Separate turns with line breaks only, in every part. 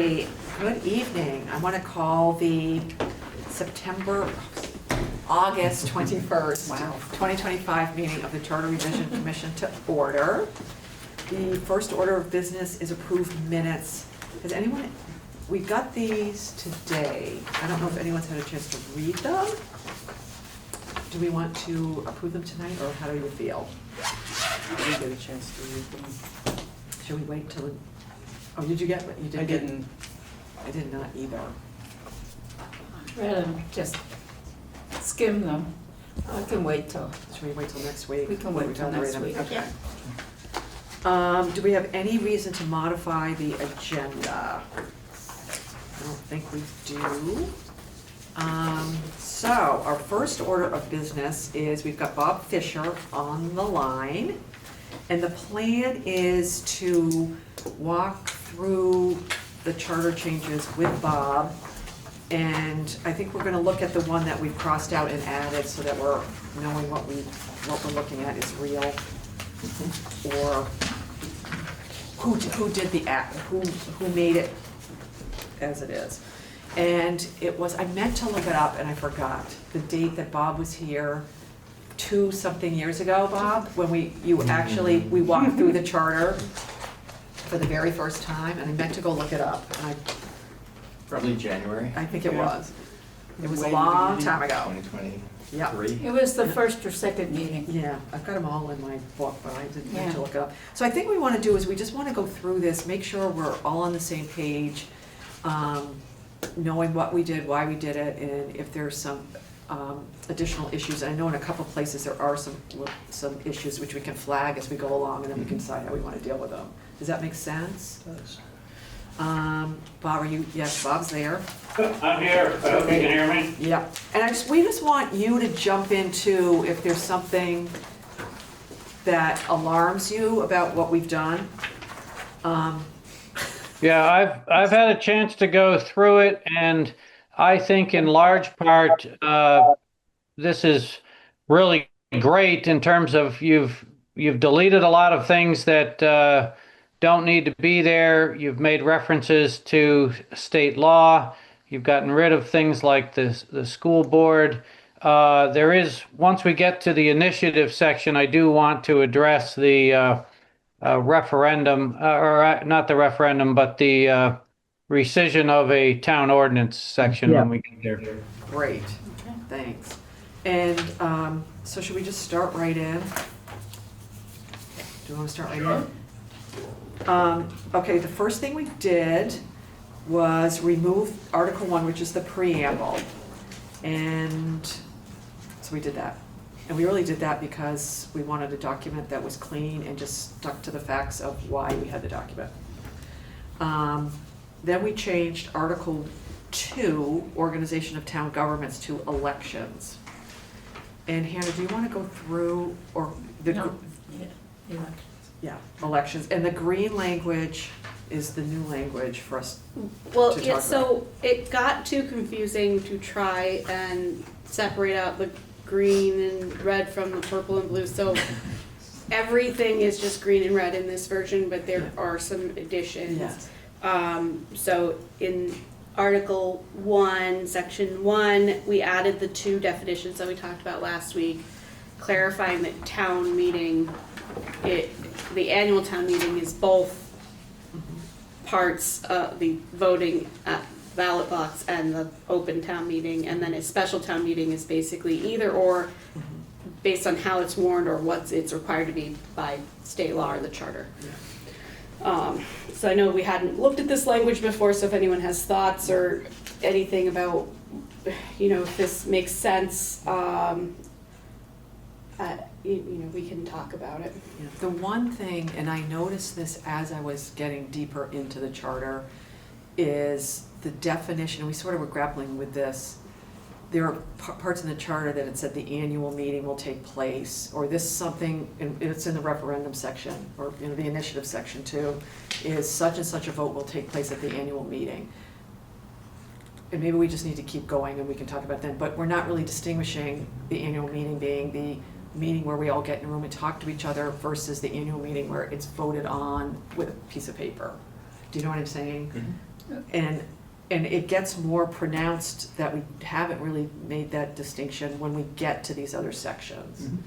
right, good evening. I want to call the August 21st, 2025 meeting of the Charter Revision Commission to order. The first order of business is approved minutes. Has anyone, we got these today. I don't know if anyone's had a chance to read them. Do we want to approve them tonight, or how do you feel?
I didn't get a chance to read them.
Should we wait till, oh, did you get what you did?
I didn't.
I did not either.
Rather than just skim them, I can wait till,
Should we wait till next week?
we can wait till next week.
Okay. Do we have any reason to modify the agenda? I don't think we do. So our first order of business is we've got Bob Fisher on the line. And the plan is to walk through the charter changes with Bob. And I think we're gonna look at the one that we've crossed out and added so that we're knowing what we're looking at is real. Or who did the act, who made it as it is. And it was, I meant to look it up and I forgot the date that Bob was here 2-something years ago, Bob, when we walked through the charter for the very first time, and I meant to go look it up. And
Probably January.
I think it was. It was a
Way
long
beginning.
time ago.
2023.
Yeah.
It was the first or second meeting.
Yeah, I've got them all in my book, but I didn't mean to
Yeah.
look it up. So I think what we want to do is we just want to go through this, make sure we're all on the same page, knowing what we did, why we did it, and if there's some additional issues. I know in a couple places there are some issues which we can flag as we go along, and then we can decide how we want to deal with them. Does that make sense? Bob, are you, yes, Bob's there.
I'm here, I hope you can hear me.
Yeah, and we just want you to jump into if there's something that alarms you about what we've done.
Yeah, I've had a chance to go through it, and I think in large part, this is really great in terms of you've deleted a lot of things that don't need to be there. You've made references to state law. You've gotten rid of things like the school board. There is, once we get to the initiative section, I do want to address the referendum, or not the referendum, but the rescission of a town ordinance section when we get there.
Great, thanks. And so should we just start right in? Do you want to start right in? Okay, the first thing we did was remove Article 1, which is the preamble. And so we did that. And we really did that because we wanted a document that was clean and just stuck to the facts of why we had the document. Then we changed Article 2, Organization of Town Governments, to elections. And Hannah, do you want to go through, or the,
No. Yeah.
yeah, elections, and the green language is the new language for us.
Well,
to
yeah,
talk
so it got too confusing to try and separate out the green and red from the purple and blue, so everything is just green and red in this version, but there are some additions.
Yes.
So in Article 1, Section 1, we added the 2 definitions that we talked about last week, clarifying that town meeting, the annual town meeting is both parts of the voting at ballot box and the open town meeting, and then a special town meeting is basically either or based on how it's warned or what it's required to be by state law or the charter. So I know we hadn't looked at this language before, so if anyone has thoughts or anything about, if this makes sense, we can talk about it.
Yeah. The one thing, and I noticed this as I was getting deeper into the charter, is the definition, and we sort of were grappling with this. There are parts in the charter that it said the annual meeting will take place, or this something, and it's in the referendum section, or the initiative section too, is such and such a vote will take place at the annual meeting. And maybe we just need to keep going and we can talk about it then, but we're not really distinguishing the annual meeting being the meeting where we all get in a room and talk to each other versus the annual meeting where it's voted on with a piece of paper. Do you know what I'm saying?
Mm-hmm.
And it gets more pronounced that we haven't really made that distinction when we get to these other sections.
Mhm.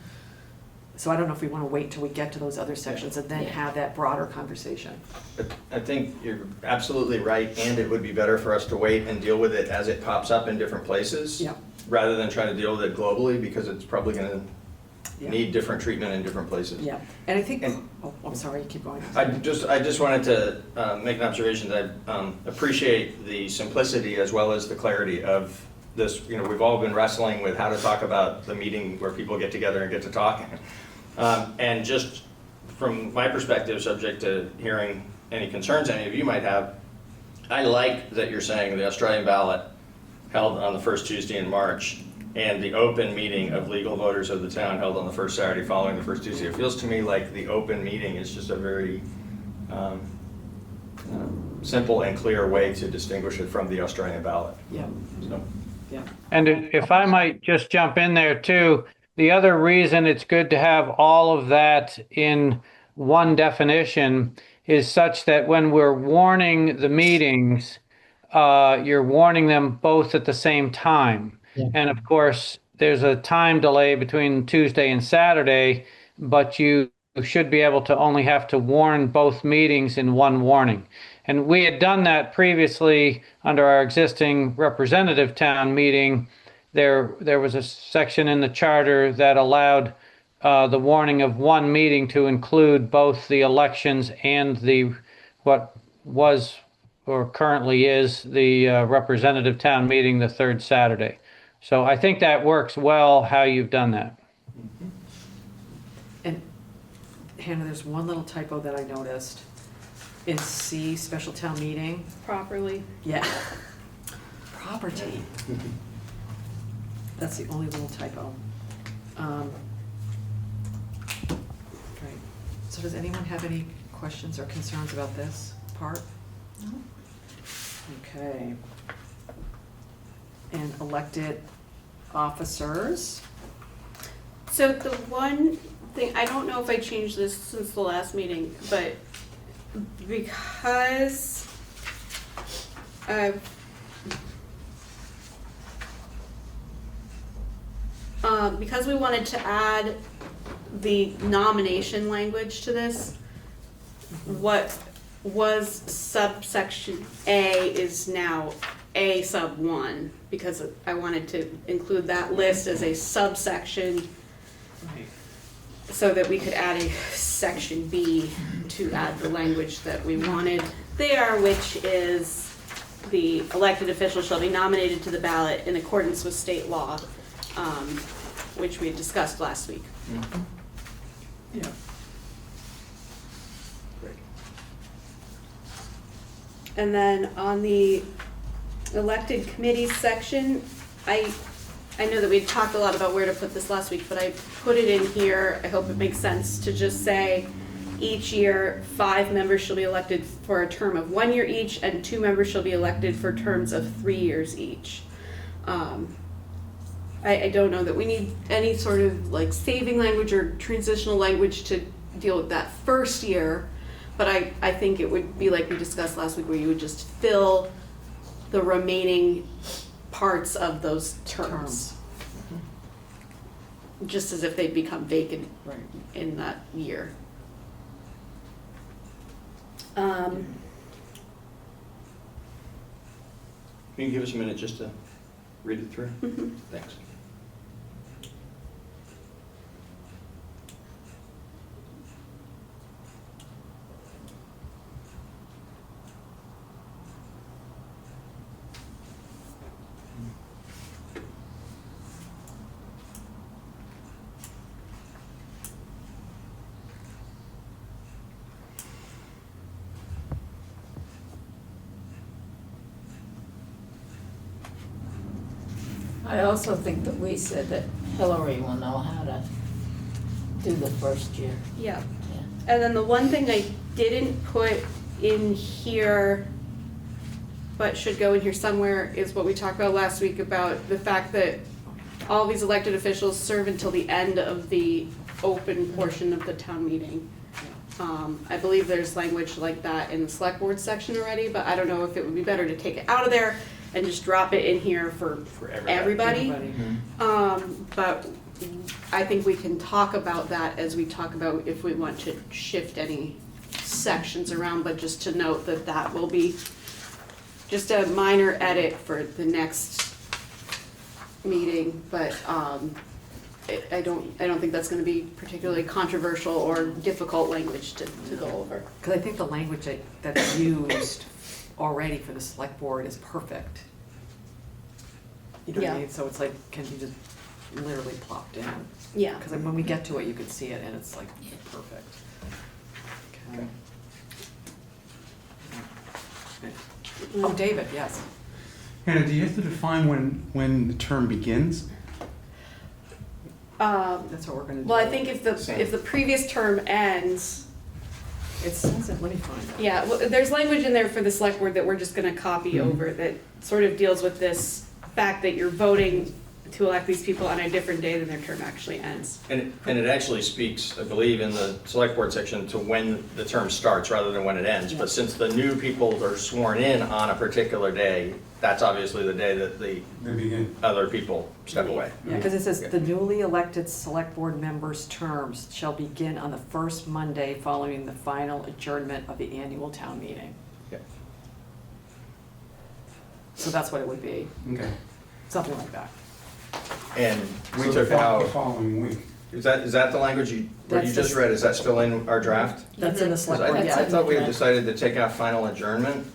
So I don't know if we want to wait till we get to those other sections and then
Yeah.
have that broader conversation.
But I think you're absolutely right, and it would be better for us to wait and deal with it as it pops up in different places.
Yeah.
Rather than try to deal with it globally, because it's probably gonna
Yeah.
need different treatment in different places.
Yeah, and I think,
And-
oh, I'm sorry, keep going.
I just wanted to make an observation that I appreciate the simplicity as well as the clarity of this. You know, we've all been wrestling with how to talk about the meeting where people get together and get to talk. And just from my perspective, subject to hearing any concerns any of you might have, I like that you're saying the Australian ballot held on the first Tuesday in March and the open meeting of legal voters of the town held on the first Saturday following the first Tuesday. It feels to me like the open meeting is just a very simple and clear way to distinguish it from the Australian ballot.
Yeah,
So,
yeah,
And if I might just jump in there too, the other reason it's good to have all of that in one definition is such that when we're warning the meetings, you're warning them both at the same time. And of course, there's a time delay between Tuesday and Saturday, but you should be able to only have to warn both meetings in one warning. And we had done that previously under our existing representative town meeting. There was a section in the charter that allowed the warning of one meeting to include both the elections and the what was or currently is the representative town meeting the third Saturday. So I think that works well how you've done that.
and Hannah, there's one little typo that I noticed. In C, special town meeting,
Properly.
yeah, property. That's the only little typo. Right, so does anyone have any questions or concerns about this part?
No.
Okay. And elected officers,
So the one thing, I don't know if I changed this since the last meeting, but because because we wanted to add the nomination language to this, what was subsection A is now A sub 1, because I wanted to include that list as a subsection
right,
so that we could add a section B to add the language that we wanted there, which is the elected officials shall be nominated to the ballot in accordance with state law, which we had discussed last week.
yeah. Great.
And then on the elected committees section, I know that we had talked a lot about where to put this last week, but I put it in here. I hope it makes sense to just say each year, 5 members shall be elected for a term of 1 year each, and 2 members shall be elected for terms of 3 years each. I don't know that we need any sort of like saving language or transitional language to deal with that first year, but I think it would be like we discussed last week, where you would just fill the remaining parts of those terms. Just as if they'd become vacant
Right.
in that year.
Can you give us a minute just to read it through?
Mhm.
Thanks.
I also think that we said that Hillary will know how to do the first year.
Yeah.
Yeah.
And then the one thing I didn't put in here, but should go in here somewhere, is what we talked about last week about the fact that all these elected officials serve until the end of the open portion of the town meeting. I believe there's language like that in the select board section already, but I don't know if it would be better to take it out of there and just drop it in here for everybody. But I think we can talk about that as we talk about if we want to shift any sections around, but just to note that that will be just a minor edit for the next meeting, but I don't think that's gonna be particularly controversial or difficult language to go over.
Because I think the language that's used already for the select board is perfect. You know what I
Yeah.
mean? So it's like, can you just literally plopped in?
Yeah.
Because when we get to it, you can see it and it's like perfect. Okay. Oh, David, yes.
Hannah, do you have to define when the term begins?
That's what we're gonna do.
Well, I think if the previous term ends,
It says it, let me find it.
yeah, well, there's language in there for the select board that we're just gonna copy over that sort of deals with this fact that you're voting to elect these people on a different day than their term actually ends.
And it actually speaks, I believe, in the select board section to when the term starts rather than when it ends. But since the new people are sworn in on a particular day, that's obviously the day that the
They begin.
other people step away.
Yeah, because it says, the newly elected select board members' terms shall begin on the first Monday following the final adjournment of the annual town meeting.
Yeah.
So that's what it would be,
Okay.
something like that.
And we
So
took
the
out,
following week.
is that the language what you
That's
just
the-
read? Is that still in our draft?
That's in the
'Cause
select
I
board,
That's
I
yeah.
in
thought we had
draft.
decided to take out final adjournment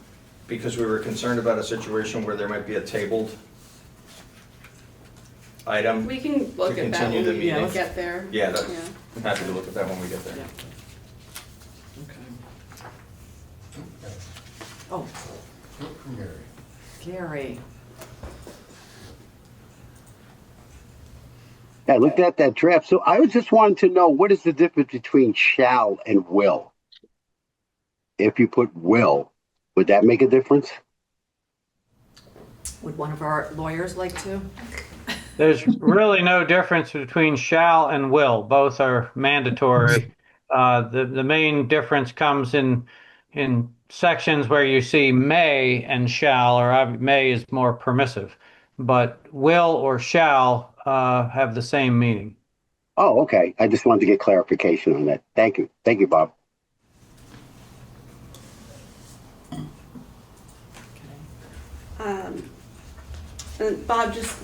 because we were concerned about a situation where there might be a tabled item.
We can look
To
at that
continue
when
the
we
meeting.
get there.
Yeah, I'm happy to look at that when we get there.
Yeah. Okay. Oh, Gary.
I looked at that draft, so I was just wanting to know what is the difference between shall and will? If you put will, would that make a difference?
Would one of our lawyers like to?
There's really no difference between shall and will. Both are mandatory. The main difference comes in sections where you see may and shall, or may is more permissive, but will or shall have the same meaning.
Oh, okay. I just wanted to get clarification on that. Thank you. Thank you, Bob.
And Bob, just,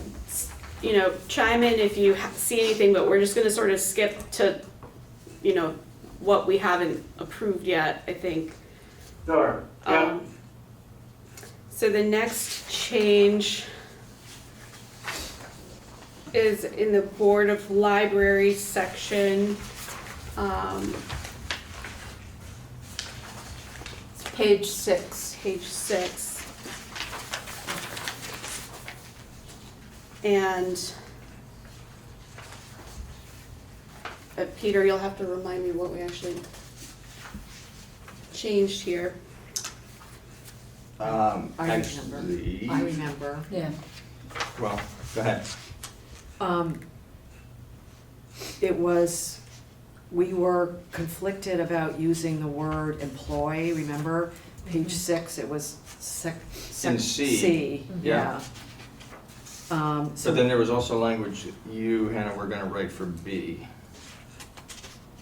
chime in if you see anything, but we're just gonna sort of skip to, what we haven't approved yet, I think.
Sure.
So the next change is in the Board of Library section. It's page 6. And Peter, you'll have to remind me what we actually changed here.
I
Actually,
remember.
Yeah.
well, go ahead.
It was, we were conflicted about using the word employ, remember? Page 6, it was
In C.
C,
Yeah.
yeah.
But then there was also language you, Hannah, were gonna write for B,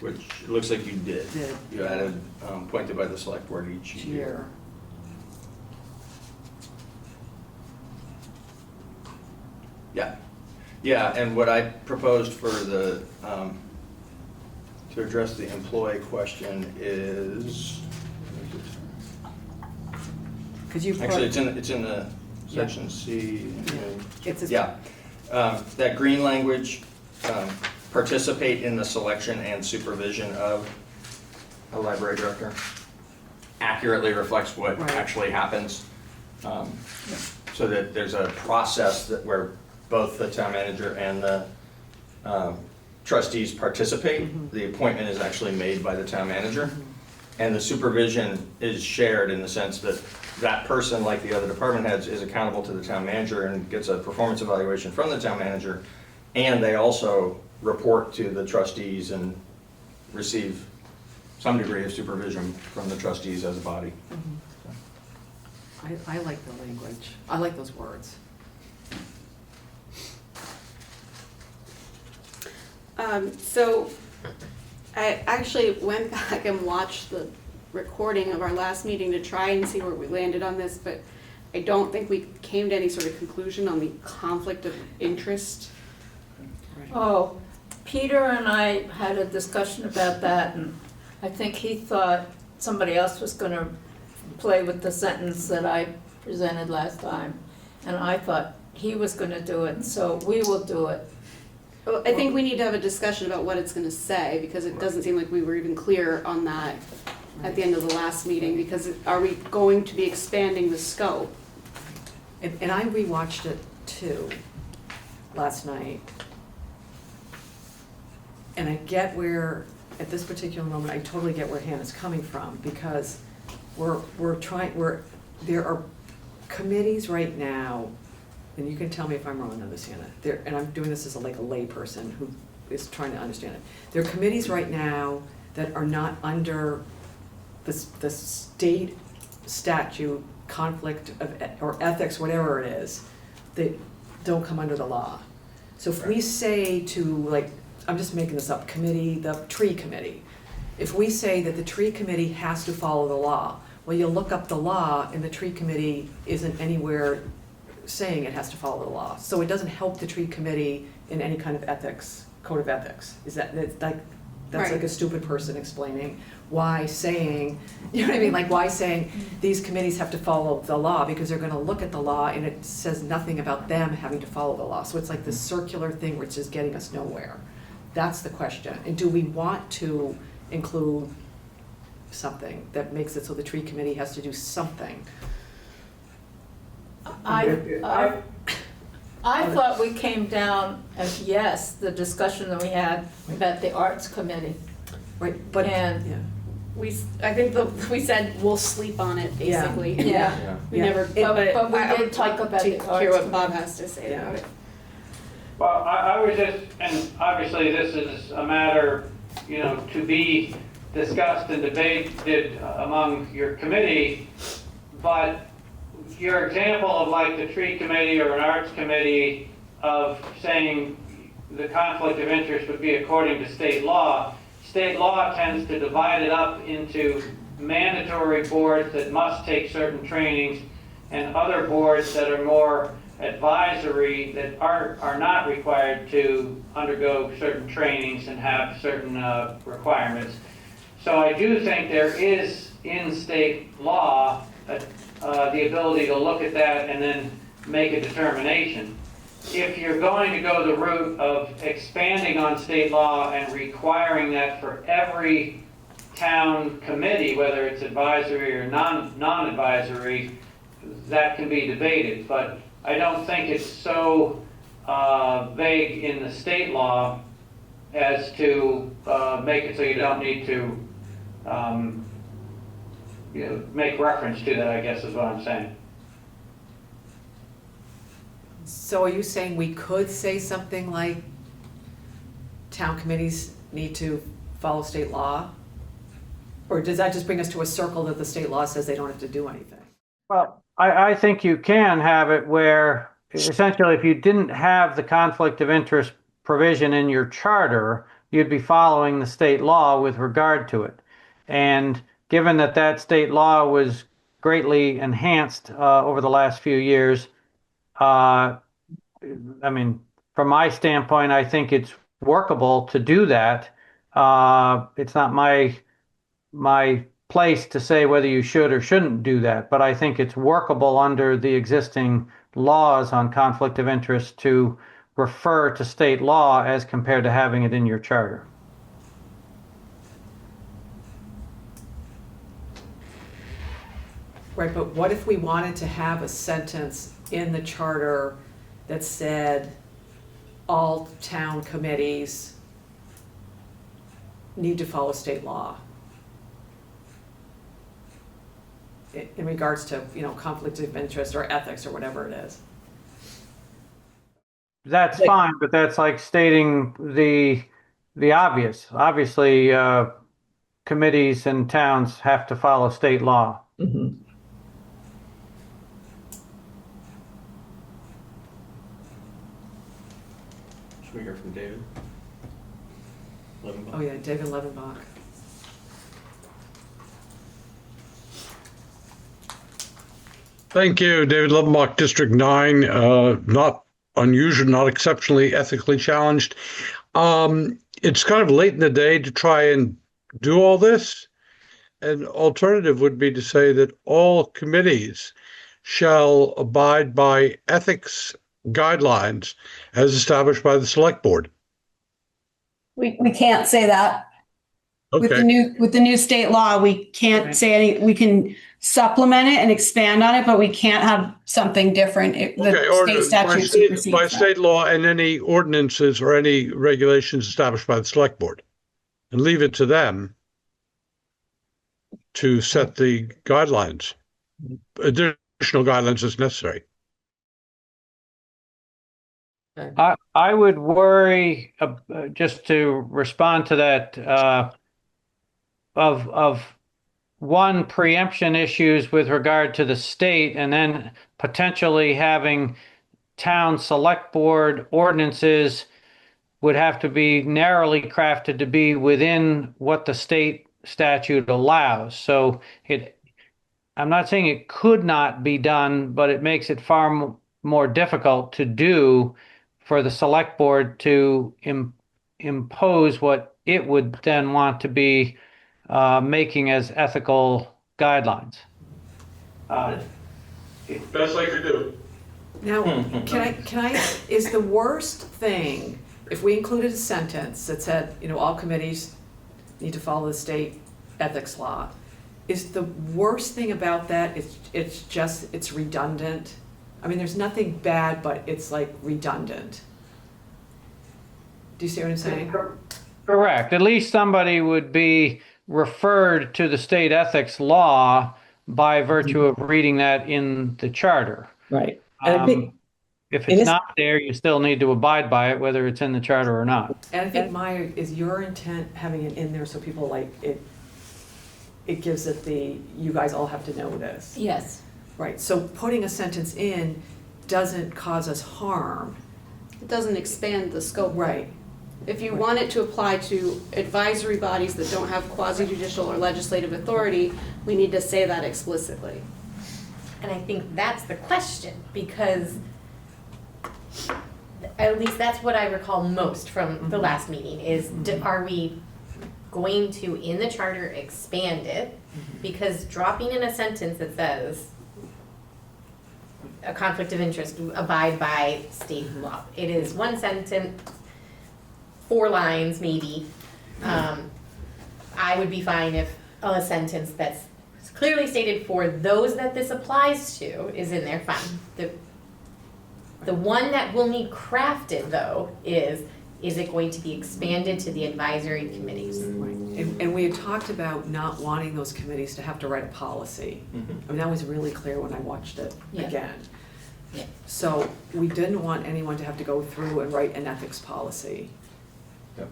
which it looks like you did.
Did.
You added, appointed by the select board each year.
Year.
Yeah, yeah, and what I proposed for the, to address the employee question is,
Because you put.
actually, it's in the section C.
It's a-
Yeah, that green language, participate in the selection and supervision of a library director, accurately reflects what
Right.
actually happens. So that there's a process that where both the town manager and the trustees participate. The appointment is actually made by the town manager. And the supervision is shared in the sense that that person, like the other department heads, is accountable to the town manager and gets a performance evaluation from the town manager. And they also report to the trustees and receive some degree of supervision from the trustees as a body.
I like the language. I like those words.
So I actually went back and watched the recording of our last meeting to try and see where we landed on this, but I don't think we came to any sort of conclusion on the conflict of interest.
Oh, Peter and I had a discussion about that, and I think he thought somebody else was gonna play with the sentence that I presented last time, and I thought he was gonna do it, so we will do it.
Well, I think we need to have a discussion about what it's gonna say, because it doesn't seem like we were even clear on that at the end of the last meeting, because are we going to be expanding the scope?
And I rewatched it too last night. And I get where, at this particular moment, I totally get where Hannah's coming from, because there are committees right now, and you can tell me if I'm wrong on this, Hannah, and I'm doing this as like a lay person who is trying to understand it. There are committees right now that are not under the state statute, conflict of, or ethics, whatever it is, that don't come under the law. So if we say to, like, I'm just making this up, the tree committee, if we say that the tree committee has to follow the law, well, you look up the law and the tree committee isn't anywhere saying it has to follow the law. So it doesn't help the tree committee in any kind of ethics, code of ethics. That's like
Right.
a stupid person explaining why saying, you know what I mean? Like why saying these committees have to follow the law, because they're gonna look at the law and it says nothing about them having to follow the law. So it's like this circular thing which is getting us nowhere. That's the question. And do we want to include something that makes it so the tree committee has to do something?
I thought we came down as yes, the discussion that we had about the arts committee.
Right, but,
And-
yeah.
I think we said we'll sleep on it,
Yeah.
basically.
Yeah.
Yeah.
We
Yeah.
never,
But we
I
did
would
talk
like
about
to
the arts
hear what
committee.
Bob has to say
Yeah.
about it.
Well, I was just, and obviously this is a matter, to be discussed and debated among your committee, but your example of like the tree committee or an arts committee of saying the conflict of interest would be according to state law tends to divide it up into mandatory boards that must take certain trainings and other boards that are more advisory that are not required to undergo certain trainings and have certain requirements. So I do think there is in state law the ability to look at that and then make a determination. If you're going to go the route of expanding on state law and requiring that for every town committee, whether it's advisory or non-advisory, that can be debated. But I don't think it's so vague in the state law as to make it so you don't need to make reference to that, I guess is what I'm saying.
So are you saying we could say something like town committees need to follow state law? Or does that just bring us to a circle that the state law says they don't have to do anything?
Well, I think you can have it where essentially if you didn't have the conflict of interest provision in your charter, you'd be following the state law with regard to it. And given that that state law was greatly enhanced over the last few years, from my standpoint, I think it's workable to do that. It's not my place to say whether you should or shouldn't do that, but I think it's workable under the existing laws on conflict of interest to refer to state law as compared to having it in your charter.
Right, but what if we wanted to have a sentence in the charter that said all town committees need to follow state law? In regards to, conflict of interest or ethics or whatever it is.
That's fine, but that's like stating the obvious. Obviously, committees and towns have to follow state law.
Mhm.
Should we hear from David?
Oh, yeah, David Levenbach.
Thank you, David Levenbach, District 9. Not unusual, not exceptionally ethically challenged. It's kind of late in the day to try and do all this. An alternative would be to say that all committees shall abide by ethics guidelines as established by the Select Board.
We can't say that. With
Okay.
the new state law, we can't
Right.
say any, we can supplement it and expand on it, but we can't have something different.
Okay, or
The state statute supersedes
by
that.
state law and any ordinances or any regulations established by the Select Board, and leave it to them to set the guidelines, additional guidelines as necessary.
I would worry, just to respond to that, of one, preemption issues with regard to the state, and then potentially having town select board ordinances would have to be narrowly crafted to be within what the state statute allows. So I'm not saying it could not be done, but it makes it far more difficult to do for the select board to impose what it would then want to be making as ethical guidelines.
Best I could do.
Now, can I, is the worst thing, if we included a sentence that said, all committees need to follow the state ethics law, is the worst thing about that, it's redundant? I mean, there's nothing bad, but it's like redundant. Do you see what I'm saying?
Correct. At least somebody would be referred to the state ethics law by virtue of reading that in the charter.
Right. And I think,
If
and
it's
it's-
not there, you still need to abide by it, whether it's in the charter or not.
And I think is your intent having it in there so people like it gives it you guys all have to know this.
Yes.
Right, so putting a sentence in doesn't cause us harm.
It doesn't expand the scope.
Right.
If you want it to apply to advisory bodies that don't have quasi-judicial or legislative authority, we need to say that explicitly.
And I think that's the question, because at least that's what I recall most from the last meeting is, are we going to, in the charter, expand it? Because dropping in a sentence that says a conflict of interest, abide by state law. It is one sentence, 4 lines maybe. I would be fine if a sentence that's clearly stated for those that this applies to is in there, fine. The one that will need crafted though is it going to be expanded to the advisory committees?
Right. And we had talked about not wanting those committees to have to write a policy. I mean, that was really clear when I watched it
Yeah.
again.
Yeah.
So we didn't want anyone to have to go through and write an ethics policy.
Yep.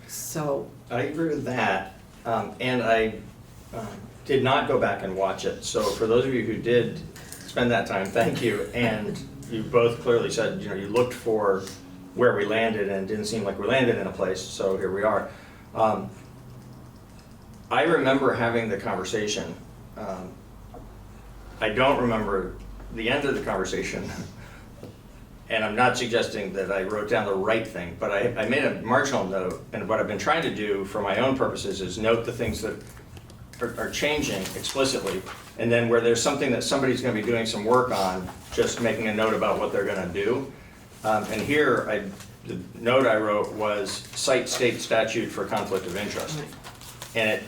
So,
I agree with that, and I did not go back and watch it. So for those of you who did spend that time, thank you. And you both clearly said, you looked for where we landed and it didn't seem like we landed in a place, so here we are. I remember having the conversation. I don't remember the end of the conversation. And I'm not suggesting that I wrote down the right thing, but I made a marginal note, and what I've been trying to do for my own purposes is note the things that are changing explicitly, and then where there's something that somebody's going to be doing some work on, just making a note about what they're going to do. And here, the note I wrote was cite state statute for conflict of interest. And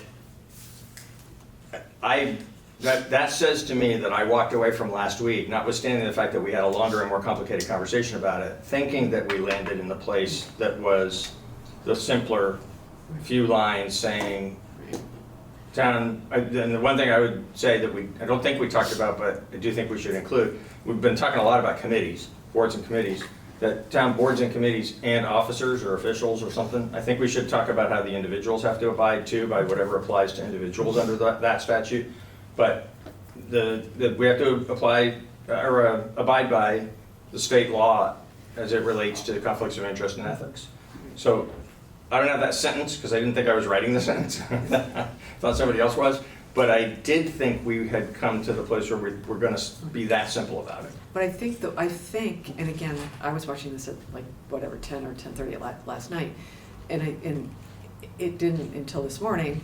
that says to me that I walked away from last week, notwithstanding the fact that we had a longer and more complicated conversation about it, thinking that we landed in the place that was the simpler few lines saying, and the one thing I would say that I don't think we talked about, but I do think we should include, we've been talking a lot about committees, boards and committees. that town boards and committees and officers or officials or something, I think we should talk about how the individuals have to abide too by whatever applies to individuals under that statute. But we have to apply or abide by the state law as it relates to conflicts of interest and ethics. So I don't have that sentence because I didn't think I was writing the sentence. Thought somebody else was. But I did think we had come to the place where we're going to be that simple about it.
But I think, and again, I was watching this at like whatever 10 or 10:30 last night, and it didn't until this morning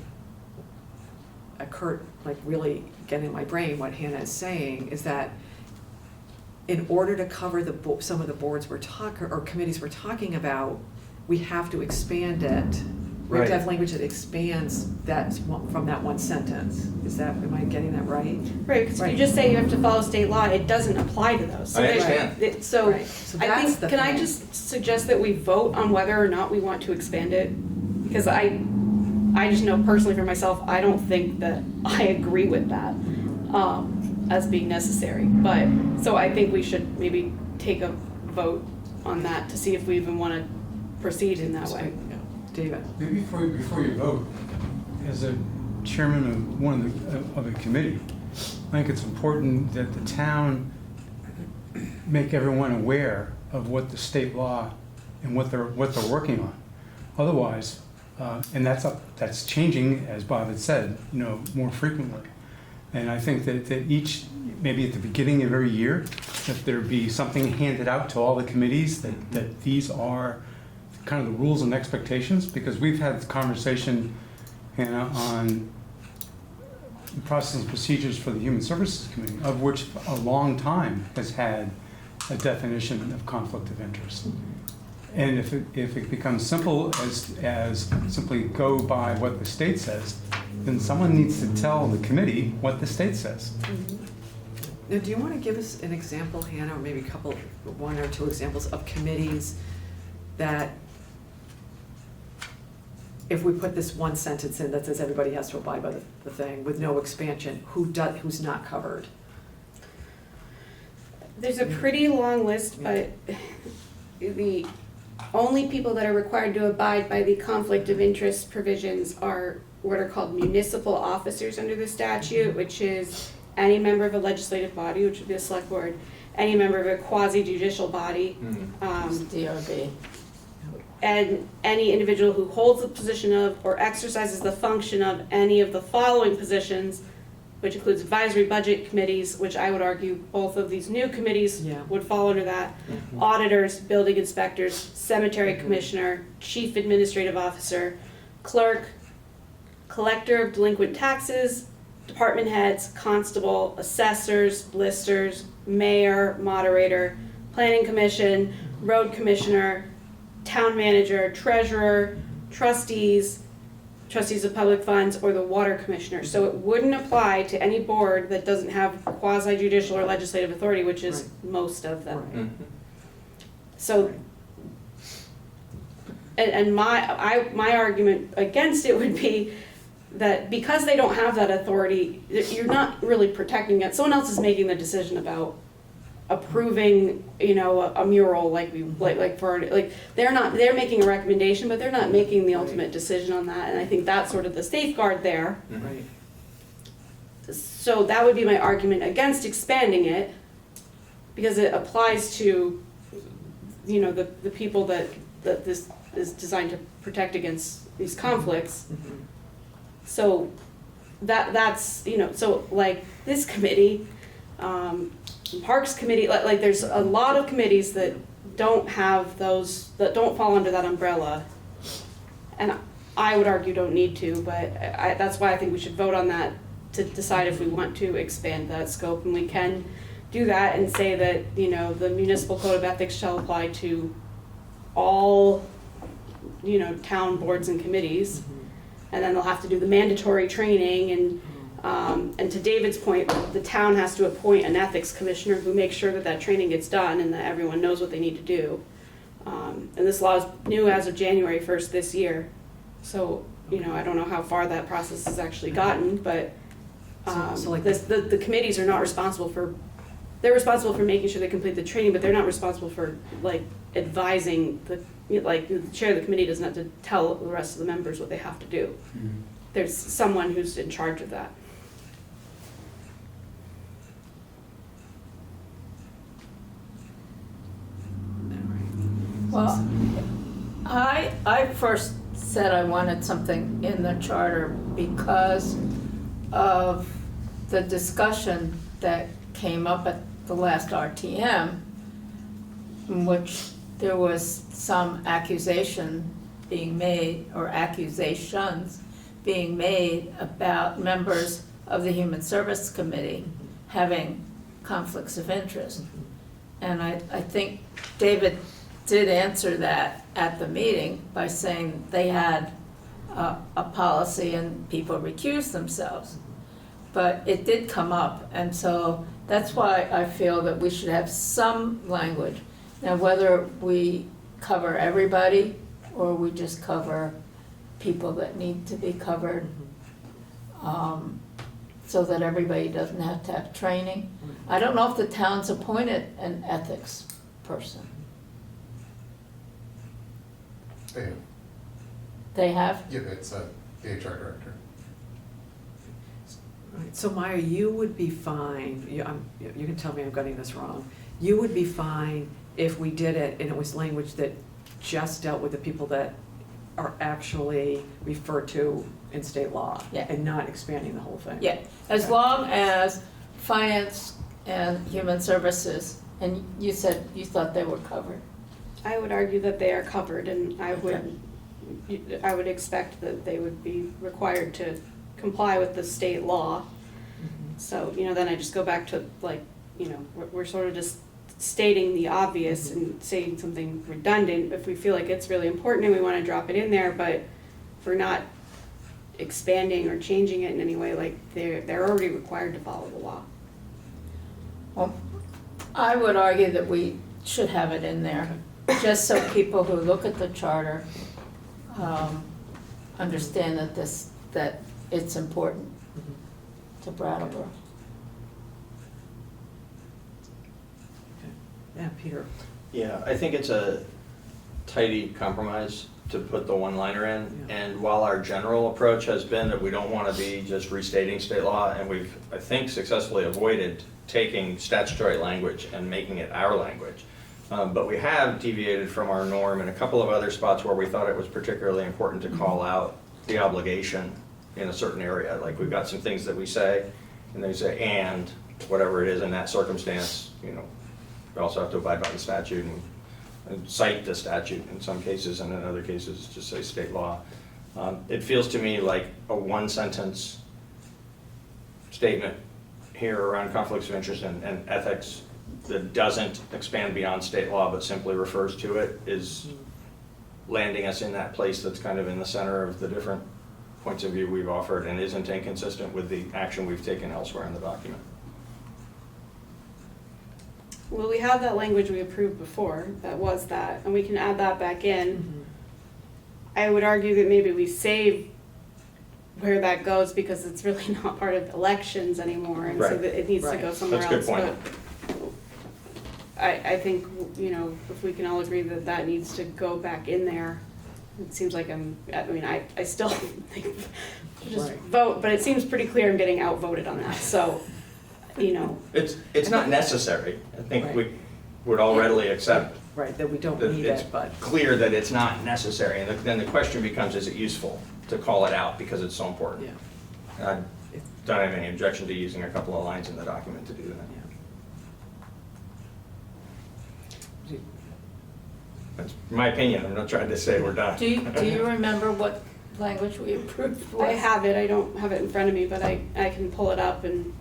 occur, like really get in my brain what Hannah is saying is that in order to cover some of the boards or committees we're talking about, we have to expand it. We have to have language that expands that from that one sentence. Am I getting that right?
Right, because if you just say you have to follow state law, it doesn't apply to those. So
I understand.
So
Right. So
I
that's
think,
the
can I
thing.
just suggest that we vote on whether or not we want to expand it? Because I just know personally for myself, I don't think that I agree with that as being necessary. But, so I think we should maybe take a vote on that to see if we even want to proceed in that way.
Yeah. David?
Maybe before you vote, as a chairman of one of a committee, I think it's important that the town make everyone aware of what the state law and what they're working on. Otherwise, and that's changing, as Bob had said, more frequently. And I think that each, maybe at the beginning of every year, that there be something handed out to all the committees that these are kind of the rules and expectations, because we've had the conversation, Hannah, on the process and procedures for the Human Services Committee, of which a long time has had a definition of conflict of interest. And if it becomes simple as simply go by what the state says, then someone needs to tell the committee what the state says.
Now, do you want to give us an example, Hannah, or maybe one or two examples of committees that if we put this one sentence in that says everybody has to abide by the thing with no expansion, who's not covered?
There's a pretty long list, but the only people that are required to abide by the conflict of interest provisions are what are called municipal officers under the statute, which is any member of a legislative body, which would be a select board, any member of a quasi-judicial body,
DRB.
and any individual who holds the position of or exercises the function of any of the following positions, which includes advisory budget committees, which I would argue both of these new committees would fall under that, auditors, building inspectors, cemetery commissioner, chief administrative officer, clerk, collector of delinquent taxes, department heads, constable, assessors, listers, mayor, moderator, planning commission, road commissioner, town manager, treasurer, trustees of public funds, or the water commissioner. So it wouldn't apply to any board that doesn't have quasi-judicial or legislative authority, which is most of them. So, and my argument against it would be that because they don't have that authority, you're not really protecting it. Someone else is making the decision about approving, a mural they're making a recommendation, but they're not making the ultimate decision on that. And I think that's sort of the safeguard there.
Right.
So that would be my argument against expanding it, because it applies to, the people that this is designed to protect against these conflicts. So that's, so like this committee, Parks Committee, like there's a lot of committees that don't have those, that don't fall under that umbrella. And I would argue don't need to, but that's why I think we should vote on that to decide if we want to expand that scope. And we can do that and say that, the municipal code of ethics shall apply to all, town boards and committees. And then they'll have to do the mandatory training, and to David's point, the town has to appoint an ethics commissioner who makes sure that training gets done and that everyone knows what they need to do. And this law is new as of January 1st this year. So, I don't know how far that process has actually gotten, but
So like
the committees are not responsible for, they're responsible for making sure they complete the training, but they're not responsible for advising like the chair of the committee doesn't have to tell the rest of the members what they have to do. There's someone who's in charge of that.
Well, I first said I wanted something in the charter because of the discussion that came up at the last RTM, in which there was some accusation being made, or accusations being made about members of the Human Service Committee having conflicts of interest. And I think David did answer that at the meeting by saying they had a policy and people recused themselves. But it did come up, and so that's why I feel that we should have some language. Now, whether we cover everybody or we just cover people that need to be covered, so that everybody doesn't have to have training. I don't know if the town's appointed an ethics person.
They have.
They have?
Yeah, it's the HR director.
Right, so Maya, you would be fine, you can tell me I'm getting this wrong, you would be fine if we did it and it was language that just dealt with the people that are actually referred to in state law,
Yeah.
and not expanding the whole thing?
Yeah, as long as finance and human services, and you said you thought they were covered.
I would argue that they are covered, and I would expect that they would be required to comply with the state law. So, then I just go back to, like, we're sort of just stating the obvious and saying something redundant if we feel like it's really important and we want to drop it in there, but if we're not expanding or changing it in any way, like, they're already required to follow the law.
Well, I would argue that we should have it in there, just so people who look at the charter understand that it's important to Brattleboro.
Yeah, Peter.
Yeah, I think it's a tidy compromise to put the one-liner in.
Yeah.
And while our general approach has been that we don't want to be just restating state law, and we've, I think, successfully avoided taking statutory language and making it our language. But we have deviated from our norm in a couple of other spots where we thought it was particularly important to call out the obligation in a certain area. Like, we've got some things that we say, and they say, and whatever it is in that circumstance, we also have to abide by the statute and cite the statute in some cases, and in other cases just say state law. It feels to me like a one-sentence statement here around conflicts of interest and ethics that doesn't expand beyond state law but simply refers to it is landing us in that place that's kind of in the center of the different points of view we've offered and isn't inconsistent with the action we've taken elsewhere in the document.
Well, we have that language we approved before, that was that, and we can add that back in. I would argue that maybe we save where that goes because it's really not part of elections anymore, and so
Right.
that it needs to
Right.
go somewhere
That's a
else.
good point.
But I think, if we can all agree that that needs to go back in there, it seems like I still think, just
Right.
vote, but it seems pretty clear I'm getting outvoted on that, so,
It's not necessary. I think
Right.
we would all readily accept
Right, that we don't
that
need
it's
it, but.
clear that it's not necessary. And then the question becomes, is it useful to call it out because it's so important?
Yeah.
And I don't have any objection to using a couple of lines in the document to do that. That's my opinion. I'm not trying to say we're done.
Do you remember what language we approved?
I have it, I don't have it in front of me, but I can pull it up, and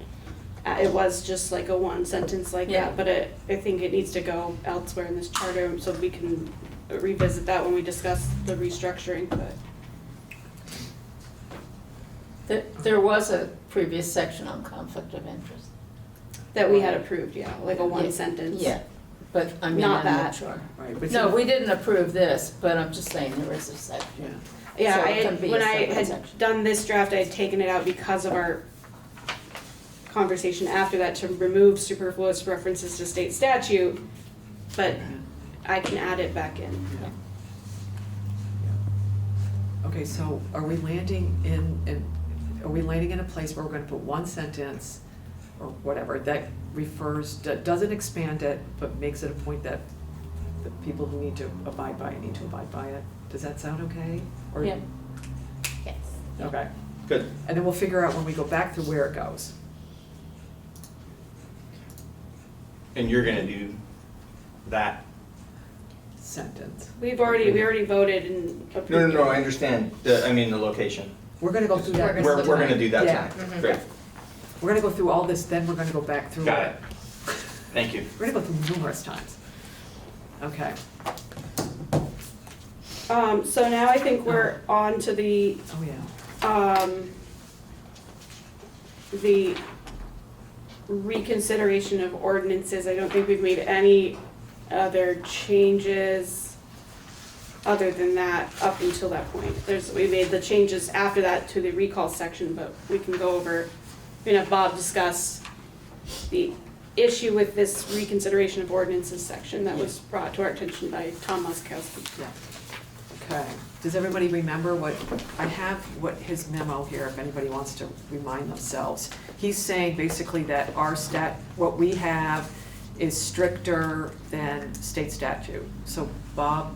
it was just like a one sentence like
Yeah.
that, but I think it needs to go elsewhere in this charter, so we can revisit that when we discuss the restructuring, but.
There was a previous section on conflict of interest.
That we had approved, yeah, like a one
Yeah.
sentence.
Yeah, but I mean,
Not
I'm
that.
not sure.
Right, but
No,
see-
we didn't approve this, but I'm just saying there is a section.
Yeah.
Yeah,
So it can be a
when I
separate
had
section.
done this draft, I had taken it out because of our conversation after that to remove superfluous references to state statute, but I can add it back in.
Yeah. Okay, so are we landing in a place where we're gonna put one sentence or whatever that refers, that doesn't expand it, but makes it a point that the people who need to abide by it need to abide by it? Does that sound okay? Or-
Yeah.
Yes.
Okay,
Good.
and then we'll figure out when we go back through where it goes.
And you're gonna do that?
Sentence.
We already voted and approved.
No, I understand, I mean, the location.
We're gonna go through that.
We're
this
We're
time.
gonna do that
Yeah.
tonight. Great.
We're gonna go through all this, then we're gonna go back through it.
Got it. Thank you.
We're gonna go through numerous times. Okay,
So now I think we're on to the,
oh yeah.
the reconsideration of ordinances. I don't think we've made any other changes other than that up until that point. We made the changes after that to the recall section, but we can go over, have Bob discuss the issue with this reconsideration of ordinances section that was brought to our attention by Tom Moskowski.
Yeah. Okay, does everybody remember I have his memo here, if anybody wants to remind themselves. He's saying basically that what we have is stricter than state statute. So Bob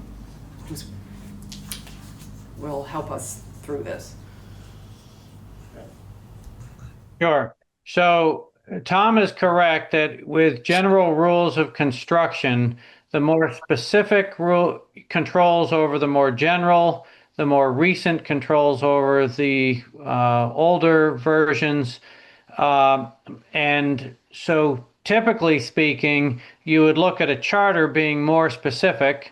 will help us through this.
Sure. So Tom is correct that with general rules of construction, the more specific rule controls over the more general, the more recent controls over the older versions. And so typically speaking, you would look at a charter being more specific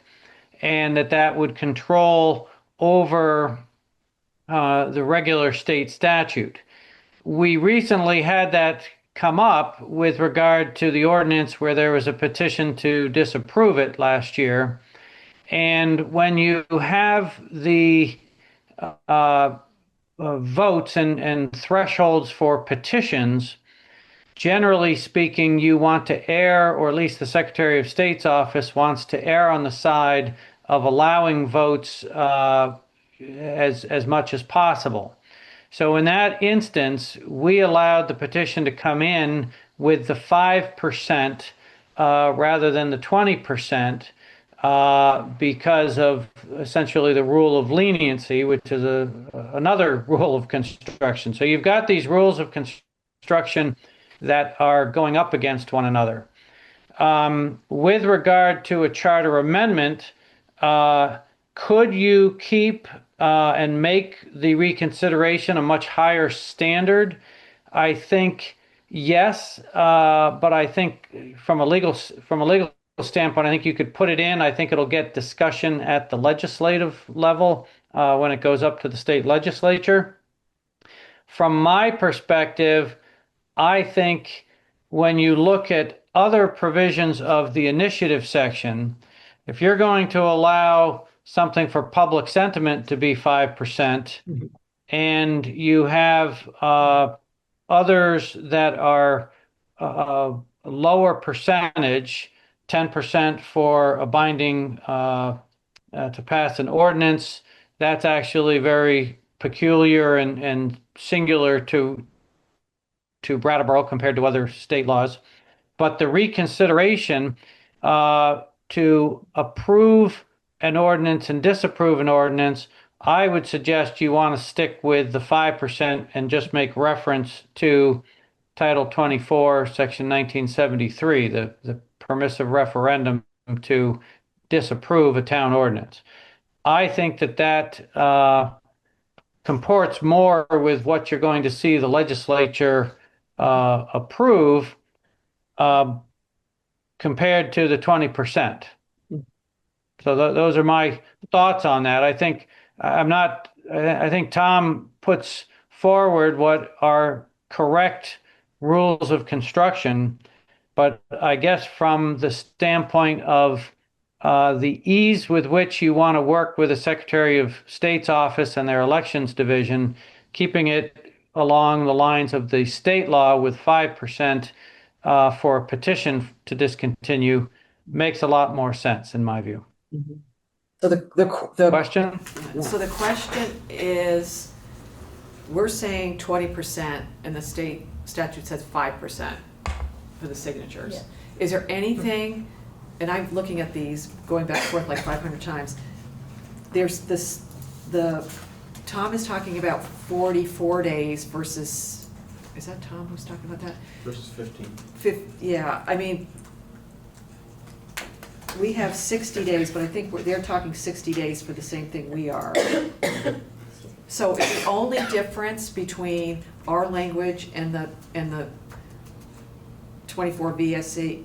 and that would control over the regular state statute. We recently had that come up with regard to the ordinance where there was a petition to disapprove it last year. And when you have the votes and thresholds for petitions, generally speaking, you want to err, or at least the Secretary of State's office wants to err on the side of allowing votes as much as possible. So in that instance, we allowed the petition to come in with the 5% rather than the 20% because of essentially the rule of leniency, which is another rule of construction. So you've got these rules of construction that are going up against one another. With regard to a charter amendment, could you keep and make the reconsideration a much higher standard? I think yes, but I think from a legal standpoint, I think you could put it in. I think it'll get discussion at the legislative level when it goes up to the state legislature. From my perspective, I think when you look at other provisions of the initiative section, if you're going to allow something for public sentiment to be 5%, and you have others that are lower percentage, 10% for a binding to pass an ordinance, that's actually very peculiar and singular to Brattleboro compared to other state laws. But the reconsideration to approve an ordinance and disapprove an ordinance, I would suggest you want to stick with the 5% and just make reference to Title 24, Section 1973, the permissive referendum to disapprove a town ordinance. I think that comports more with what you're going to see the legislature approve compared to the 20%. So those are my thoughts on that. I think Tom puts forward what are correct rules of construction, but I guess from the standpoint of the ease with which you want to work with the Secretary of State's office and their elections division, keeping it along the lines of the state law with 5% for a petition to discontinue, makes a lot more sense in my view.
So the
Question?
So the question is, we're saying 20% and the state statute says 5% for the signatures.
Yeah.
Is there anything, and I'm looking at these, going back and forth like 500 times, there's this, Tom is talking about 44 days versus, is that Tom who's talking about that?
Versus 15.
Yeah, I mean, we have 60 days, but I think they're talking 60 days for the same thing we are. So is the only difference between our language and the 24 VSA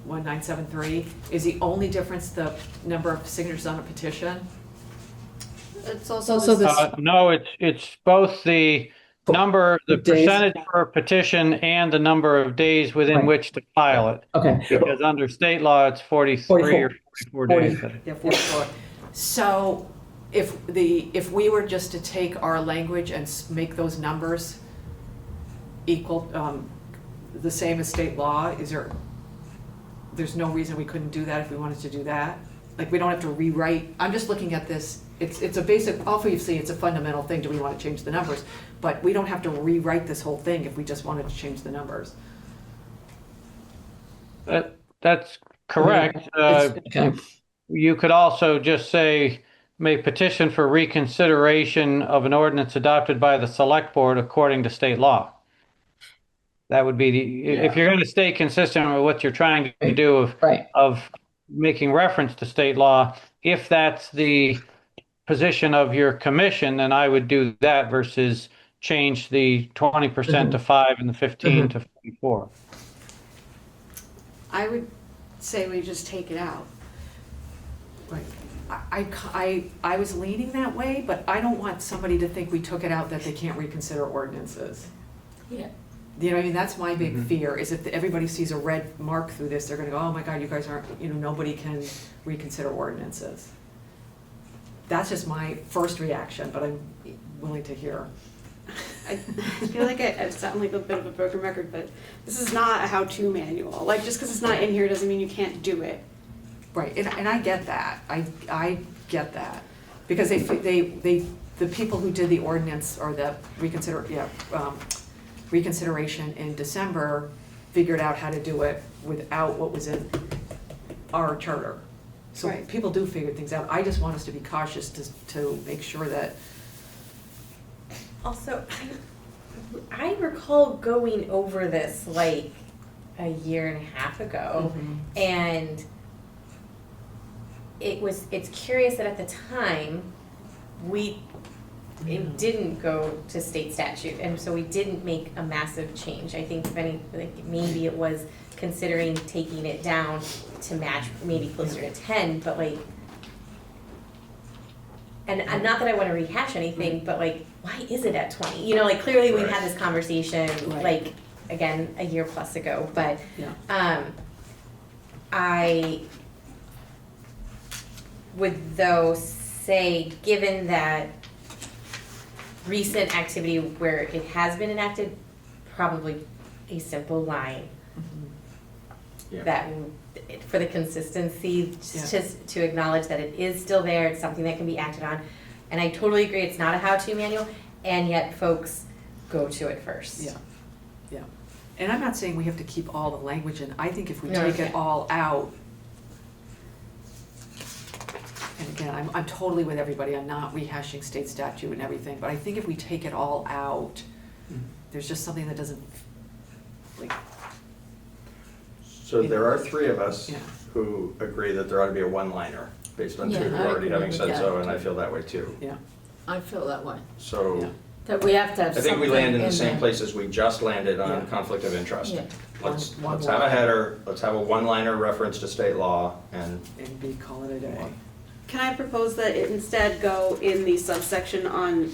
1973, is the only difference the number of signatures on a petition?
It's also
Also
the
this-
No, it's both the number, the
Days.
percentage per petition and the number of days within
Right.
which to file it.
Okay.
Because under state law, it's 43 or 44 days.
40.
Yeah, 44. So if we were just to take our language and make those numbers equal, the same as state law, there's no reason we couldn't do that if we wanted to do that? Like, we don't have to rewrite, I'm just looking at this, it's a basic, obviously, it's a fundamental thing, do we want to change the numbers? But we don't have to rewrite this whole thing if we just wanted to change the numbers.
That's correct.
Okay.
You could also just say, may petition for reconsideration of an ordinance adopted by the select board according to state law. That would be if you're going to stay consistent with what you're trying to do
Right.
of making reference to state law, if that's the position of your commission, then I would do that versus change the 20% to 5 and the 15 to 44.
I would say we just take it out.
Right. I was leaning that way, but I don't want somebody to think we took it out that they can't reconsider ordinances.
Yeah.
You know what I mean? That's my big fear, is if everybody sees a red mark through this, they're gonna go, oh my God, you guys aren't, nobody can reconsider ordinances. That's just my first reaction, but I'm willing to hear.
I feel like I sound like a bit of a broken record, but this is not a how-to manual. Like, just because it's not in here doesn't mean you can't do it.
Right, and I get that, I get that, because the people who did the ordinance or the reconsideration in December figured out how to do it without what was in our charter. So
Right.
people do figure things out, I just want us to be cautious to make sure that.
Also, I recall going over this like a year and a half ago, and it's curious that at the time, it didn't go to state statute, and so we didn't make a massive change. I think if any, like maybe it was considering taking it down to match maybe closer to 10, but like, and not that I want to rehash anything, but like, why is it at 20? Like clearly we've had this conversation like again a year plus ago, but I would though say, given that recent activity where it has been enacted, probably a simple line that for the consistency, just to acknowledge that it is still there, it's something that can be acted on. And I totally agree, it's not a how-to manual, and yet folks go to it first.
Yeah. And I'm not saying we have to keep all the language in, I think if we
No,
take it
okay.
all out, and again, I'm totally with everybody, I'm not rehashing state statute and everything, but I think if we take it all out, there's just something that doesn't, like,
So there are three of us
Yeah.
who agree that there ought to be a one-liner based on
Yeah,
two
I
already
agree
having
with
said
that.
so, and I feel that way too.
yeah.
I feel that way.
So
Yeah.
That we have to have
I think we
something
land in the
in
same
there.
place as we just landed on
Yeah.
conflict of interest.
Yeah.
Let's
One
have a
line.
header, let's have a one-liner reference to state law, and
And call it a day.
Can I propose that it instead go in the subsection on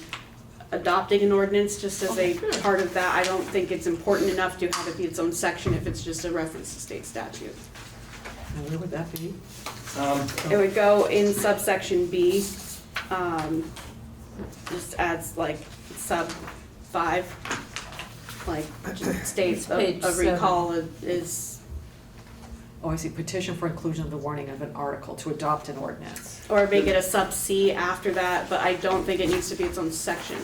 adopting an ordinance, just as a part of that? I don't think it's important enough to have it be its own section if it's just a reference to state statute.
And where would that be?
It would go in subsection B, just adds like sub 5, like just states
Page
a
7.
recall is,
Oh, I see, petition for inclusion of the warning of an article to adopt an ordinance.
Or make it a sub C after that, but I don't think it needs to be its own section.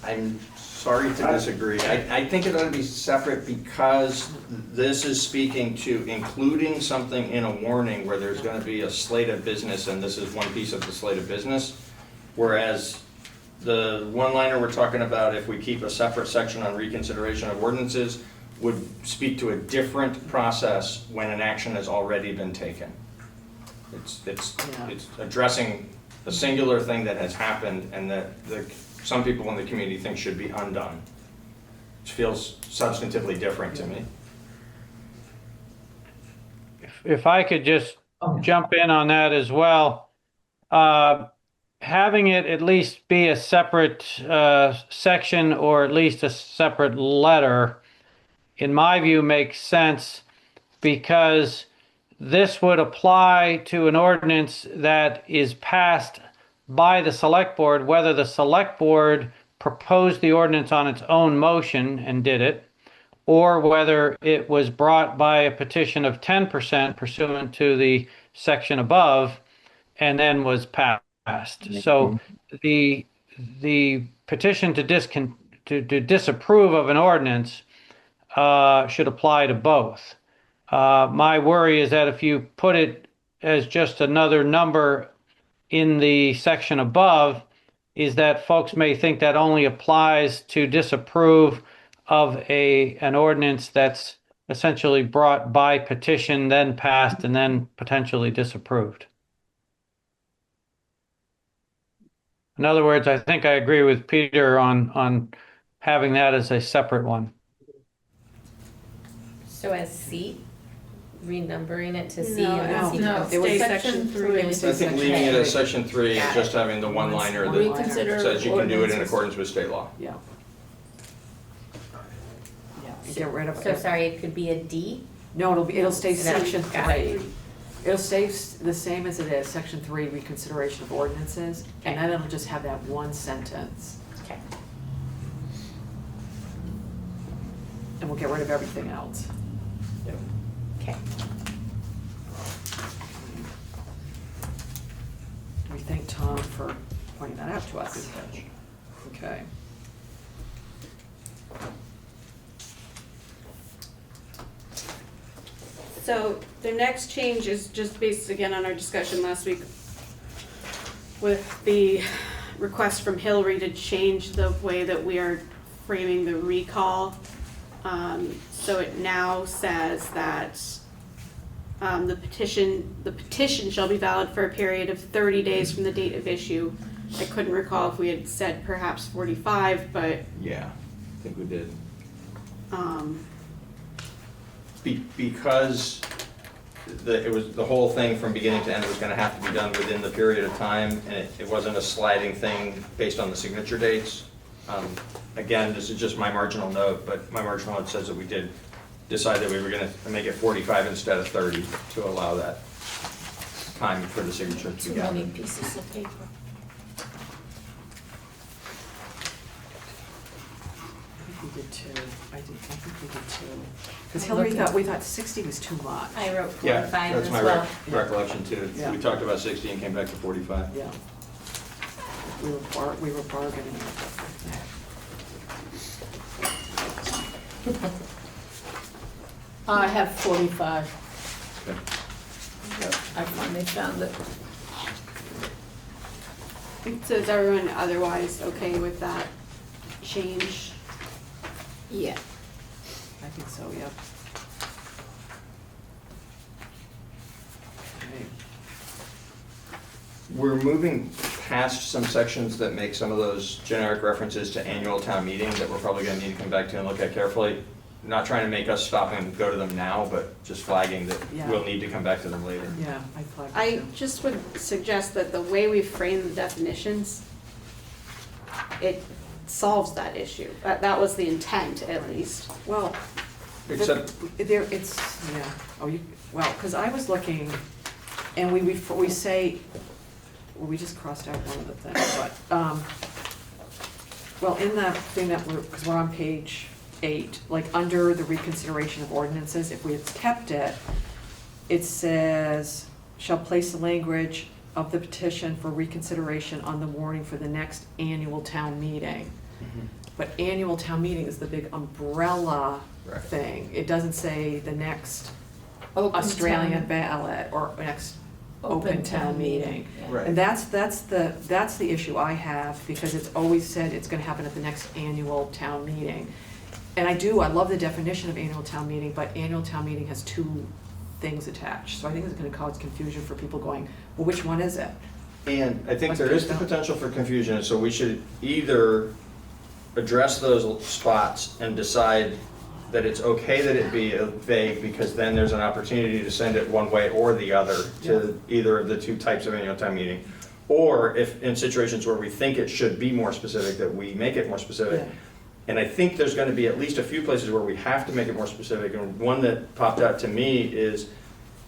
I'm sorry to disagree. I think it ought to be separate because this is speaking to including something in a warning where there's gonna be a slate of business, and this is one piece of the slate of business. Whereas the one-liner we're talking about, if we keep a separate section on reconsideration of ordinances, would speak to a different process when an action has already been taken. It's addressing a singular thing that has happened and that some people in the community think should be undone. It feels substantively different to me.
If I could just jump in on that as well, having it at least be a separate section or at least a separate letter, in my view, makes sense because this would apply to an ordinance that is passed by the select board, whether the select board proposed the ordinance on its own motion and did it, or whether it was brought by a petition of 10% pursuant to the section above and then was passed. So the petition to disapprove of an ordinance should apply to both. My worry is that if you put it as just another number in the section above, is that folks may think that only applies to disapprove of an ordinance that's essentially brought by petition, then passed, and then potentially disapproved. In other words, I think I agree with Peter on having that as a separate one.
So as C, renumbering it to C.
No,
or C.
No,
It was
stay
section three.
It was
I think leaving it as section 3 and
Got
just
it.
having the one-liner that
Reconsider
says you can do it in
ordinances.
accordance with state law.
Yeah. Yeah, and get rid of
So
it.
sorry, it could be a D?
No, it'll stay
No,
section
got it.
3. It'll stay the same as it is, section 3, reconsideration of ordinances, and then it'll just have that one sentence,
Okay.
and we'll get rid of everything else.
Okay.
We thank Tom for pointing that out to us. Okay.
So the next change is just based again on our discussion last week with the request from Hillary to change the way that we are framing the recall. So it now says that the petition shall be valid for a period of 30 days from the date of issue. I couldn't recall if we had said perhaps 45, but
Yeah, I think we did.
um,
Because the whole thing from beginning to end was gonna have to be done within the period of time, and it wasn't a sliding thing based on the signature dates. Again, this is just my marginal note, but my marginal note says that we did decide that we were gonna make it 45 instead of 30 to allow that time for the signature to
Too
be gathered.
many pieces of paper.
I think we did 2. I think we did 2. Because Hillary we thought 60 was too much.
I wrote
Yeah,
45
that's
as
my
well.
recollection too.
Yeah.
We talked about 60 and came back to 45.
Yeah. We were bargaining.
I have 45.
Okay.
I finally found it.
so is everyone otherwise okay with that change?
Yeah.
I think so, yep. Okay.
We're moving past some sections that make some of those generic references to annual town meeting that we're probably gonna need to come back to and look at carefully. Not trying to make us stop and go to them now, but just flagging that
Yeah.
we'll need to come back to them later.
Yeah, I flagged it
I
too.
just would suggest that the way we frame the definitions, it solves that issue. That was the intent, at least.
Well,
Except,
there, it's, yeah, well, because I was looking, and we say, well, we just crossed out one of the things, but, well, in that thing that because we're on page 8, like, under the reconsideration of ordinances, if we had kept it, it says, shall place the language of the petition for reconsideration on the warning for the next annual town meeting. But annual town meeting is the big umbrella
Right.
thing. It doesn't say the next
Open
Australian
town-
ballot or next open town meeting.
Yeah.
And that's the issue I have, because it's always said it's gonna happen at the next annual town meeting. And I love the definition of annual town meeting, but annual town meeting has two things attached. So I think it's gonna cause confusion for people going, well, which one is it?
And I think there is the potential for confusion, so we should either address those spots and decide that it's okay that it be vague, because then there's an opportunity to send it one way or the other to either of the two types of annual town meeting. Or if in situations where we think it should be more specific, that we make it more specific.
Yeah.
And I think there's going to be at least a few places where we have to make it more specific. And one that popped out to me is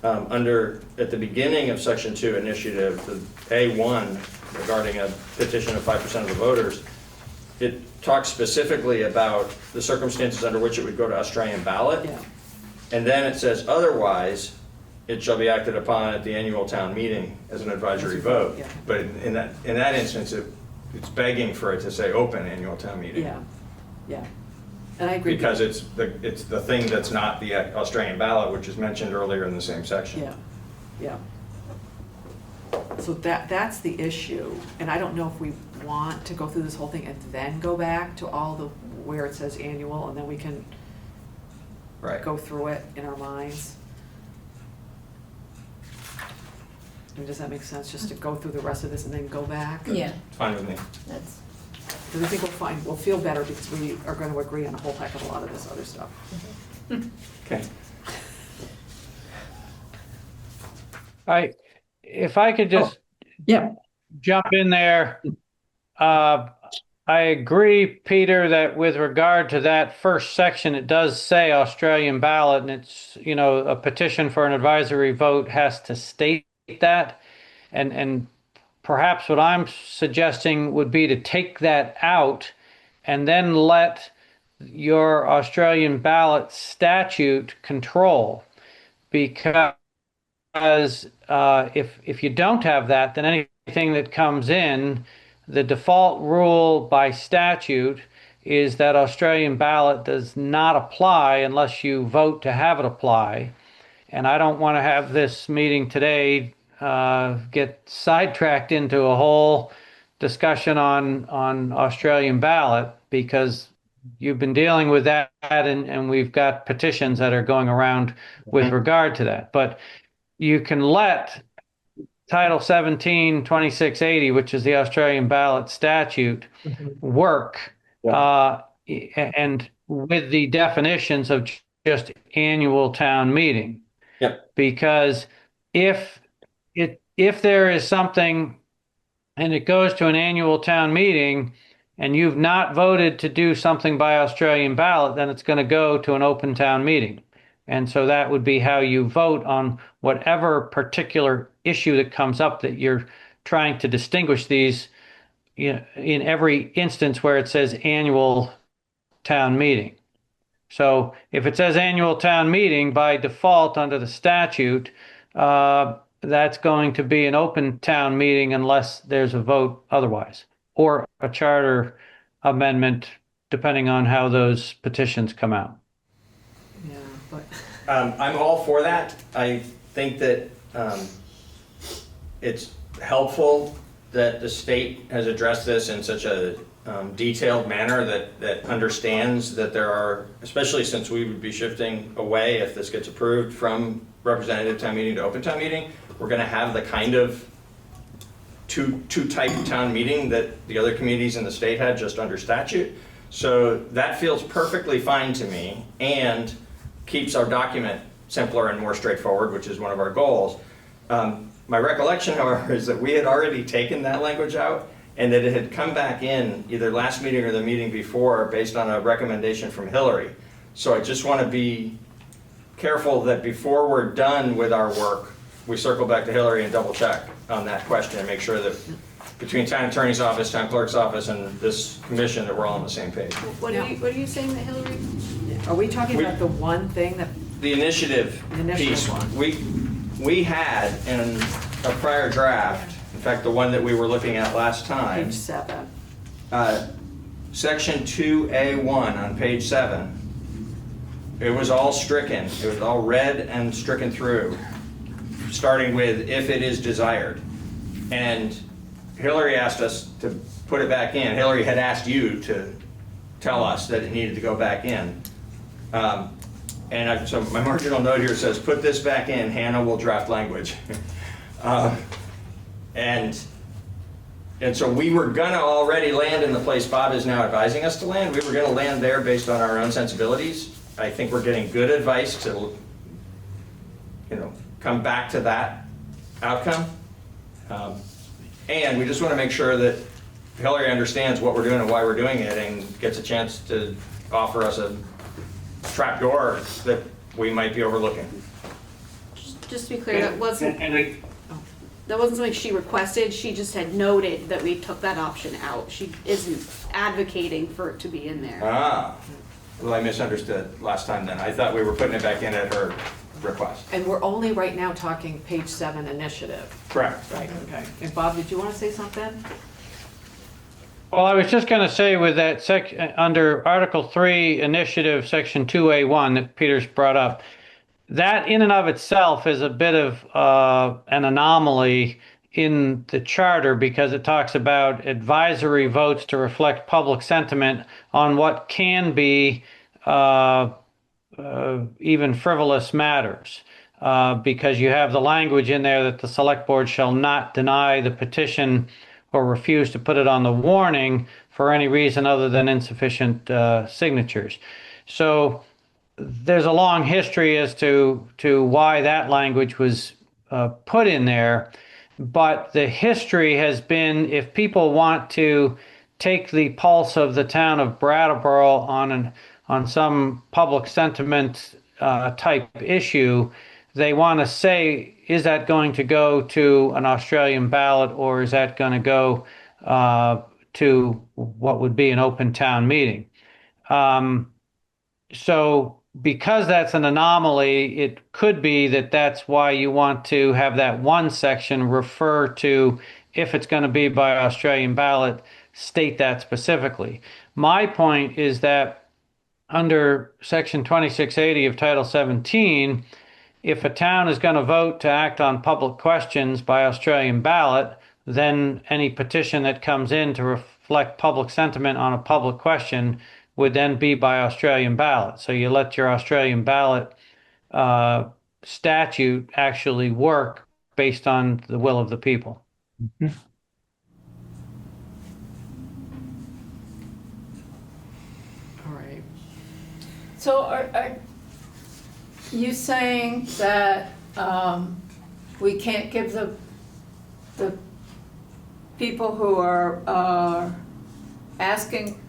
at the beginning of Section 2 initiative, the A1 regarding a petition of 5% of the voters. It talks specifically about the circumstances under which it would go to Australian ballot.
Yeah.
And then it says, otherwise, it shall be acted upon at the annual town meeting as an advisory vote.
Yeah.
But in that instance, it's begging for it to say open annual town meeting.
Yeah, yeah. And I agree.
Because it's the thing that's not the Australian ballot, which is mentioned earlier in the same section.
Yeah, yeah. So that's the issue, and I don't know if we want to go through this whole thing and then go back to all the, where it says annual, and then we can
Right.
go through it in our minds. I mean, does that make sense, just to go through the rest of this and then go back?
Yeah,
Fine with me.
that's,
Because I think we'll feel better because we are going to agree on a whole heck of a lot of this other stuff.
Okay.
If I could just
Yeah.
jump in there. I agree, Peter, that with regard to that first section, it does say Australian ballot, and it's, a petition for an advisory vote has to state that. And perhaps what I'm suggesting would be to take that out and then let your Australian ballot statute control. Because if you don't have that, then anything that comes in, the default rule by statute is that Australian ballot does not apply unless you vote to have it apply. And I don't want to have this meeting today get sidetracked into a whole discussion on Australian ballot, because you've been dealing with that, and we've got petitions that are going around with regard to that. But you can let Title 17, 2680, which is the Australian ballot statute, work, and with the definitions of just annual town meeting.
Yep.
Because if there is something and it goes to an annual town meeting and you've not voted to do something by Australian ballot, then it's going to go to an open town meeting. And so that would be how you vote on whatever particular issue that comes up that you're trying to distinguish these, in every instance where it says annual town meeting. So if it says annual town meeting, by default under the statute, that's going to be an open town meeting unless there's a vote otherwise, or a charter amendment, depending on how those petitions come out.
Yeah, but.
I'm all for that. I think that it's helpful that the state has addressed this in such a detailed manner that understands that there are, especially since we would be shifting away if this gets approved from representative town meeting to open town meeting, we're going to have the kind of two-type town meeting that the other communities in the state had just under statute. So that feels perfectly fine to me and keeps our document simpler and more straightforward, which is one of our goals. My recollection, however, is that we had already taken that language out and that it had come back in either last meeting or the meeting before based on a recommendation from Hillary. So I just want to be careful that before we're done with our work, we circle back to Hillary and double check on that question and make sure that between town attorney's office, town clerk's office, and this commission, that we're all on the same page.
What are you saying that Hillary?
Are we talking about the one thing that,
The initiative
The initiative
piece,
one.
we had in a prior draft, in fact, the one that we were looking at last time,
Page 7.
section 2A1 on page 7, it was all stricken. It was all read and stricken through, starting with if it is desired. And Hillary asked us to put it back in. Hillary had asked you to tell us that it needed to go back in. So my marginal note here says, put this back in, Hannah will draft language. And so we were gonna already land in the place Bob is now advising us to land. We were gonna land there based on our own sensibilities. I think we're getting good advice to, come back to that outcome. And we just wanna make sure that Hillary understands what we're doing and why we're doing it and gets a chance to offer us a trap door that we might be overlooking.
Just to be clear, that wasn't something she requested. She just had noted that we took that option out. She isn't advocating for it to be in there.
Well, I misunderstood last time then. I thought we were putting it back in at her request.
And we're only right now talking page 7 initiative.
Correct.
Right, okay. And Bob, did you want to say something?
Well, I was just going to say with that under Article 3 Initiative, Section 2A1 that Peter's brought up, that in and of itself is a bit of an anomaly in the charter because it talks about advisory votes to reflect public sentiment on what can be even frivolous matters. Because you have the language in there that the select board shall not deny the petition or refuse to put it on the warning for any reason other than insufficient signatures. So there's a long history as to why that language was put in there, but the history has been if people want to take the pulse of the town of Brattleboro on some public sentiment type issue, they want to say, is that going to go to an Australian ballot or is that going to go to what would be an open town meeting? So because that's an anomaly, it could be that that's why you want to have that one section refer to if it's going to be by Australian ballot, state that specifically. My point is that under Section 2680 of Title 17, if a town is going to vote to act on public questions by Australian ballot, then any petition that comes in to reflect public sentiment on a public question would then be by Australian ballot. So you let your Australian ballot statute actually work based on the will of the people.
All right.
So are you saying that we can't give the people who are asking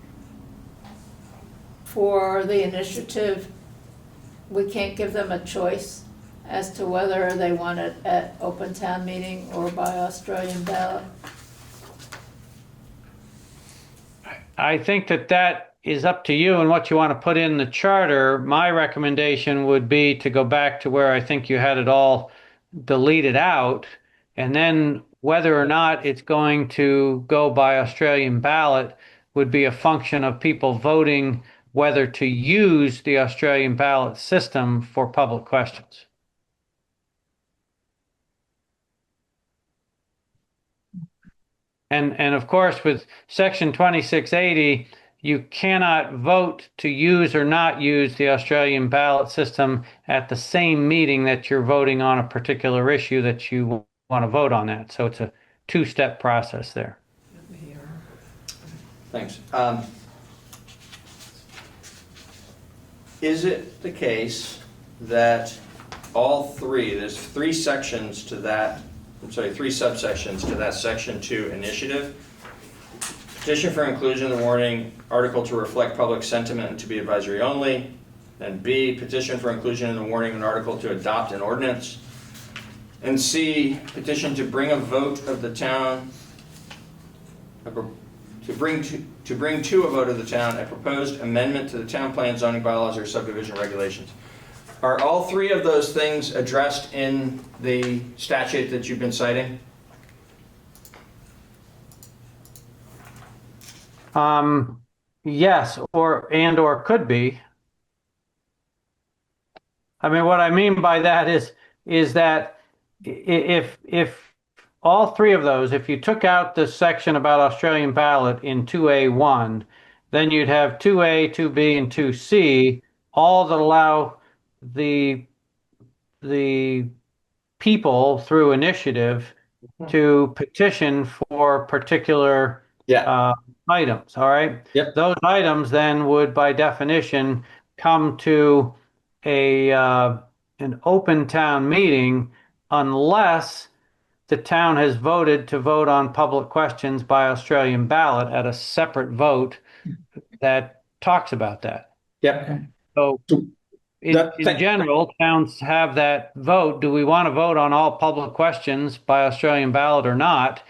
for the initiative, we can't give them a choice as to whether they want it at open town meeting or by Australian ballot?
I think that is up to you and what you want to put in the charter. My recommendation would be to go back to where I think you had it all deleted out, and then whether or not it's going to go by Australian ballot would be a function of people voting whether to use the Australian ballot system for public questions. And of course, with Section 2680, you cannot vote to use or not use the Australian ballot system at the same meeting that you're voting on a particular issue that you want to vote on that. So it's a two-step process there.
Thanks. Is it the case that all three, there's three sections to that, three subsections to that Section 2 initiative? Petition for inclusion in the warning article to reflect public sentiment to be advisory only. And B, petition for inclusion in the warning an article to adopt an ordinance. And C, petition to bring a vote of the town, to bring to a vote of the town a proposed amendment to the town plan, zoning bylaws, or subdivision regulations. Are all three of those things addressed in the statute that you've been citing?
Yes, or could be. I mean, what I mean by that is that if all three of those, if you took out the section about Australian ballot in 2A1, then you'd have 2A, 2B, and 2C, all that allow the people through initiative to petition for particular items, all right?
Yep.
Those items then would, by definition, come to an open town meeting unless the town has voted to vote on public questions by Australian ballot at a separate vote that talks about that.
Yep.
So in general, towns have that vote. Do we want to vote on all public questions by Australian ballot or not?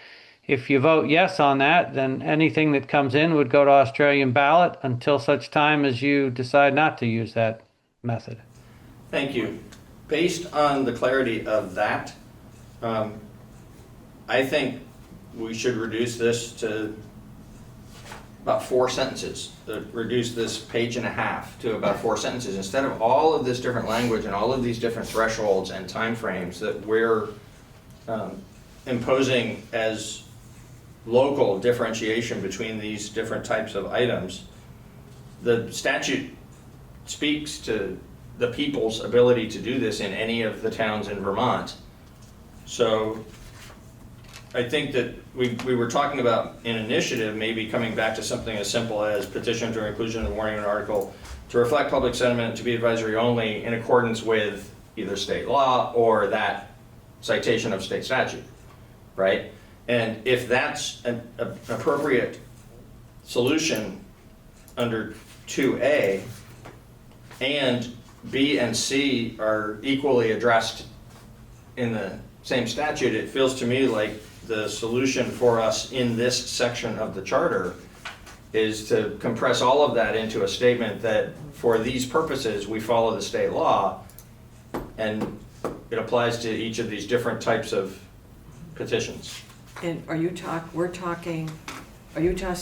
If you vote yes on that, then anything that comes in would go to Australian ballot until such time as you decide not to use that method.
Thank you. Based on the clarity of that, I think we should reduce this to about 4 sentences. Reduce this page and a half to about 4 sentences instead of all of this different language and all of these different thresholds and timeframes that we're imposing as local differentiation between these different types of items. The statute speaks to the people's ability to do this in any of the towns in Vermont. So I think that we were talking about an initiative maybe coming back to something as simple as petition to inclusion in the warning of an article to reflect public sentiment, to be advisory only in accordance with either state law or that citation of state statute, right? And if that's an appropriate solution under 2A, and B and C are equally addressed in the same statute, it feels to me like the solution for us in this section of the charter is to compress all of that into a statement that for these purposes, we follow the state law, and it applies to each of these different types of petitions.
And are you just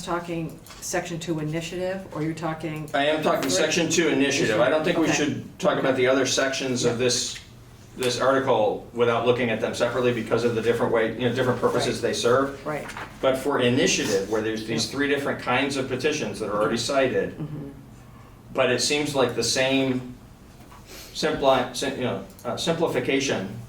talking section 2 initiative, or are you talking?
I am talking section 2 initiative. I don't think we
Okay.
should talk about the other sections of this article without looking at them separately because of the different different purposes they serve.
Right.
But for initiative, where there's these 3 different kinds of petitions that are already cited, but it seems like the same simplification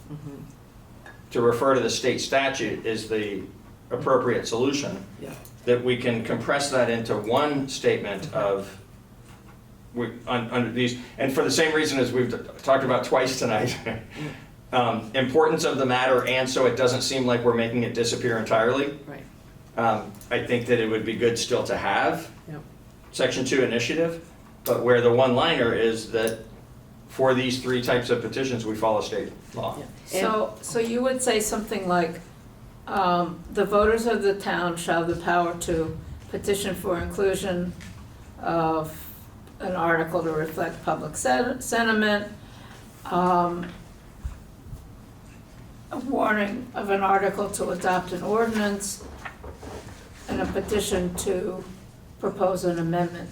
to refer to the state statute is the appropriate solution.
Yeah.
That we can compress that into one statement of under these, and for the same reason as we've talked about twice tonight, importance of the matter, and so it doesn't seem like we're making it disappear entirely.
Right.
I think that it would be good still to have
Yep.
section 2 initiative, but where the one-liner is that for these 3 types of petitions, we follow state law.
Yeah.
So you would say something like, the voters of the town shall have the power to petition for inclusion of an article to reflect public sentiment, a warning of an article to adopt an ordinance, and a petition to propose an amendment.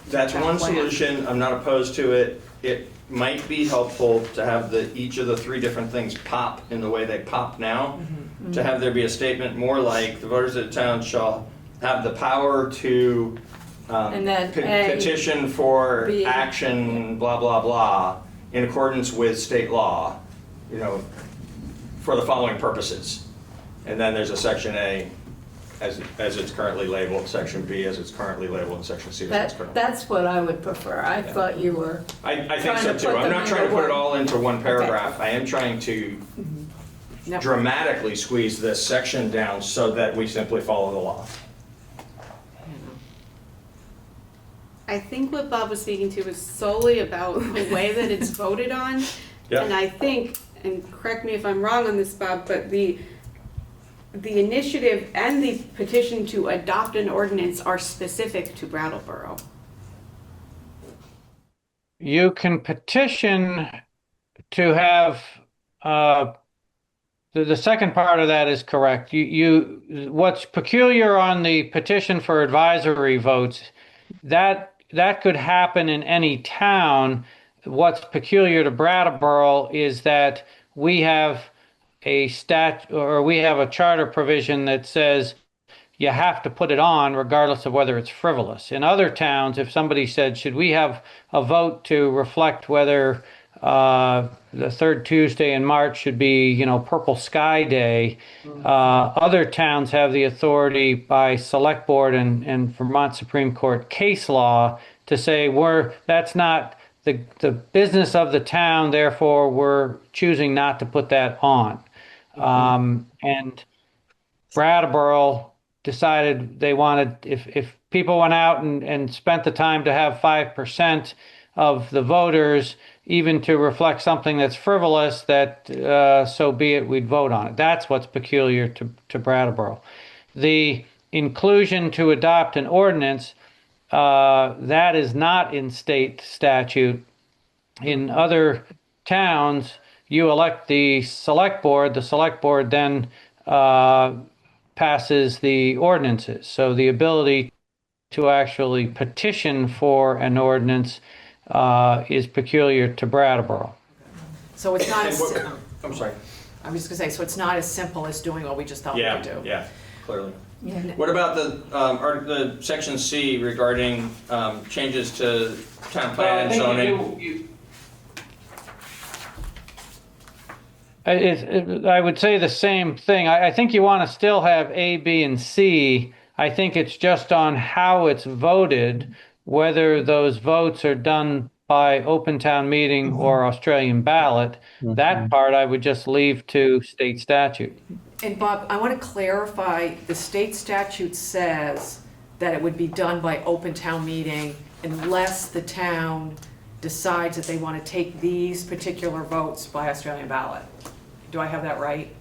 That's one solution. I'm not opposed to it. It might be helpful to have each of the 3 different things pop in the way they pop now. To have there be a statement more like the voters of the town shall have the power to
And then
petition for
B.
action, blah, blah, blah, in accordance with state law, for the following purposes. And then there's a section A as it's currently labeled, section B as it's currently labeled, and section C as it's currently.
That's what I would prefer. I thought you were.
I think
trying
so
to
too.
put
I'm
them
not trying to
into
put it
one.
all into one paragraph. I am trying to
Yep.
dramatically squeeze this section down so that we simply follow the law.
I think what Bob was speaking to was solely about the way that it's voted on.
Yeah.
And I think, and correct me if I'm wrong on this, Bob, but the initiative and the petition to adopt an ordinance are specific to Brattleboro.
you can petition to have, the second part of that is correct. What's peculiar on the petition for advisory votes, that could happen in any town. What's peculiar to Brattleboro is that we have a charter provision that says you have to put it on regardless of whether it's frivolous. In other towns, if somebody said, should we have a vote to reflect whether the third Tuesday in March should be, Purple Sky Day, other towns have the authority by select board and Vermont Supreme Court case law to say that's not the business of the town, therefore we're choosing not to put that on. And Brattleboro decided they wanted, if people went out and spent the time to have 5% of the voters, even to reflect something that's frivolous, that so be it, we'd vote on it. That's what's peculiar to Brattleboro. The inclusion to adopt an ordinance, that is not in state statute. In other towns, you elect the select board then passes the ordinances. So the ability to actually petition for an ordinance is peculiar to Brattleboro.
So it's not as,
I'm sorry.
I was just gonna say, so it's not as simple as doing what we just thought we could do.
Yeah, clearly.
Yeah.
What about the section C regarding changes to town plan and zoning?
I would say the same thing. I think you want to still have A, B, and C. I think it's just on how it's voted, whether those votes are done by open town meeting or Australian ballot. That part I would just leave to state statute.
And Bob, I want to clarify, the state statute says that it would be done by open town meeting unless the town decides that they want to take these particular votes by Australian ballot. Do I have that right?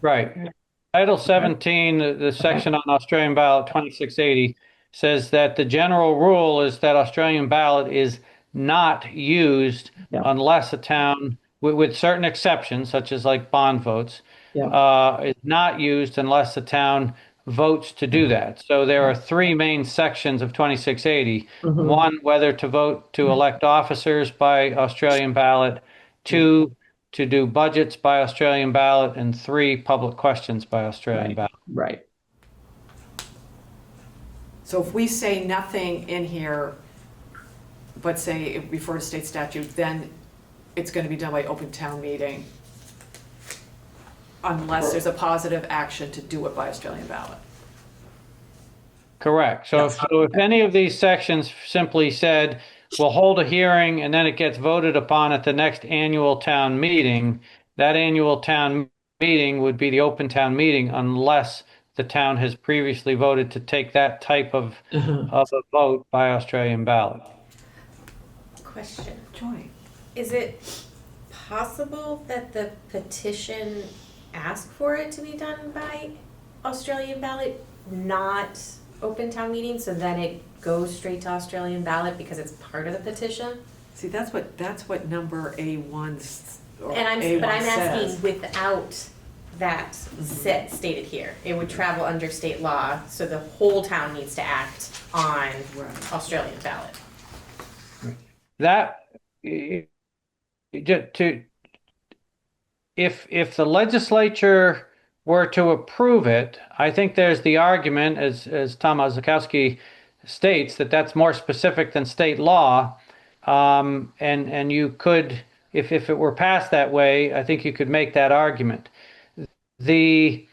Right. Title 17, the section on Australian ballot 2680, says that the general rule is that Australian ballot is not used unless a town, with certain exceptions, such as like bond votes, is not used unless the town votes to do that. So there are three main sections of 2680. One, whether to vote to elect officers by Australian ballot. Two, to do budgets by Australian ballot. And three, public questions by Australian ballot.
Right.
So if we say nothing in here, but say refer to state statute, then it's going to be done by open town meeting unless there's a positive action to do it by Australian ballot.
Correct. So if any of these sections simply said, we'll hold a hearing and then it gets voted upon at the next annual town meeting, that annual town meeting would be the open town meeting unless the town has previously voted to take that type of a vote by Australian ballot.
Question.
Joy.
Is it possible that the petition asked for it to be done by Australian ballot, not open town meeting, so then it goes straight to Australian ballot because it's part of the petition?
See, that's what number A1's or
But I'm
A1
asking
says.
without that stated here. It would travel under state law, so the whole town needs to act on Australian ballot.
That if the legislature were to approve it, I think there's the argument, as Tom Ozakowski states, that that's more specific than state law, and you could, if it were passed that way, I think you could make that argument. The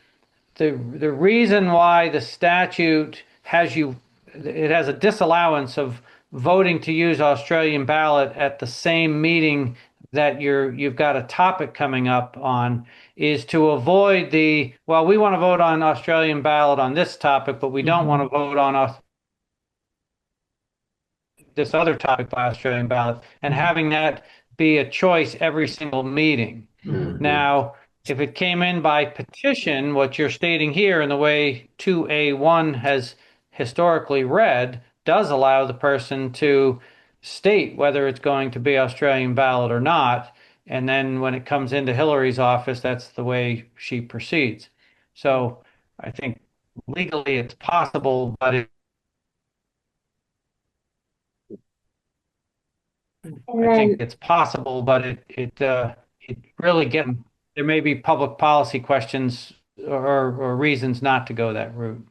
reason why the statute has a disallowance of voting to use Australian ballot at the same meeting that you've got a topic coming up on is to avoid we want to vote on Australian ballot on this topic, but we don't want to vote on this other topic by Australian ballot, and having that be a choice every single meeting. Now, if it came in by petition, what you're stating here and the way 2A1 has historically read does allow the person to state whether it's going to be Australian ballot or not. And then when it comes into Hillary's office, that's the way she proceeds. So I think legally it's possible, but it really there may be public policy questions or reasons not to go that route.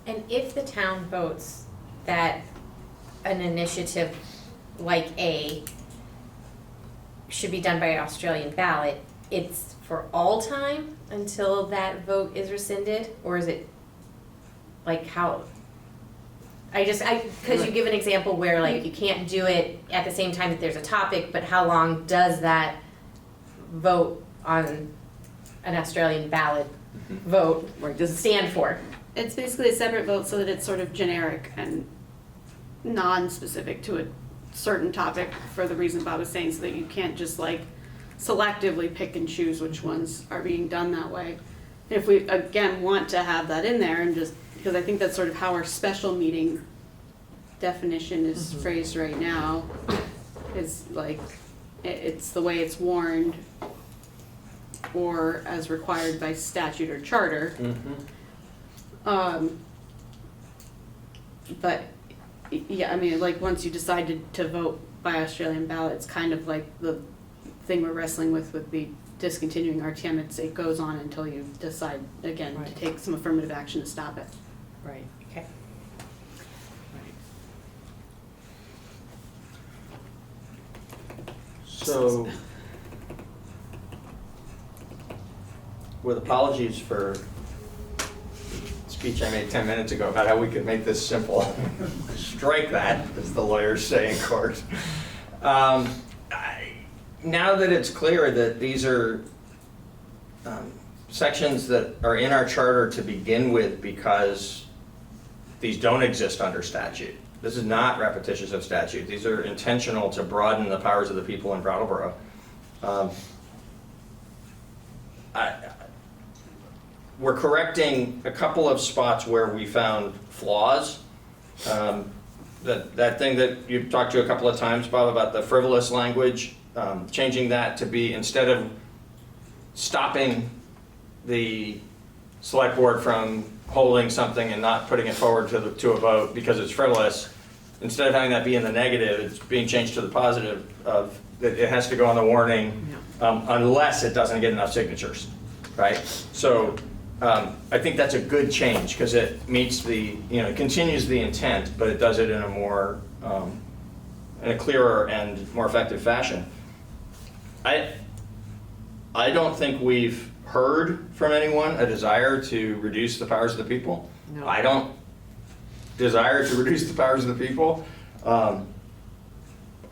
And if the town votes that an initiative like A should be done by Australian ballot, it's for all time until that vote is rescinded? Or is it like how? Because you give an example where like you can't do it at the same time that there's a topic, but how long does that vote on an Australian ballot vote stand for?
It's basically a separate vote so that it's sort of generic and non-specific to a certain topic for the reason Bob was saying, so that you can't just like selectively pick and choose which ones are being done that way. If we, again, want to have that in there and just, because I think that's sort of how our special meeting definition is phrased right now, is like, it's the way it's warned or as required by statute or charter. But yeah, I mean, like once you decided to vote by Australian ballot, it's kind of like the thing we're wrestling with the discontinuing RTM. It goes on until you decide again to take some affirmative action to stop it.
Right.
Okay.
So, with apologies for speech I made 10 minutes ago about how we could make this simple, strike that, as the lawyers say in court. Now that it's clear that these are sections that are in our charter to begin with because these don't exist under statute. This is not repetitious of statute. These are intentional to broaden the powers of the people in Brattleboro. We're correcting a couple of spots where we found flaws. That thing that you've talked to a couple of times, Bob, about the frivolous language, changing that to be, instead of stopping the select board from holding something and not putting it forward to a vote because it's frivolous, instead of having that be in the negative, it's being changed to the positive of that it has to go on the warning unless it doesn't get enough signatures, right? So I think that's a good change because it meets the, it continues the intent, but it does it in a more, in a clearer and more effective fashion. I don't think we've heard from anyone a desire to reduce the powers of the people.
No.
I don't desire to reduce the powers of the people.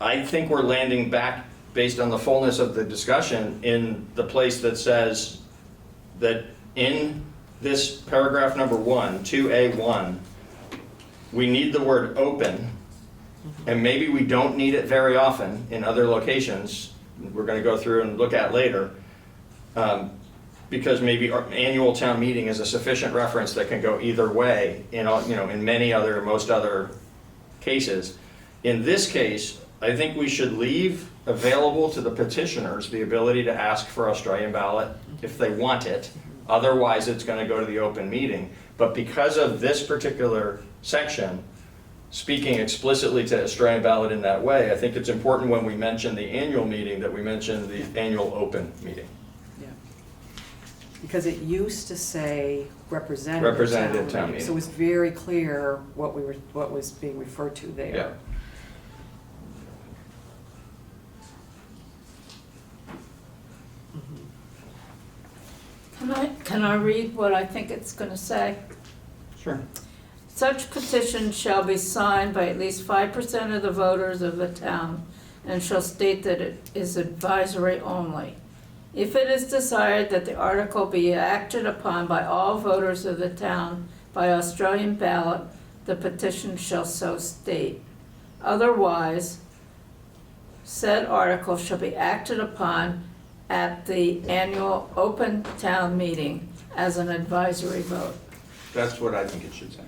I think we're landing back, based on the fullness of the discussion, in the place that says that in this paragraph number 1, 2A1, we need the word open, and maybe we don't need it very often in other locations. We're going to go through and look at later, because maybe our annual town meeting is a sufficient reference that can go either way in most other cases. In this case, I think we should leave available to the petitioners the ability to ask for Australian ballot if they want it. Otherwise, it's going to go to the open meeting. But because of this particular section, speaking explicitly to Australian ballot in that way, I think it's important when we mention the annual meeting that we mention the annual open meeting.
Yeah. Because it used to say representative town meeting. So it was very clear what was being referred to there.
Yeah.
Can I read what I think it's going to say?
Sure.
Such petition shall be signed by at least 5% of the voters of the town and shall state that it is advisory only. If it is desired that the article be acted upon by all voters of the town by Australian ballot, the petition shall so state. Otherwise, said article shall be acted upon at the annual open town meeting as an advisory vote.
That's what I think it should say.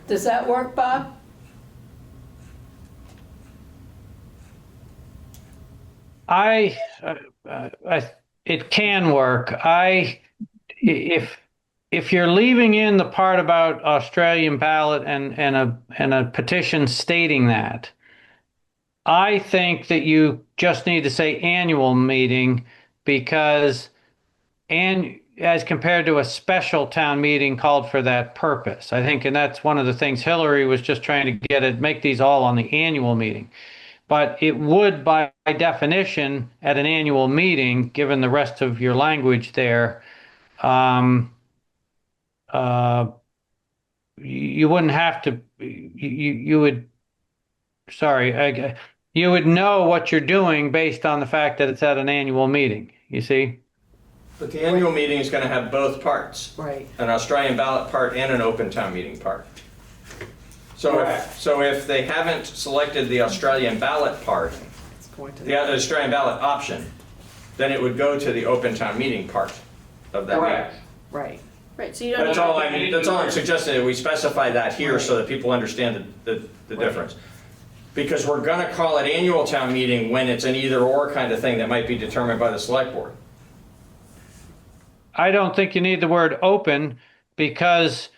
Does that work, Bob?
It can work. If you're leaving in the part about Australian ballot and a petition stating that, I think that you just need to say annual meeting, because as compared to a special town meeting called for that purpose. I think, and that's one of the things Hillary was just trying to make these all on the annual meeting. But it would, by definition, at an annual meeting, given the rest of your language there, you wouldn't have to, you would, sorry, you would know what you're doing based on the fact that it's at an annual meeting, you see?
But the annual meeting is going to have both parts.
Right.
An Australian ballot part and an open town meeting part. So if they haven't selected the Australian ballot part,
It's going to
the Australian ballot option, then it would go to the open town meeting part of that meeting.
Right.
Right, so you don't.
That's all I'm suggesting, that we specify that here so that people understand the difference. Because we're gonna call it annual town meeting when it's an either or kind of thing that might be determined by the select board.
I don't think you need the word open, because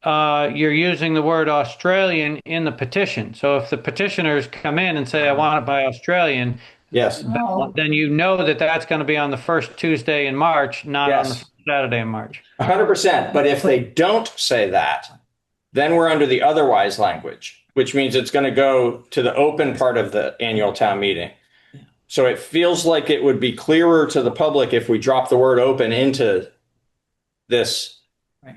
you're using the word Australian in the petition. So if the petitioners come in and say, I want it by Australian,
Yes.
then you know that that's going to be on the first Tuesday in March, not on the
Yes.
first Saturday in March.
100%, but if they don't say that, then we're under the otherwise language, which means it's going to go to the open part of the annual town meeting. So it feels like it would be clearer to the public if we drop the word open into this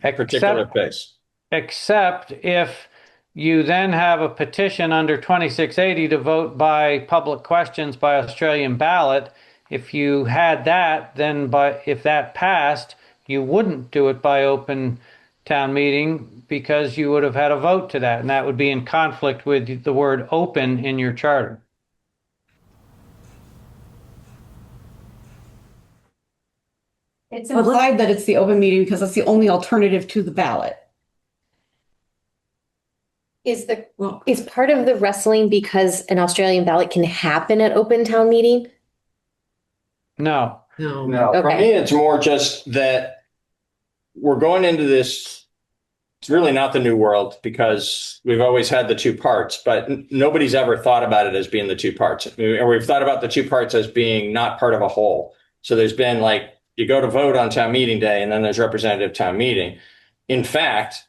particular place.
Except if you then have a petition under 2680 to vote by public questions by Australian ballot. If you had that, then if that passed, you wouldn't do it by open town meeting, because you would have had a vote to that, and that would be in conflict with the word open in your charter.
It's implied that it's the open meeting because that's the only alternative to the ballot.
Is part of the wrestling because an Australian ballot can happen at open town meeting?
No.
No, for
Okay.
me, it's more just that we're going into this. It's really not the new world, because we've always had the two parts, but nobody's ever thought about it as being the two parts. Or we've thought about the two parts as being not part of a whole. So there's been like, you go to vote on town meeting day, and then there's representative town meeting. In fact,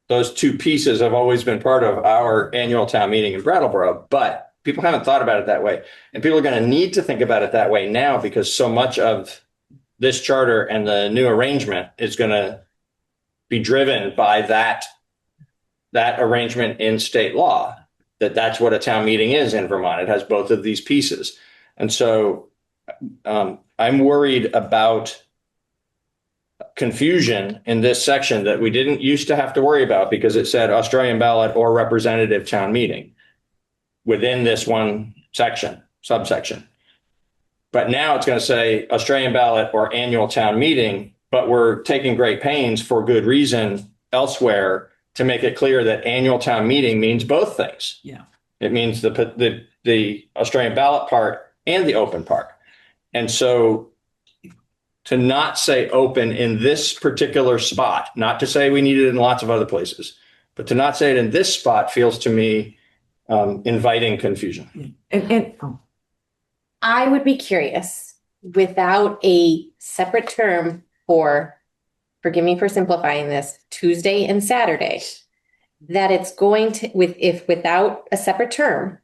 those two pieces have always been part of our annual town meeting in Brattleboro, but people haven't thought about it that way. And people are going to need to think about it that way now, because so much of this charter and the new arrangement is going to be driven by that arrangement in state law, that's what a town meeting is in Vermont. It has both of these pieces. And so I'm worried about confusion in this section that we didn't used to have to worry about, because it said Australian ballot or representative town meeting within this one subsection. But now it's going to say Australian ballot or annual town meeting, but we're taking great pains for good reason elsewhere to make it clear that annual town meeting means both things.
Yeah.
It means the Australian ballot part and the open part. And so to not say open in this particular spot, not to say we need it in lots of other places, but to not say it in this spot feels to me inviting confusion.
I would be curious, without a separate term for, forgive me for simplifying this, Tuesday and Saturday, that it's going to, without a separate term,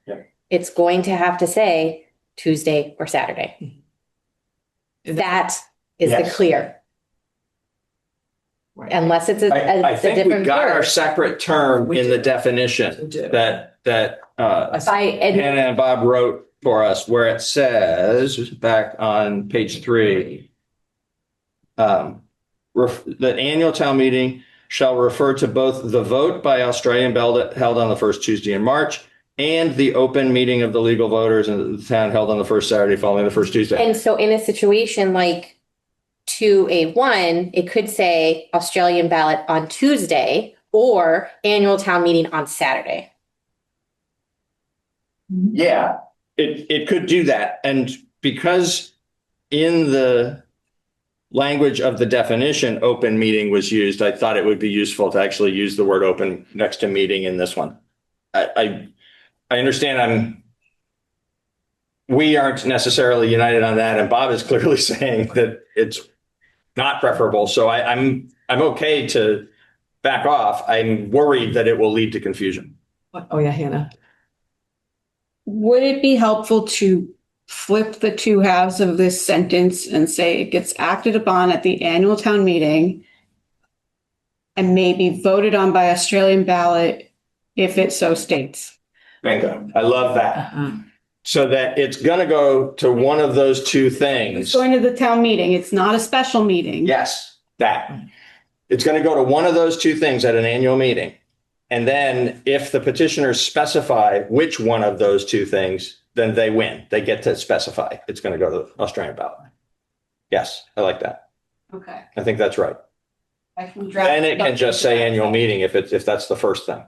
it's going to have to say Tuesday or Saturday. That is the clear.
Right.
Unless it's a
I think we
different
got our
word.
separate term
We
in the
do.
definition
We do.
that
And
Hannah and Bob wrote for us, where it says back on page 3, the annual town meeting shall refer to both the vote by Australian ballot held on the first Tuesday in March and the open meeting of the legal voters in the town held on the first Saturday following the first Tuesday.
And so in a situation like 2A1, it could say Australian ballot on Tuesday or annual town meeting on Saturday.
Yeah, it could do that. And because in the language of the definition, open meeting was used, I thought it would be useful to actually use the word open next to meeting in this one. I understand we aren't necessarily united on that, and Bob is clearly saying that it's not preferable. So I'm okay to back off. I'm worried that it will lead to confusion.
Oh, yeah, Hannah.
Would it be helpful to flip the two halves of this sentence and say it gets acted upon at the annual town meeting and maybe voted on by Australian ballot if it so states?
Bingo. I love that. So that it's going to go to one of those two things.
It's going to the town meeting. It's not a special meeting.
Yes, that. It's going to go to one of those two things at an annual meeting. And then if the petitioners specify which one of those two things, then they win. They get to specify. It's going to go to the Australian ballot. Yes, I like that.
Okay.
I think that's right.
I can draft.
Then it can just say annual meeting if that's the first thing.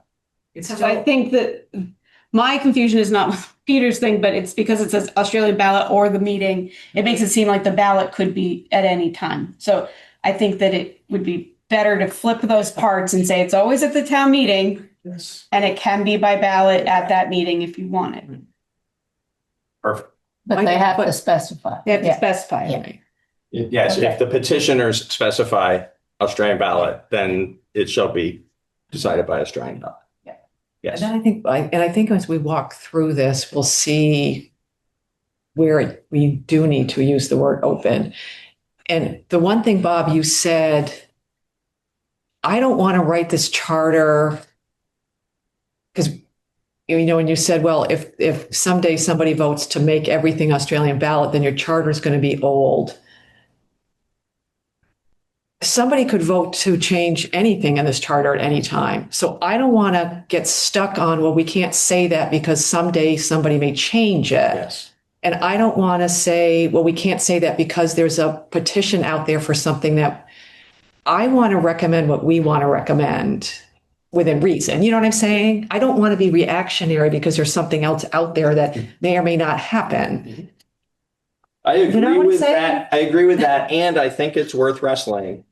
So I think that my confusion is not Peter's thing, but it's because it says Australian ballot or the meeting. It makes it seem like the ballot could be at any time. So I think that it would be better to flip those parts and say it's always at the town meeting, and it can be by ballot at that meeting if you want it.
Perfect.
But they have to specify.
They have to specify it.
Yeah.
Right?
Yes, if the petitioners specify Australian ballot, then it shall be decided by Australian ballot.
Yeah.
Yes.
And then I think as we walk through this, we'll see where we do need to use the word open. And the one thing, Bob, you said, I don't want to write this charter because, when you said, well, if someday somebody votes to make everything Australian ballot, then your charter is going to be old. Somebody could vote to change anything in this charter at any time. So I don't want to get stuck on, well, we can't say that because someday somebody may change it.
Yes.
And I don't want to say, well, we can't say that because there's a petition out there for something that I want to recommend what we want to recommend within reason. You know what I'm saying? I don't want to be reactionary because there's something else out there that may or may not happen.
I agree
You know what I'm
with
saying?
that. I agree with that. And I think it's worth wrestling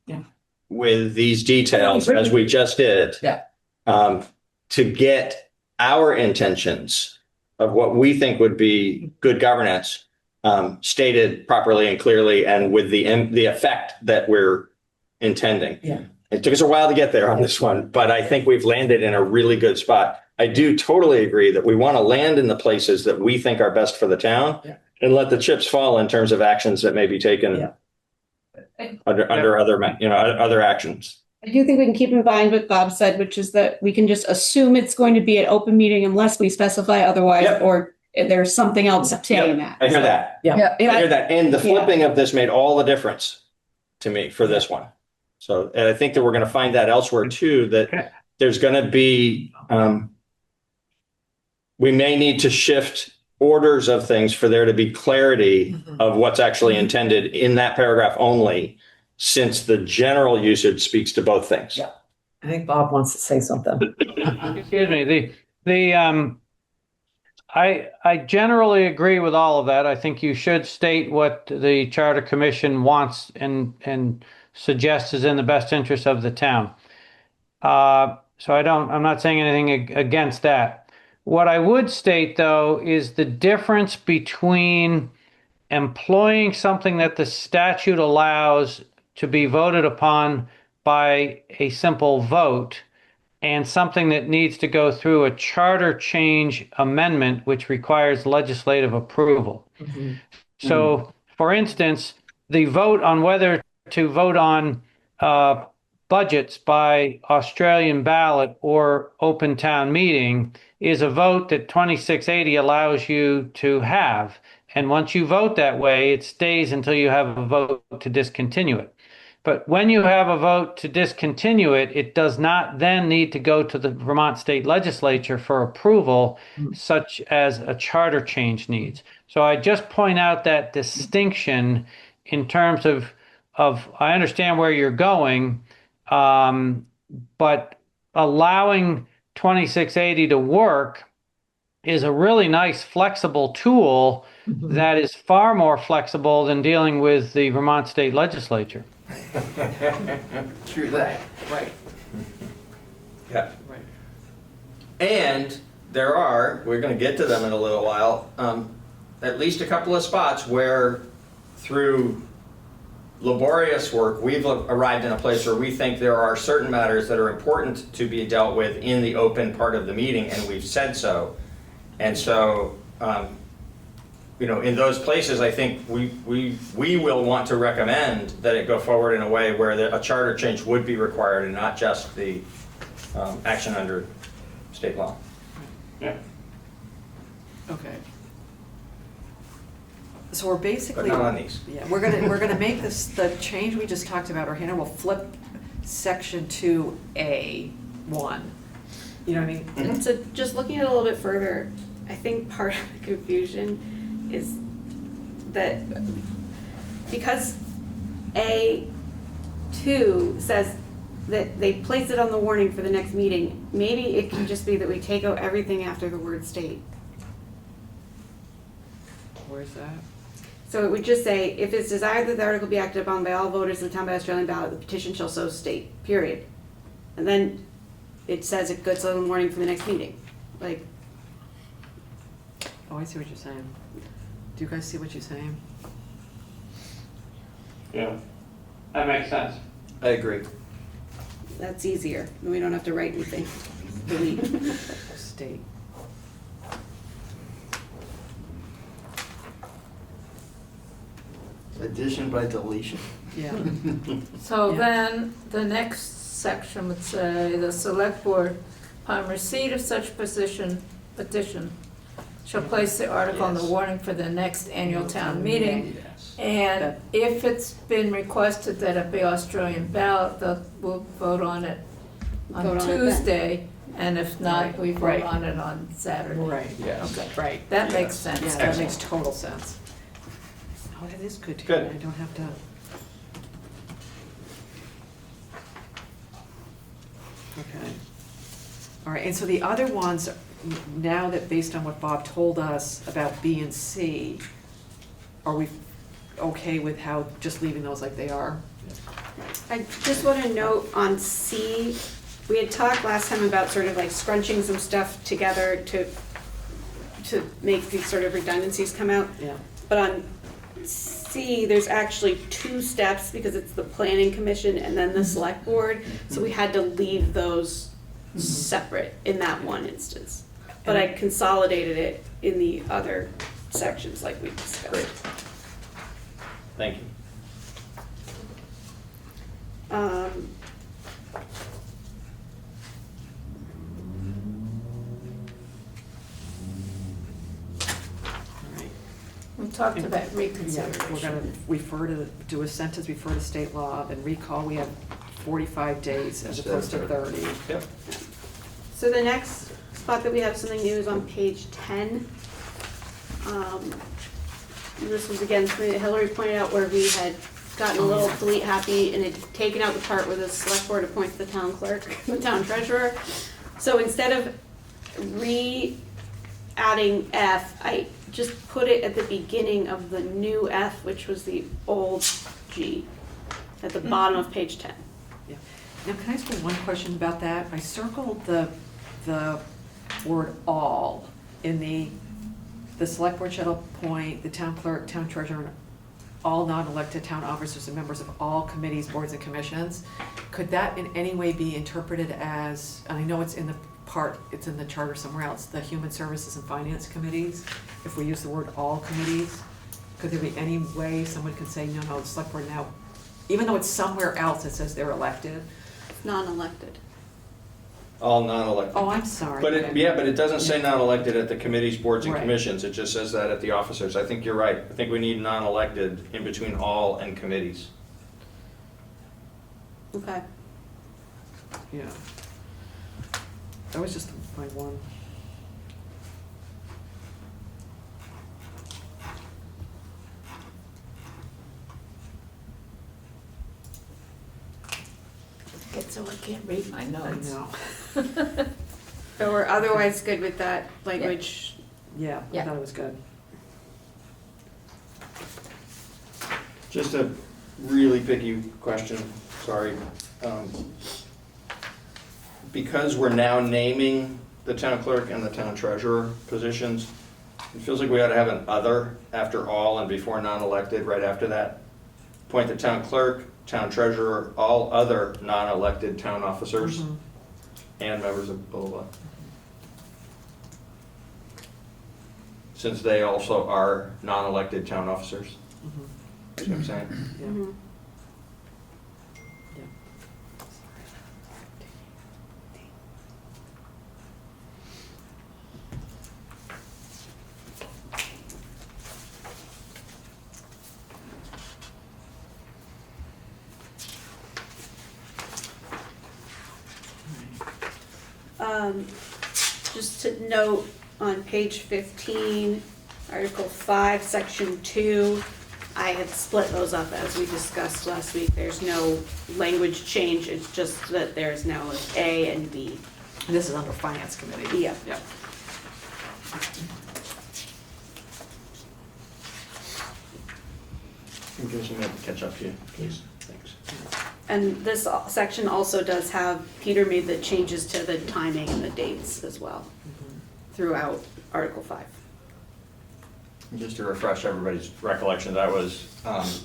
with these details as we just did.
Yeah.
To get our intentions of what we think would be good governance stated properly and clearly and with the effect that we're intending.
Yeah.
It took us a while to get there on this one, but I think we've landed in a really good spot. I do totally agree that we want to land in the places that we think are best for the town and let the chips fall in terms of actions that may be taken under other actions.
I do think we can keep in mind what Bob said, which is that we can just assume it's going to be an open meeting unless we specify otherwise, or there's something else saying that.
I hear that.
Yeah.
I hear that. And the flipping of this made all the difference to me for this one. So, and I think that we're going to find that elsewhere too, that there's going to be, we may need to shift orders of things for there to be clarity of what's actually intended in that paragraph only, since the general usage speaks to both things.
Yeah. I think Bob wants to say something.
Excuse me. I generally agree with all of that. I think you should state what the Charter Commission wants and suggests is in the best interest of the town. So I'm not saying anything against that. What I would state, though, is the difference between employing something that the statute allows to be voted upon by a simple vote and something that needs to go through a charter change amendment, which requires legislative approval. So, for instance, the vote on whether to vote on budgets by Australian ballot or open town meeting is a vote that 2680 allows you to have. And once you vote that way, it stays until you have a vote to discontinue it. But when you have a vote to discontinue it, it does not then need to go to the Vermont State Legislature for approval, such as a charter change needs. So I just point out that distinction in terms of I understand where you're going, but allowing 2680 to work is a really nice flexible tool that is far more flexible than dealing with the Vermont State Legislature.
True that.
Right,
Yeah.
right.
And there are, we're going to get to them in a little while, at least a couple of spots where through laborious work, we've arrived in a place where we think there are certain matters that are important to be dealt with in the open part of the meeting, and we've said so. And so, in those places, I think we will want to recommend that it go forward in a way where a charter change would be required and not just the action under state law. Yeah.
Okay. So we're basically.
But not on these.
Yeah, we're gonna make this, the change we just talked about, or Hannah will flip section 2A1. You know what I mean?
And so just looking at it a little bit further, I think part of the confusion is that because A2 says that they place it on the warning for the next meeting, maybe it can just be that we take out everything after the word state.
Where's that?
So it would just say, if it's desired that the article be acted upon by all voters in the town by Australian ballot, the petition shall so state, period. And then it says it goes on the warning for the next meeting. Like,
Oh, I see what you're saying. Do you guys see what you're saying?
Yeah, that makes sense.
I agree.
that's easier. We don't have to write anything. Delete.
State.
Addition by deletion.
Yeah.
So
Yeah.
then, the next section would say, the select board, upon receipt of such petition, shall place the article on the
Yes.
warning for the next annual town meeting.
Yes.
And
That-
if it's been requested that it be Australian ballot, we'll vote on it
Vote
on
on it then.
Tuesday, and if not, we vote
Right.
on it on Saturday.
Right.
Yes.
Okay,
Right.
that makes
Yes.
sense.
Yeah, that
Excellent.
makes total sense. Oh, that is good to
Good.
hear. I don't have to. Okay. All right, and so the other ones, now that based on what Bob told us about B and C, are we okay with how, just leaving those like they are?
I just want to note on C, we had talked last time about sort of like scrunching some stuff together to make these sort of redundancies come out.
Yeah.
But on C, there's actually two steps because it's the planning commission and then the select board. So we had to leave those separate in that one instance. But I consolidated it in the other sections like we discussed.
Great. Thank you.
All right.
We talked about
Yeah, we're gonna
reconsideration.
refer to, do a sentence, refer to state law, then recall, we have 45 days as
Instead of
opposed to 30.
Yep.
So the next spot that we have something new is on page 10. This was again something that Hillary pointed out where we had gotten a little delete happy and had taken out the part where the select board appoints the town clerk, the town treasurer. So instead of adding F, I just put it at the beginning of the new F, which was the old G, at the bottom of page 10.
Yeah. Now, can I ask you one question about that? I circled the word all in the select board shall appoint the town clerk, town treasurer, and all non-elected town officers and members of all committees, boards, and commissions. Could that in any way be interpreted as, and I know it's in the charter somewhere else, the human services and finance committees? If we use the word all committees, could there be any way someone could say, no, the select board now, even though it's somewhere else that says they're elected?
Non-elected.
All non-elected.
Oh, I'm sorry.
But it,
Okay.
yeah, but it doesn't say non-elected at the committees, boards, and
Right.
commissions. It just says that at the officers. I think you're right. I think we need non-elected in between all and committees.
Okay.
Yeah. That was just my one.
Gets so I can't read my
I
notes.
know.
So we're otherwise good with that language.
Yeah, I
Yeah.
thought it was good.
Just a really picky question, sorry. Because we're now naming the town clerk and the town treasurer positions, it feels like we ought to have an other after all and before non-elected right after that. Appoint the town clerk, town treasurer, all other non-elected town officers
Mhm.
and members of blah, blah, blah. Since they also are non-elected town officers.
Mhm.
See what I'm saying?
Yeah.
Mhm. Just to note, on page 15, Article 5, Section 2, I had split those up as we discussed last week. There's no language change, it's just that there's now an A and B.
And this is under Finance Committee.
Yeah.
Yep.
In case you have to catch up to you, please. Thanks.
And this section also does have, Peter made the changes to the timing and the dates as well throughout Article 5.
Just to refresh everybody's recollection, that was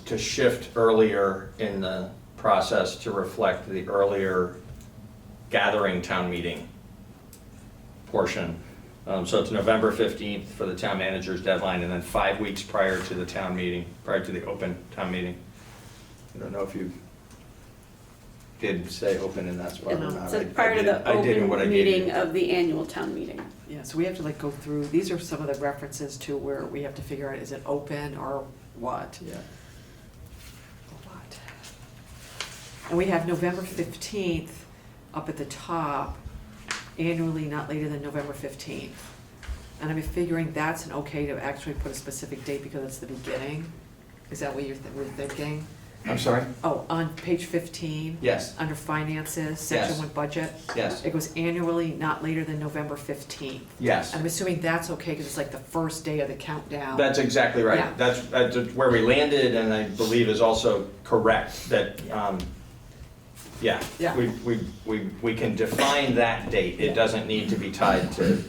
to shift earlier in the process to reflect the earlier gathering town meeting portion. So it's November 15th for the town manager's deadline, and then 5 weeks prior to the town meeting, prior to the open town meeting. I don't know if you did say open in that spot or not.
So prior to the
I did in what I
open
gave you.
meeting of the annual town meeting.
Yeah, so we have to like go through, these are some of the references to where we have to figure out, is it open or what?
Yeah.
What? And we have November 15th up at the top, annually not later than November 15th. And I'm figuring that's an okay to actually put a specific date because it's the beginning? Is that what we're thinking?
I'm sorry?
Oh, on page 15?
Yes.
Under finances, section
Yes.
1 budget?
Yes.
It goes annually not later than November 15th.
Yes.
I'm assuming that's okay because it's like the first day of the countdown.
That's exactly right.
Yeah.
That's where we landed, and I believe is also correct, that, yeah.
Yeah.
We can define that date. It doesn't need to be tied to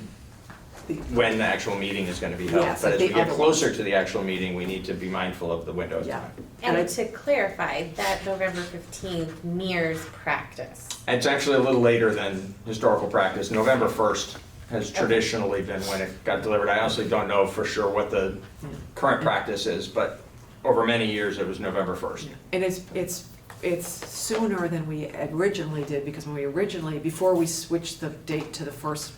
when the actual meeting is gonna be held.
Yes,
But
like
as we
the
get
other
closer
ones.
to the actual meeting, we need to be mindful of the window of
Yeah.
time.
And I-
And to clarify, that November 15th mirrors practice.
It's actually a little later than historical practice. November 1st has traditionally been when it got delivered. I honestly don't know for sure what the current practice is, but over many years, it was November 1st.
And it's sooner than we originally did, because when we originally, before we switched the date to the first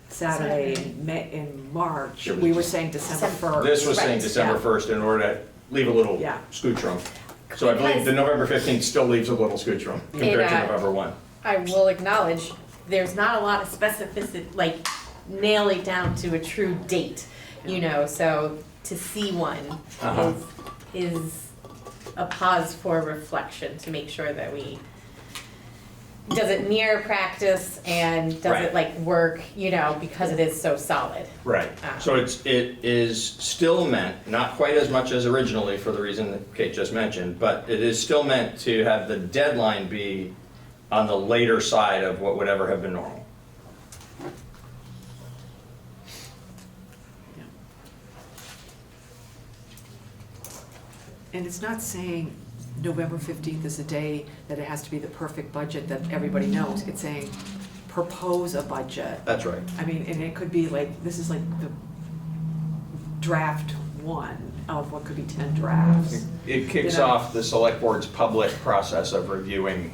Saturday in March,
It was
we were saying December 1st.
This was saying
Right.
December
Yeah.
1st in order to leave a little
Yeah.
scooch room. So I believe the November 15th still leaves a little scooch room compared to November 1.
I will acknowledge, there's not a lot of specificity, like nailing down to a true date, you know, so to see one
Uh-huh.
is a pause for reflection to make sure that we, does it mirror practice and does
Right.
it like work, you know, because it is so solid.
Right. So it is still meant, not quite as much as originally for the reason that Kate just mentioned, but it is still meant to have the deadline be on the later side of what would ever have been normal.
And it's not saying November 15th is the day that it has to be the perfect budget that everybody knows. It's saying propose a budget.
That's right.
I mean, and it could be like, this is like the draft 1 of what could be 10 drafts.
It kicks
You know?
off the select board's public process of reviewing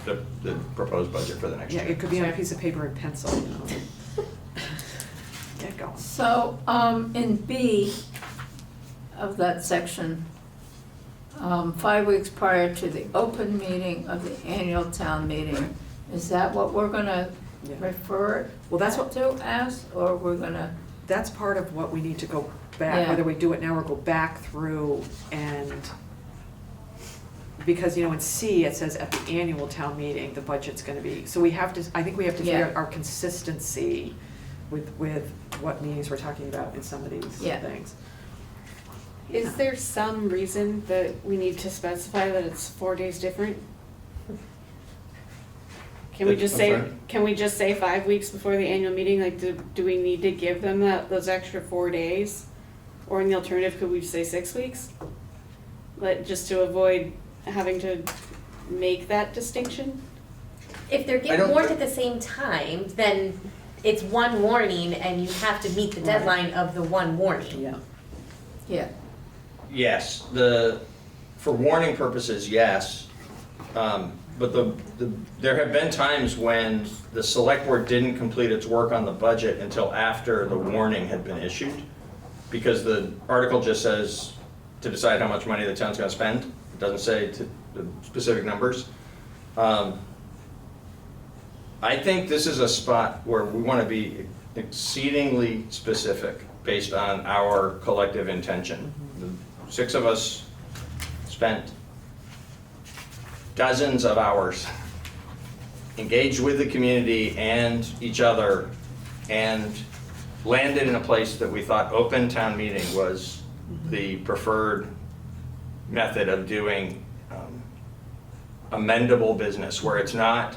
the proposed budget for the next
Yeah,
year.
it could be on a piece of paper and pencil, you know. Get going.
So, in B of that section, 5 weeks prior to the open meeting of the annual town meeting, is that what we're gonna
Yeah.
refer it
Well, that's what,
to as, or we're gonna?
that's part of what we need to go back,
Yeah.
whether we do it now or go back through and because, you know, in C, it says at the annual town meeting, the budget's gonna be, so we have to, I think we have to figure
Yeah.
out our consistency with what meetings we're talking about in some of these
Yeah.
things.
Is there some reason that we need to specify that it's 4 days different? Can we just
I'm
say,
sorry?
can we just say 5 weeks before the annual meeting? Like, do we need to give them those extra 4 days? Or in the alternative, could we just say 6 weeks? Like, just to avoid having to make that distinction?
If they're
I
getting
don't-
warned at the same time, then it's one warning and you have to meet the deadline of the one warning.
Yeah.
Yeah,
Yes, for warning purposes, yes. But there have been times when the select board didn't complete its work on the budget until after the warning had been issued. Because the article just says to decide how much money the town's gonna spend. It doesn't say the specific numbers. I think this is a spot where we wanna be exceedingly specific based on our collective intention. The 6 of us spent dozens of hours engaged with the community and each other and landed in a place that we thought open town meeting was the preferred method of doing amendable business, where it's not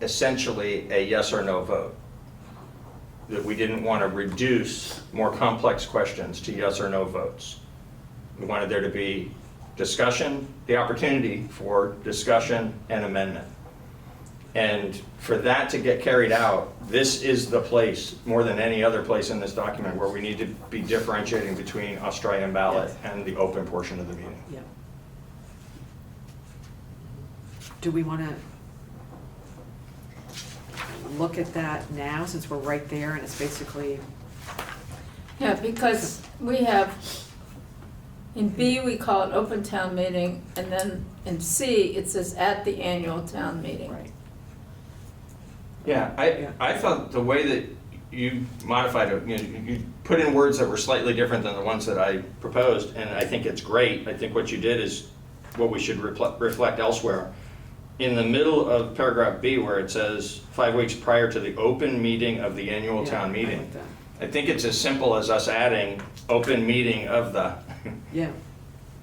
essentially a yes or no vote. That we didn't want to reduce more complex questions to yes or no votes. We wanted there to be discussion, the opportunity for discussion and amendment. And for that to get carried out, this is the place, more than any other place in this document, where we need to be differentiating between Australian ballot and the open portion of the meeting.
Yeah. Do we wanna look at that now, since we're right there and it's basically,
yeah, because we have, in B, we call it open town meeting, and then in C, it says at the annual town meeting.
right?
Yeah,
Yeah.
I thought the way that you modified it, you put in words that were slightly different than the ones that I proposed, and I think it's great. I think what you did is what we should reflect elsewhere. In the middle of paragraph B, where it says 5 weeks prior to the open meeting of the annual
Yeah,
town
I
meeting,
like that.
I think it's as simple as us adding open meeting of the
Yeah,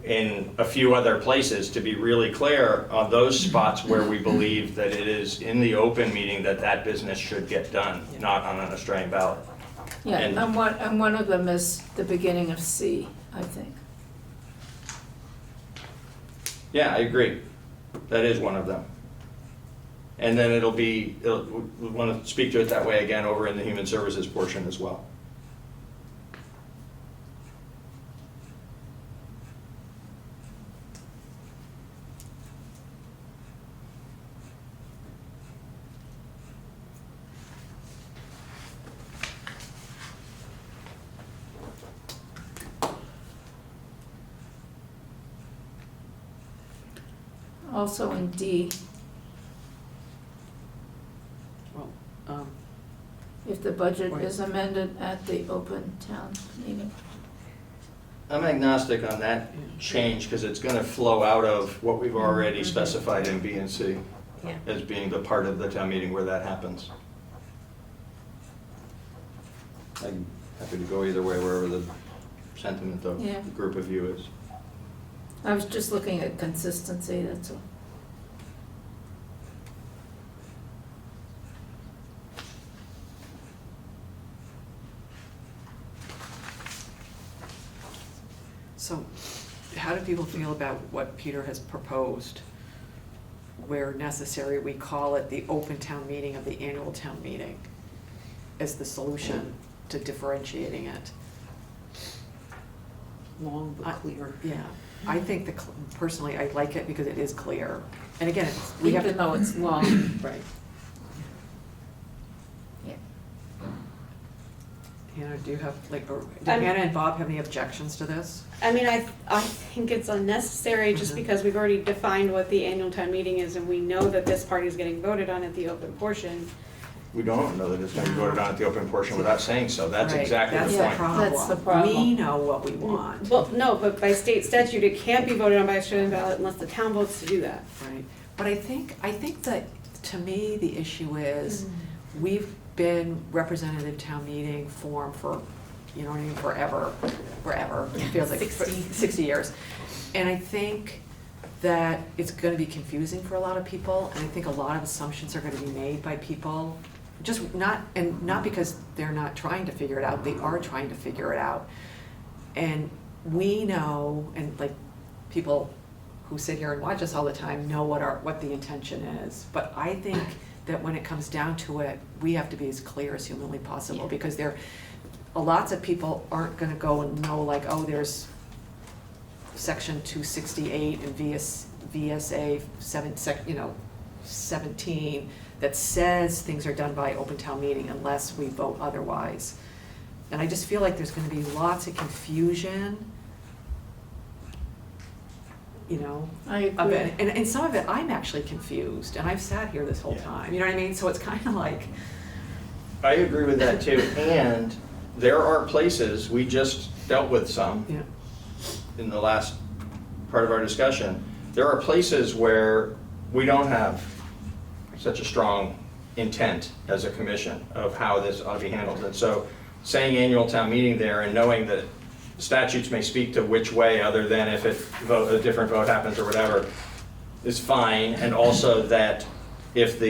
in a few other places to be really clear on those spots where we believe that it is in the open meeting that that business should get done, not on an Australian ballot.
Yeah,
And-
and one of them is the beginning of C, I think.
Yeah, I agree. That is one of them. And then we want to speak to it that way again over in the human services portion as well.
Also in D,
well,
if the budget is amended at the open town meeting.
I'm agnostic on that change because it's going to flow out of what we've already specified in B and C
Yeah.
as being the part of the town meeting where that happens. I'm happy to go either way, wherever the sentiment of
Yeah.
the group of you is.
I was just looking at consistency, that's all.
so how do people feel about what Peter has proposed? Where necessary, we call it the open town meeting of the annual town meeting as the solution to differentiating it.
Long but clear.
Yeah, I think personally, I like it because it is clear. And again, we have to.
Even though it's long.
Right.
Yeah.
Hannah, do you have, like, or do
I'm-
Hannah and Bob have any objections to this?
I mean, I think it's unnecessary just
Mhm.
because we've already defined what the annual town meeting is and we know that this party is getting voted on at the open portion.
we don't know that it's gonna be voted on at the open portion without saying so. That's
Right,
exactly
that's
the
the
point.
problem.
That's the problem.
We know what we want,
Well, no, but by state statute, it can't be voted on by Australian ballot unless the town votes to do that.
right? But I think that, to me, the issue is, we've been representative town meeting form for, you know what I mean, forever. It feels like 60 years. And I think that it's gonna be confusing for a lot of people, and I think a lot of assumptions are gonna be made by people, just not because they're not trying to figure it out, they are trying to figure it out. And we know, and like, people who sit here and watch us all the time know what the intention is. But I think that when it comes down to it, we have to be as clear as humanly possible, because lots of people aren't gonna go and know, like, oh, there's section 268 and VSA 17 that says things are done by open town meeting unless we vote otherwise. And I just feel like there's gonna be lots of confusion, you know,
I
of
agree.
it. And some of it, I'm actually confused, and I've sat here this whole
Yeah.
time, you know what I mean? So it's kind of like,
I agree with that too, and there are places, we just dealt with some
yeah,
in the last part of our discussion, there are places where we don't have such a strong intent as a commission of how this ought to be handled. And so saying annual town meeting there and knowing that statutes may speak to which way other than if a different vote happens or whatever is fine, and also that if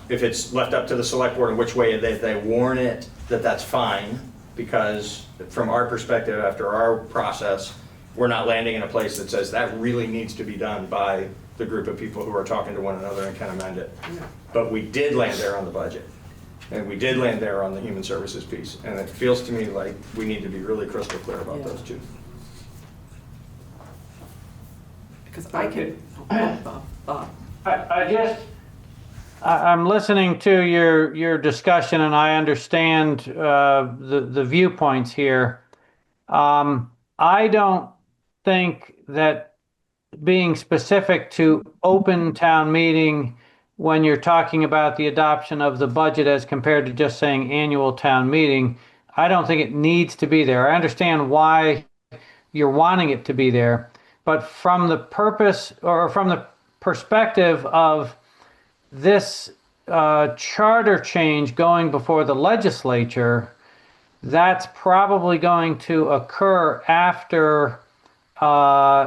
it's left up to the select board in which way they warn it, that's fine, because from our perspective, after our process, we're not landing in a place that says that really needs to be done by the group of people who are talking to one another and can amend it.
yeah.
But we did land there on the budget, and we did land there on the human services piece, and it feels to me like we need to be really crystal clear about
Yeah.
those two.
Because I can, Bob.
I'm listening to your discussion, and I understand the viewpoints here. I don't think that being specific to open town meeting when you're talking about the adoption of the budget as compared to just saying annual town meeting, I don't think it needs to be there. I understand why you're wanting it to be there, but from the purpose or from the perspective of this charter change going before the legislature, that's probably going to occur after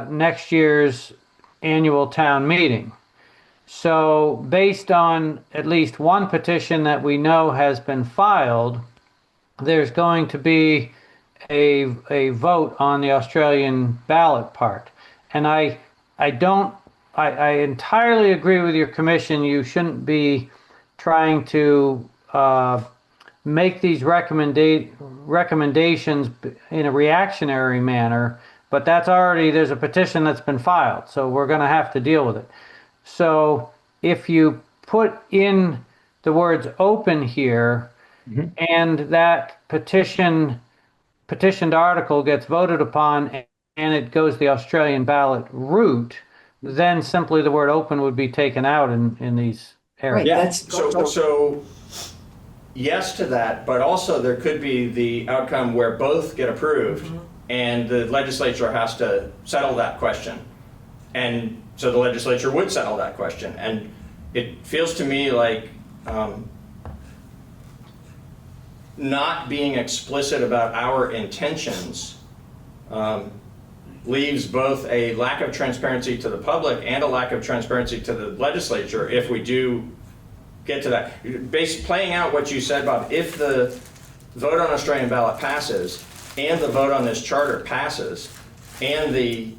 next year's annual town meeting. So based on at least one petition that we know has been filed, there's going to be a vote on the Australian ballot part. And I entirely agree with your commission. You shouldn't be trying to make these recommendations in a reactionary manner, but there's a petition that's been filed, so we're going to have to deal with it. So if you put in the words open here, and that petitioned article gets voted upon and it goes the Australian ballot route, then simply the word open would be taken out in these areas.
Right.
Yeah,
That's-
so yes to that, but also there could be the outcome where both get approved and the legislature has to settle that question. And so the legislature would settle that question. And it feels to me like not being explicit about our intentions leaves both a lack of transparency to the public and a lack of transparency to the legislature if we do get to that. Playing out what you said, Bob, if the vote on Australian ballot passes and the vote on this charter passes and the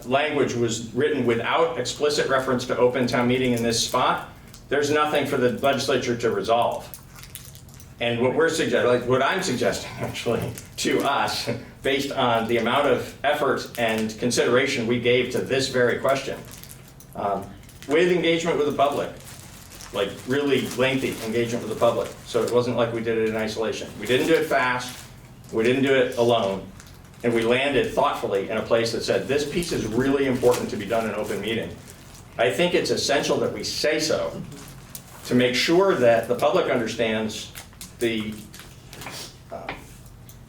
language was written without explicit reference to open town meeting in this spot, there's nothing for the legislature to resolve. And what what I'm suggesting actually to us, based on the amount of effort and consideration we gave to this very question, with engagement with the public, like really lengthy engagement with the public. So it wasn't like we did it in isolation. We didn't do it fast, we didn't do it alone, and we landed thoughtfully in a place that said, this piece is really important to be done in open meeting. I think it's essential that we say so to make sure that the public understands the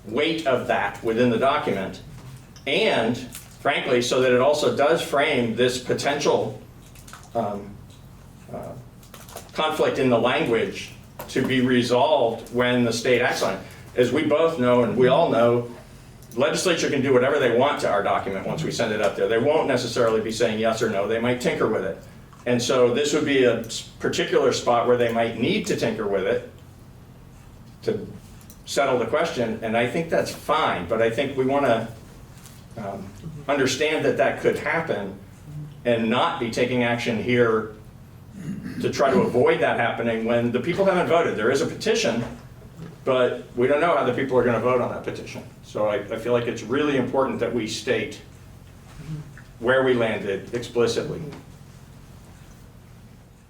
weight of that within the document, and frankly, so that it also does frame this potential conflict in the language to be resolved when the state acts on it. As we both know, and we all know, legislature can do whatever they want to our document once we send it up there. They won't necessarily be saying yes or no. They might tinker with it. And so this would be a particular spot where they might need to tinker with it to settle the question, and I think that's fine, but I think we want to understand that that could happen and not be taking action here to try to avoid that happening when the people haven't voted. There is a petition, but we don't know how the people are going to vote on that petition. So I feel like it's really important that we state where we landed explicitly.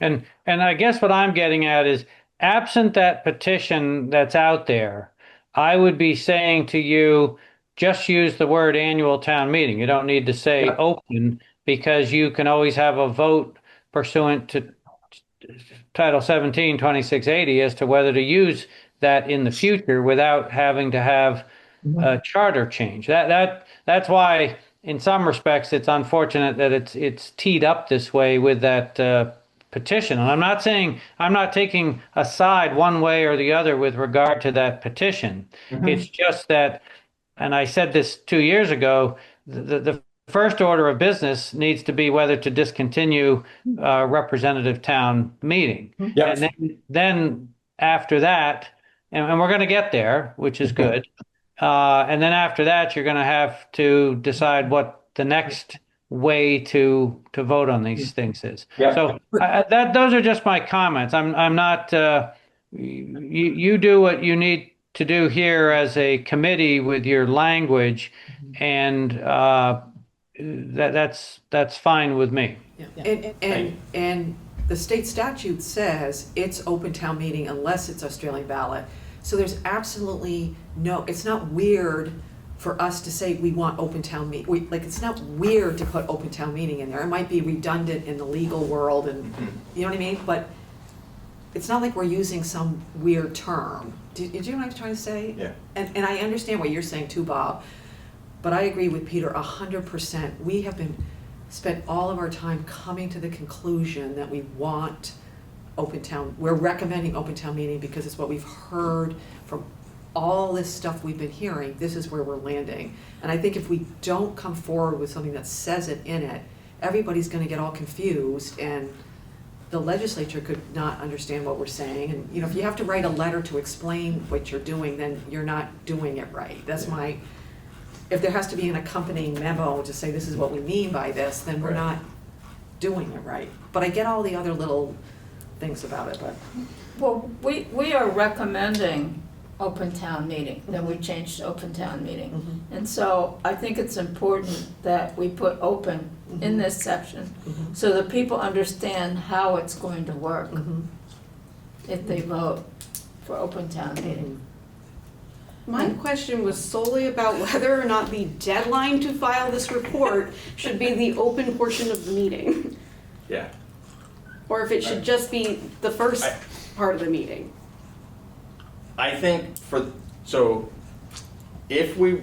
And I guess what I'm getting at is, absent that petition that's out there, I would be saying to you, just use the word annual town meeting. You don't need to say open, because you can always have a vote pursuant to Title 17, 2680 as to whether to use that in the future without having to have a charter change. That's why, in some respects, it's unfortunate that it's teed up this way with that petition. And I'm not saying, I'm not taking a side one way or the other with regard to that petition. It's just that, and I said this 2 years ago, the first order of business needs to be whether to discontinue representative town meeting.
Yep.
And then after that, and we're going to get there, which is good. And then after that, you're going to have to decide what the next way to vote on these things is.
Yeah.
So those are just my comments. I'm not. You do what you need to do here as a committee with your language, and that's fine with me.
And the state statute says it's open town meeting unless it's Australian ballot. So there's absolutely no, it's not weird for us to say we want open town meeting. Like, it's not weird to put open town meeting in there. It might be redundant in the legal world, and you know what I mean? But it's not like we're using some weird term. Do you know what I'm trying to say?
Yeah.
And I understand what you're saying too, Bob, but I agree with Peter 100%. We have spent all of our time coming to the conclusion that we want open town, we're recommending open town meeting because it's what we've heard from all this stuff we've been hearing. This is where we're landing. And I think if we don't come forward with something that says it in it, everybody's going to get all confused, and the legislature could not understand what we're saying. And you know, if you have to write a letter to explain what you're doing, then you're not doing it right. That's my, if there has to be an accompanying memo to say this is what we mean by this, then we're not doing it right. But I get all the other little things about it. But
Well, we are recommending open town meeting, then we changed to open town meeting. And so I think it's important that we put open in this section so that people understand how it's going to work if they vote for open town meeting.
My question was solely about whether or not the deadline to file this report should be the open portion of the meeting,
Yeah.
or if it should just be the first part of the meeting.
I think so if we,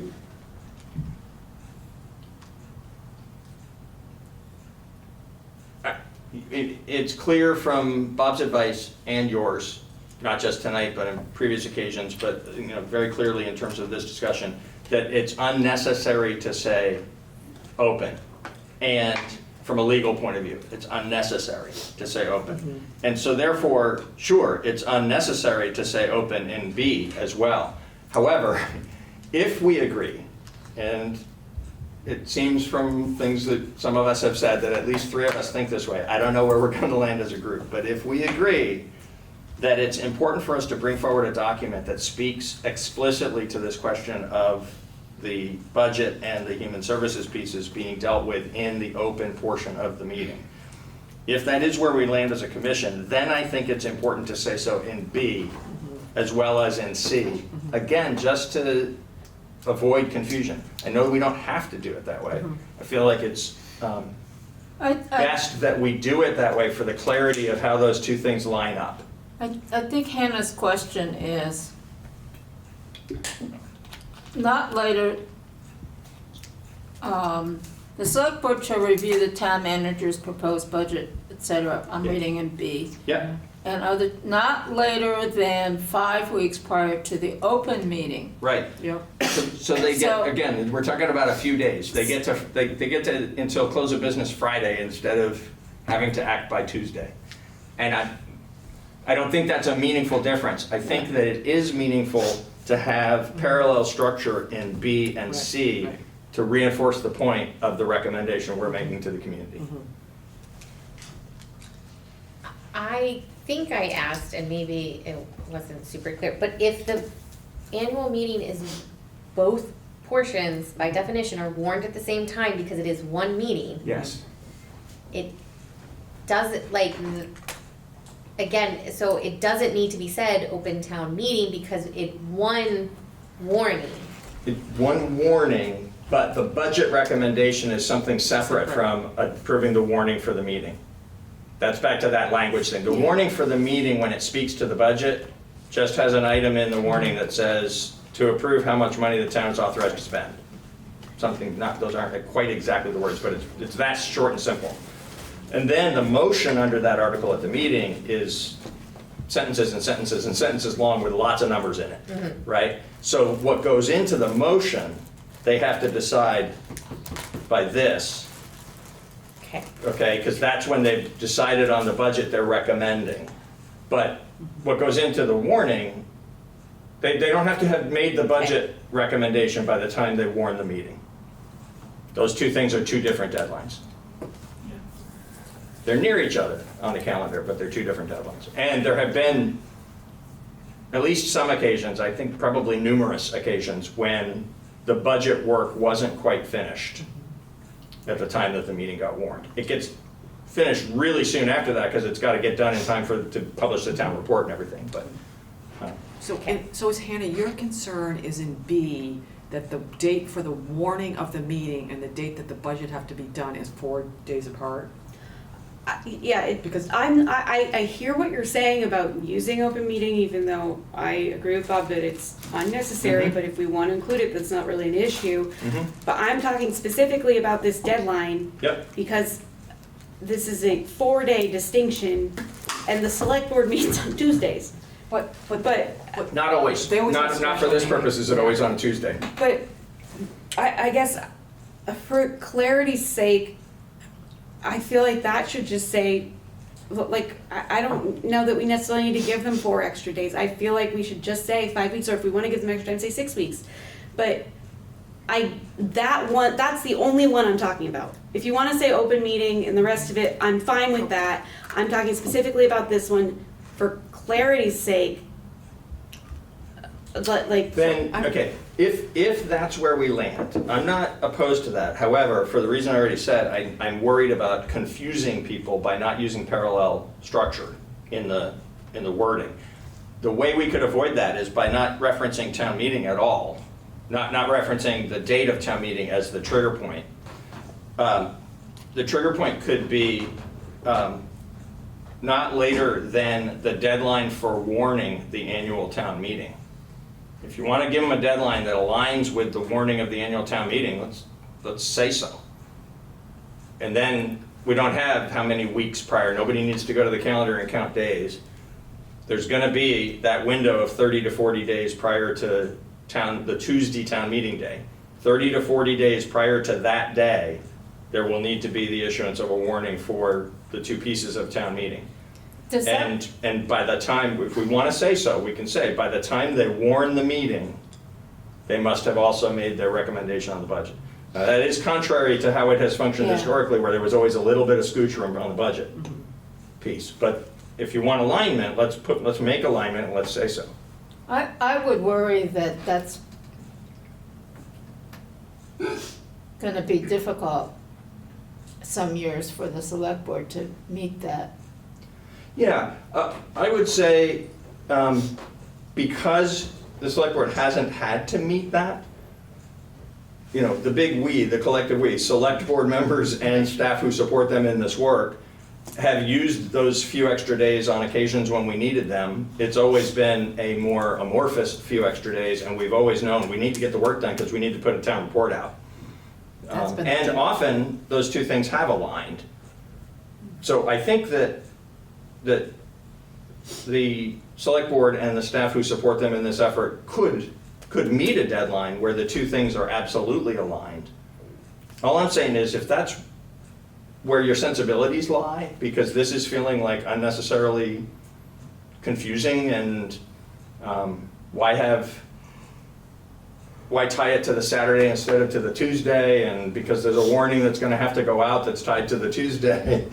it's clear from Bob's advice and yours, not just tonight, but in previous occasions, but you know, very clearly in terms of this discussion, that it's unnecessary to say open. And from a legal point of view, it's unnecessary to say open. And so therefore, sure, it's unnecessary to say open in B as well. However, if we agree, and it seems from things that some of us have said that at least 3 of us think this way, I don't know where we're going to land as a group, but if we agree that it's important for us to bring forward a document that speaks explicitly to this question of the budget and the human services pieces being dealt with in the open portion of the meeting. If that is where we land as a commission, then I think it's important to say so in B as well as in C. Again, just to avoid confusion. I know we don't have to do it that way. I feel like it's
I
best that we do it that way for the clarity of how those two things line up.
think Hannah's question is not later, the select board shall review the town manager's proposed budget, etc. I'm
Yeah.
reading in B.
Yeah.
And not later than 5 weeks prior to the open meeting.
Right.
Yep.
So they
So-
get, again, we're talking about a few days. They get to until close of business Friday instead of having to act by Tuesday. And I don't think that's a meaningful difference. I think that it is meaningful to have parallel structure in B and C
Right.
to reinforce the point of the recommendation we're making to the community.
I think I asked, and maybe it wasn't super clear, but if the annual meeting is both portions, by definition, are warned at the same time because it is one meeting,
Yes.
it doesn't, like, again, so it doesn't need to be said open town meeting because one warning.
One warning, but the budget recommendation is something separate from approving the warning for the meeting. That's back to that language thing. The warning for the meeting, when it speaks to the budget, just has an item in the warning that says to approve how much money the town is authorized to spend. Something, those aren't quite exactly the words, but it's that short and simple. And then the motion under that article at the meeting is sentences and sentences and sentences long with lots of numbers in it, right? So what goes into the motion, they have to decide by this.
Okay.
Okay, because that's when they've decided on the budget they're recommending. But what goes into the warning, they don't have to have made the budget recommendation by the time they warn the meeting. Those two things are two different deadlines. They're near each other on the calendar, but they're two different deadlines. And there have been at least some occasions, I think probably numerous occasions, when the budget work wasn't quite finished at the time that the meeting got warned. It gets finished really soon after that because it's got to get done in time to publish the town report and everything, but.
So is Hannah, your concern is in B, that the date for the warning of the meeting and the date that the budget have to be done is 4 days apart?
Yeah, because I hear what you're saying about using open meeting, even though I agree with Bob that it's unnecessary, but if we want to include it, that's not really an issue. But I'm talking specifically about this deadline.
Yep.
Because this is a 4-day distinction, and the select board meets on Tuesdays. But
Not always.
They always have
Not for this
special
purpose is it always on a Tuesday.
I guess for clarity's sake, I feel like that should just say, like, I don't know that we necessarily need to give them 4 extra days. I feel like we should just say 5 weeks, or if we want to give them extra time, say 6 weeks. But that's the only one I'm talking about. If you want to say open meeting and the rest of it, I'm fine with that. I'm talking specifically about this one for clarity's sake.
Then, okay, if that's where we land, I'm not opposed to that. However, for the reason I already said, I'm worried about confusing people by not using parallel structure in the wording. The way we could avoid that is by not referencing town meeting at all, not referencing the date of town meeting as the trigger point. The trigger point could be not later than the deadline for warning the annual town meeting. If you want to give them a deadline that aligns with the warning of the annual town meeting, let's say so. And then we don't have how many weeks prior. Nobody needs to go to the calendar and count days. There's going to be that window of 30 to 40 days prior to the Tuesday town meeting day. 30 to 40 days prior to that day, there will need to be the issuance of a warning for the two pieces of town meeting. And by the time, if we want to say so, we can say, by the time they warn the meeting, they must have also made their recommendation on the budget. Now, that is contrary to how it has functioned historically, where there was always a little bit of scooch room on the budget piece. But if you want alignment, let's make alignment and let's say so.
I would worry that that's going to be difficult some years for the select board to meet that.
Yeah, I would say because the select board hasn't had to meet that, you know, the big we, the collective we, select board members and staff who support them in this work, have used those few extra days on occasions when we needed them. It's always been a more amorphous few extra days, and we've always known we need to get the work done because we need to put a town report out.
That's been
And often, those two things have aligned. So I think that the select board and the staff who support them in this effort could meet a deadline where the two things are absolutely aligned. All I'm saying is if that's where your sensibilities lie, because this is feeling like unnecessarily confusing, and why tie it to the Saturday instead of to the Tuesday, and because there's a warning that's going to have to go out that's tied to the Tuesday.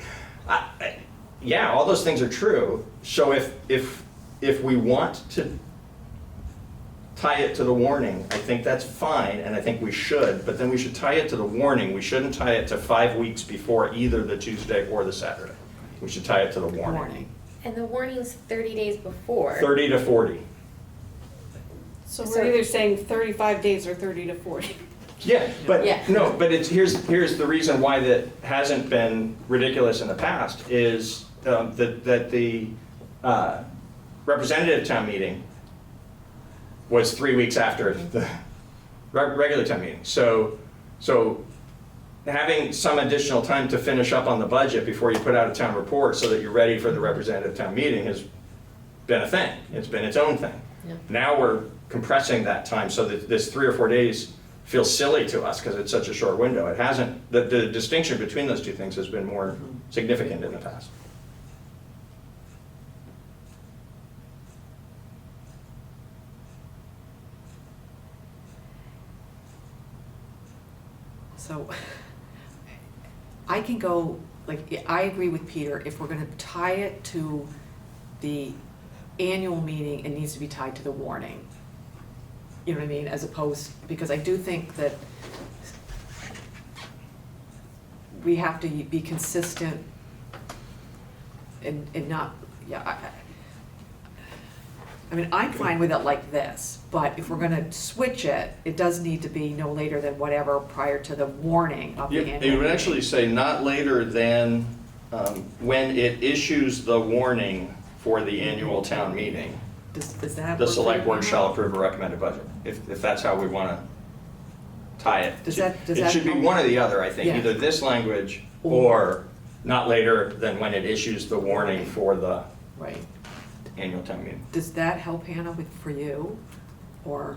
Yeah, all those things are true. So if we want to tie it to the warning, I think that's fine, and I think we should, but then we should tie it to the warning. We shouldn't tie it to 5 weeks before either the Tuesday or the Saturday. We should tie it to the warning.
And the warning's 30 days before.
30 to 40.
So we're either saying 35 days or 30 to 40.
Yeah, but
Yeah.
no, but here's the reason why that hasn't been ridiculous in the past is that the representative town meeting was 3 weeks after the regular town meeting. So having some additional time to finish up on the budget before you put out a town report so that you're ready for the representative town meeting has been a thing. It's been its own thing.
Yeah.
Now we're compressing that time so that this 3 or 4 days feels silly to us because it's such a short window. It hasn't, the distinction between those two things has been more significant in the past.
So I can go, like, I agree with Peter, if we're gonna tie it to the annual meeting, it needs to be tied to the warning. You know what I mean, as opposed, because I do think that we have to be consistent and not, yeah, I mean, I'm fine with it like this, but if we're gonna switch it, it does need to be no later than whatever prior to the warning of the annual
It would
meeting.
actually say not later than when it issues the warning for the annual town meeting.
Does that?
The
work for
select board
you?
shall approve a recommended budget, if that's how we want to tie it.
Does that
It should be
help?
one or the other, I think,
Yeah.
either this language or not later than when it issues the warning for the
Right.
annual town meeting.
Does that help, Hannah, for you, or?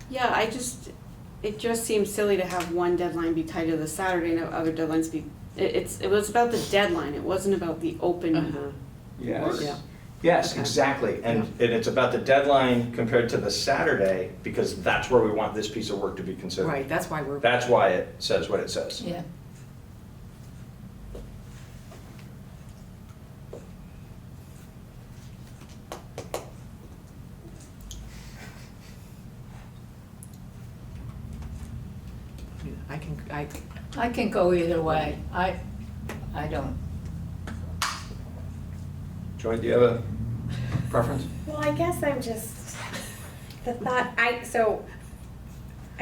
Yeah, it just seems silly to have one deadline be tied to the Saturday and other deadlines be, it was about the deadline, it wasn't about the open.
Yes.
Yeah.
Yes,
Okay.
exactly, and it's about the deadline compared to the Saturday, because that's where we want this piece of work to be considered.
Right, that's why we're.
That's why it says what it says.
Yeah. I can go either way. I don't.
Joy, do you have a preference?
Well, I guess I'm just, the thought, I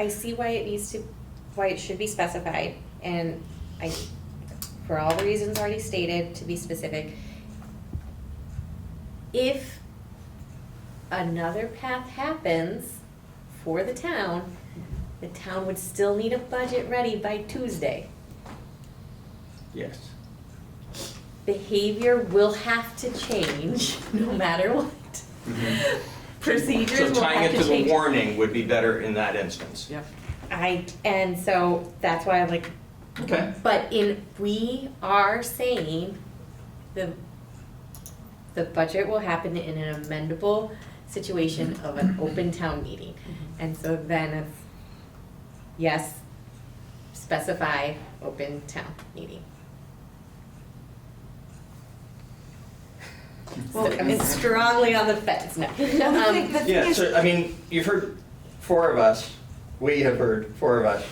see why it should be specified, and for all the reasons already stated, to be specific, if another path happens for the town would still need a budget ready by Tuesday.
Yes.
Behavior will have to change, no matter what. Procedures
So
will
tying
have
it
to
to the
change.
warning would be better in that instance.
Yep.
And so that's why I'm like,
Okay.
but we are saying the budget will happen in an amendable situation of an open town meeting. And so then it's, yes, specify open town meeting.
Well,
So I'm
it's-
strongly on the fence, no.
Well, the thing
Yeah,
is-
so, I mean, you've heard four of us, we have heard four of us.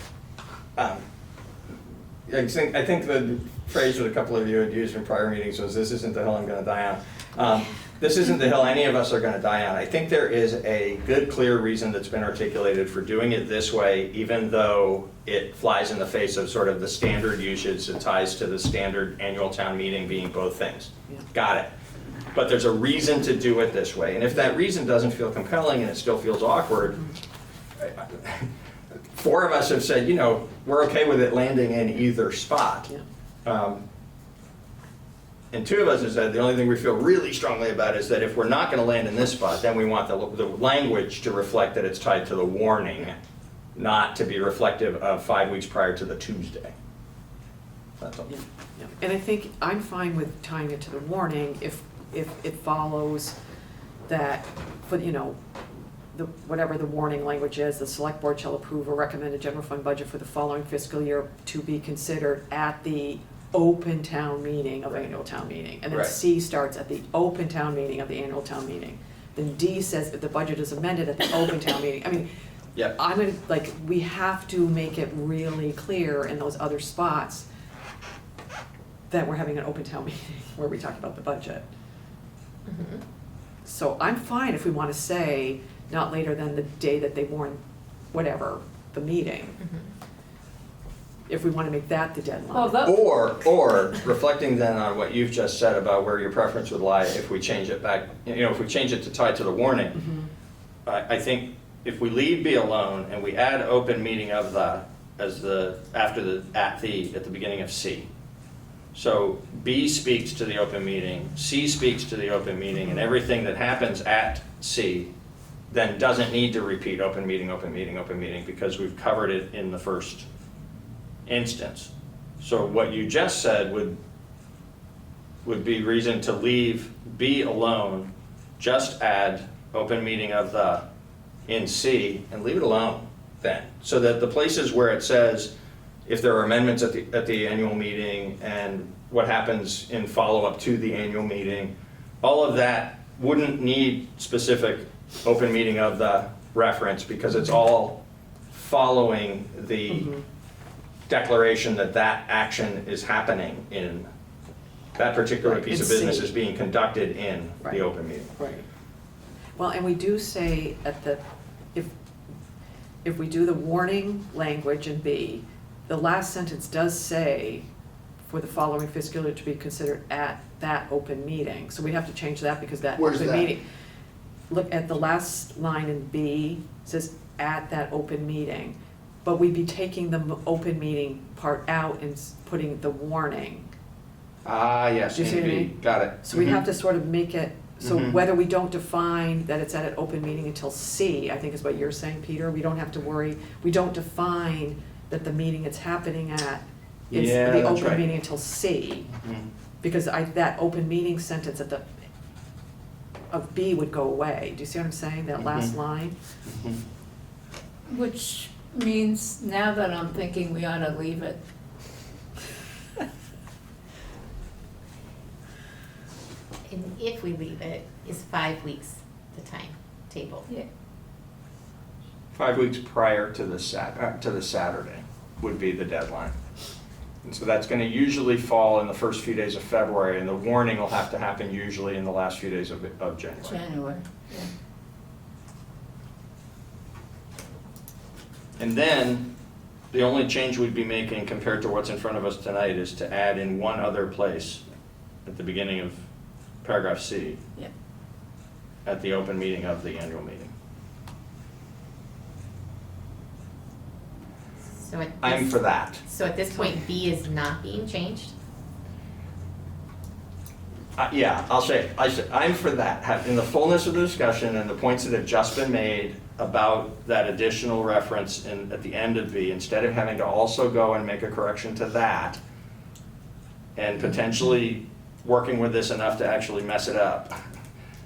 I think the phrase that a couple of you had used in prior meetings was, "This isn't the hill I'm gonna die on." this isn't the hill any of us are gonna die on. I think there is a good, clear reason that's been articulated for doing it this way, even though it flies in the face of sort of the standard usage that ties to the standard annual town meeting being both things.
Yeah.
Got it. But there's a reason to do it this way, and if that reason doesn't feel compelling and it still feels awkward, 4 of us have said, you know, we're okay with it landing in either spot.
Yeah.
And 2 of us have said, the only thing we feel really strongly about is that if we're not gonna land in this spot, then we want the language to reflect that it's tied to the warning, not to be reflective of 5 weeks prior to the Tuesday. That's all.
Yeah, yeah. And I think I'm fine with tying it to the warning if it follows that, for, you know, whatever the warning language is, the select board shall approve or recommend a general fund budget for the following fiscal year to be considered at the open town meeting of annual town meeting. And then
Right.
C starts at the open town meeting of the annual town meeting. Then D says if the budget is amended at the open town meeting. I mean,
Yep.
I'm gonna, like, we have to make it really clear in those other spots that we're having an open town meeting where we talk about the budget.
Mhm.
So I'm fine if we wanna say not later than the day that they warn, whatever, the meeting. If we wanna make that the
Well,
deadline.
Or reflecting then on what you've just said about where your preference would lie if we change it back, you know, if we change it to tie to the warning, I think if we leave B alone and we add open meeting of the, as the, after the, at the beginning of C. So B speaks to the open meeting, C speaks to the open meeting, and everything that happens at C then doesn't need to repeat open meeting, open meeting, open meeting, because we've covered it in the first instance. So what you just said would be reason to leave B alone, just add open meeting of the in C, and leave it alone then. So that the places where it says, if there are amendments at the annual meeting and what happens in follow-up to the annual meeting, all of that wouldn't need specific open meeting of the reference because it's all following the declaration that that action is happening in, that particular
Right,
piece of
in
business
C.
is being conducted in
Right.
the open meeting.
Right. Well, and we do say at the, if we do the warning language in B, the last sentence does say, for the following fiscal year to be considered at that open meeting. So we have to change that because that
Where's
open
that?
meeting. Look at the last line in B, it says at that open meeting. But we'd be taking the open meeting part out and putting the warning.
Ah, yes,
Do you see what I
in B.
mean?
Got it.
So we have to sort of make it, so
Mhm.
whether we don't define that it's at an open meeting until C, I think is what you're saying, Peter, we don't have to worry, we don't define that the meeting it's happening at is
Yeah,
the
that's
open
right.
meeting until C.
Mhm.
Because that open meeting sentence at the, of B would go away. Do you see what I'm saying, that last
Mhm.
line?
Mhm.
Which means, now that I'm thinking, we ought to leave it.
And if we leave it, is 5 weeks the timetable?
Yeah.
5 weeks prior to the Saturday would be the deadline. And so that's gonna usually fall in the first few days of February, and the warning will have to happen usually in the last few days of January.
January, yeah.
And then, the only change we'd be making compared to what's in front of us tonight is to add in one other place at the beginning of paragraph C.
Yeah.
At the open meeting of the annual meeting.
So at
I'm
this,
for that.
so at this point, B is not being changed?
Yeah, I'm for that. In the fullness of the discussion and the points that have just been made about that additional reference at the end of B, instead of having to also go and make a correction to that, and potentially working with this enough to actually mess it up,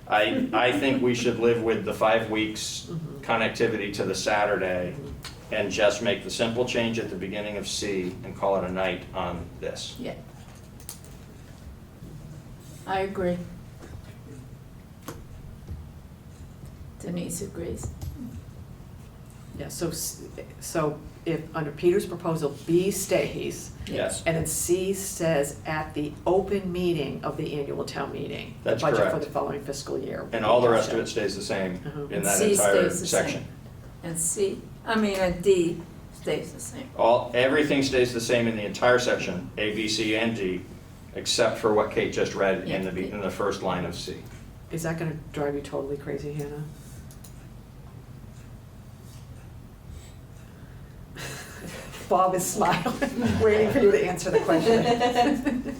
I think we should live with the 5 weeks connectivity to the Saturday and just make the simple change at the beginning of C and call it a night on this.
Yeah. I agree. Denise agrees.
Yeah, so if under Peter's proposal, B stays,
Yes,
and then C says at the open meeting of the annual town meeting.
That's
the budget for
correct.
the following fiscal year.
and all the rest of it stays the same in
And
that
C
entire
stays the
section.
same. And D stays the same.
Everything stays the same in the entire section, A, B, C, and D, except for what Kate just read in the first line of C.
Is that gonna drive you totally crazy, Hannah? Bob is smiling, waiting for you to answer the question.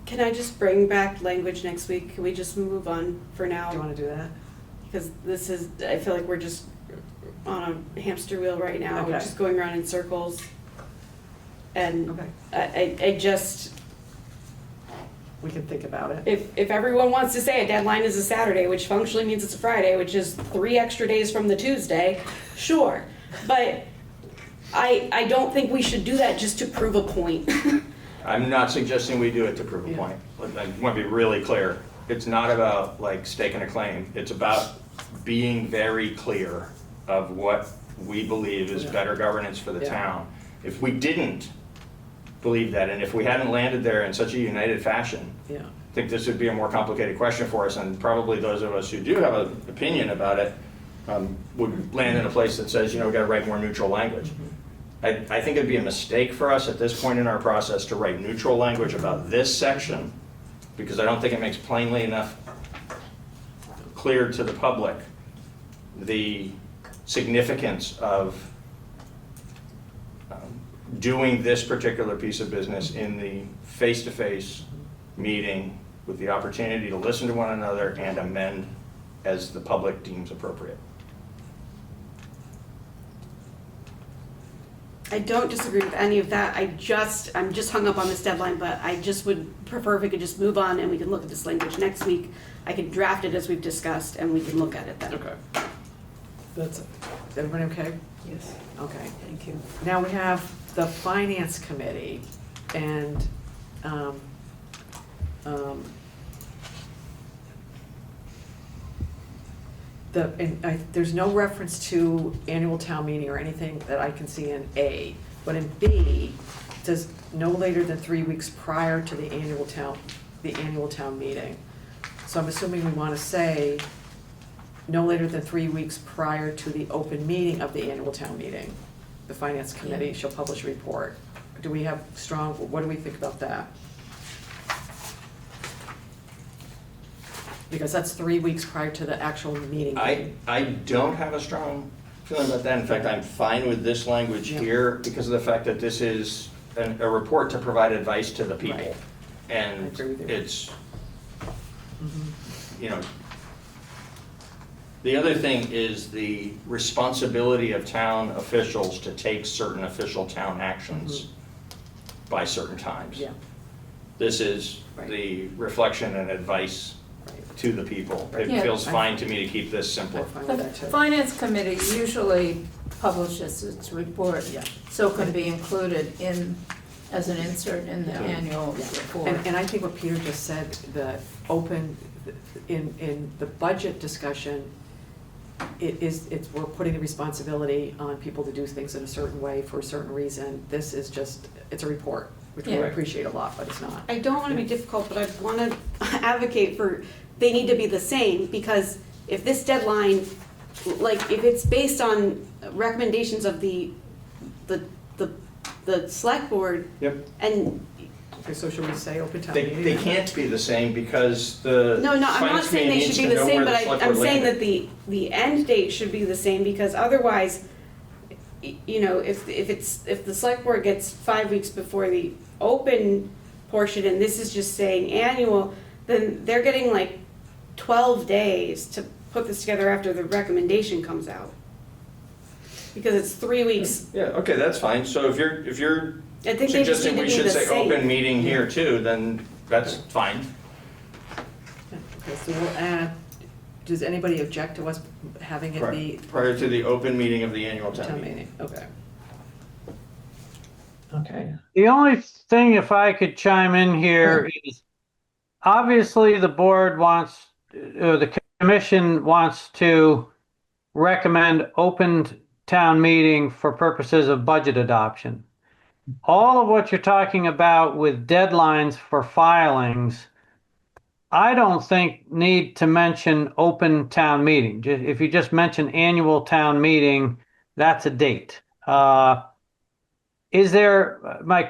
Can I just bring back language next week? Can we just move on for now?
Do you wanna do that?
Because this is, I feel like we're just on a hamster wheel right now. We're
Okay.
just going around in circles. And
Okay,
I just,
we can think about it.
if everyone wants to say a deadline is a Saturday, which functionally means it's a Friday, which is 3 extra days from the Tuesday, sure. But I don't think we should do that just to prove a point.
I'm not suggesting we do it to prove a point. I want to be really clear. It's not about like staking a claim. It's about being very clear of what we believe is better governance for the
Yeah.
town. If we didn't believe that, and if we hadn't landed there in such a united fashion,
Yeah,
I think this would be a more complicated question for us, and probably those of us who do have an opinion about it would land in a place that says, we got to write more neutral language. I think it'd be a mistake for us at this point in our process to write neutral language about this section, because I don't think it makes plainly enough clear to the public the significance of doing this particular piece of business in the face-to-face meeting with the opportunity to listen to one another and amend as the public deems appropriate.
I don't disagree with any of that. I'm just hung up on this deadline, but I just would prefer if we could just move on and we can look at this language next week. I can draft it as we've discussed and we can look at it then.
okay. Is everybody okay?
Yes.
Okay, thank you. Now we have the finance committee, and there's no reference to annual town meeting or anything that I can see in A, but in B, it says no later than 3 weeks prior to the annual town meeting. So I'm assuming we want to say no later than 3 weeks prior to the open meeting of the annual town meeting. The finance committee shall publish a report. Do we have what do we think about that? Because that's 3 weeks prior to the actual meeting.
I don't have a strong feeling about that. In fact, I'm fine with this language
Yeah.
here because of the fact that this is a report to provide advice to the people.
Right.
And
I agree with you.
it's,
Mhm.
The other thing is the responsibility of town officials to take certain official town actions by certain times.
Yeah,
This is
Right.
the reflection and advice
right.
to the people. It
Yeah.
feels fine to me to keep this simple.
I'm fine
The
with that too.
finance committee usually publishes its report,
Yeah.
so it can be included as an insert in the
Yeah.
annual
Yeah.
report.
And I think what Peter just said, in the budget discussion, we're putting the responsibility on people to do things in a certain way for a certain reason. This is just, it's a report, which we
Yeah.
appreciate a lot, but it's not.
I don't want to be difficult, but I want to advocate for, they need to be the same, because if this deadline, like, if it's based on recommendations of the select board,
Yep.
and,
Okay, so should we say open town
They
meeting?
can't be the same because the
no, I'm not
finance
saying
committee
they
needs
should
to
be the
know
same,
where
but
the select
I'm
board
saying
landed.
that the end date should be the same, because otherwise, if the select board gets 5 weeks before the open portion, and this is just saying annual, then they're getting like 12 days to put this together after the recommendation comes out. Because it's 3 weeks.
Yeah, okay, that's fine. So if you're
I think they just
suggesting
need to
we
be
should
the
say
same.
open meeting here too, then that's fine.
Okay, so we'll add, does anybody object to us having it be?
Prior to the open meeting of the annual town meeting.
Okay. Okay.
The only thing, if I could chime in here, is obviously the board wants, the commission wants to recommend open town meeting for purposes of budget adoption. All of what you're talking about with deadlines for filings, I don't think need to mention open town meeting. If you just mention annual town meeting, that's a date. My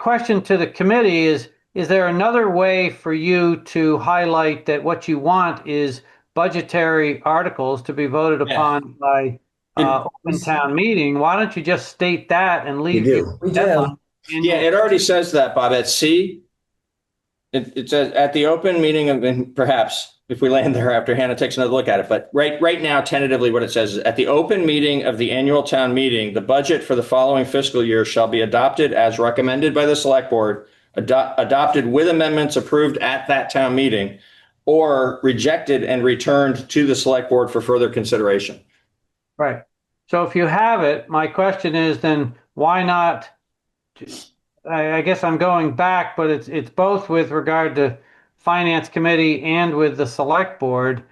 question to the committee is there another way for you to highlight that what you want is budgetary articles to be voted upon by open town meeting? Why don't you just state that and leave your
We
deadline?
do.
Yeah, it already says that, Bob, at C. It says at the open meeting of, and perhaps if we land there after Hannah takes another look at it, but right now, tentatively, what it says is at the open meeting of the annual town meeting, the budget for the following fiscal year shall be adopted as recommended by the select board, adopted with amendments approved at that town meeting, or rejected and returned to the select board for further consideration.
Right. So if you have it, my question is then why not? I guess I'm going back, but it's both with regard to finance committee and with the select board.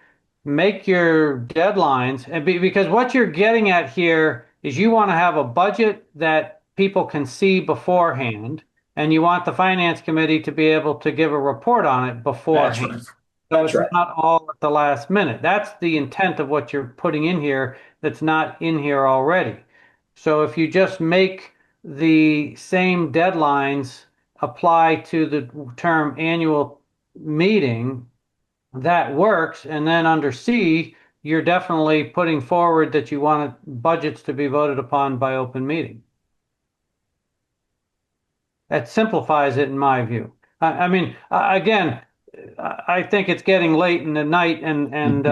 Make your deadlines, and because what you're getting at here is you want to have a budget that people can see beforehand, and you want the finance committee to be able to give a report on it beforehand.
That's right.
So
That's
it's
right.
not all at the last minute. That's the intent of what you're putting in here that's not in here already. So if you just make the same deadlines apply to the term annual meeting, that works. And then under C, you're definitely putting forward that you want budgets to be voted upon by open meeting. That simplifies it in my view. I mean, again, I think it's getting late in the night and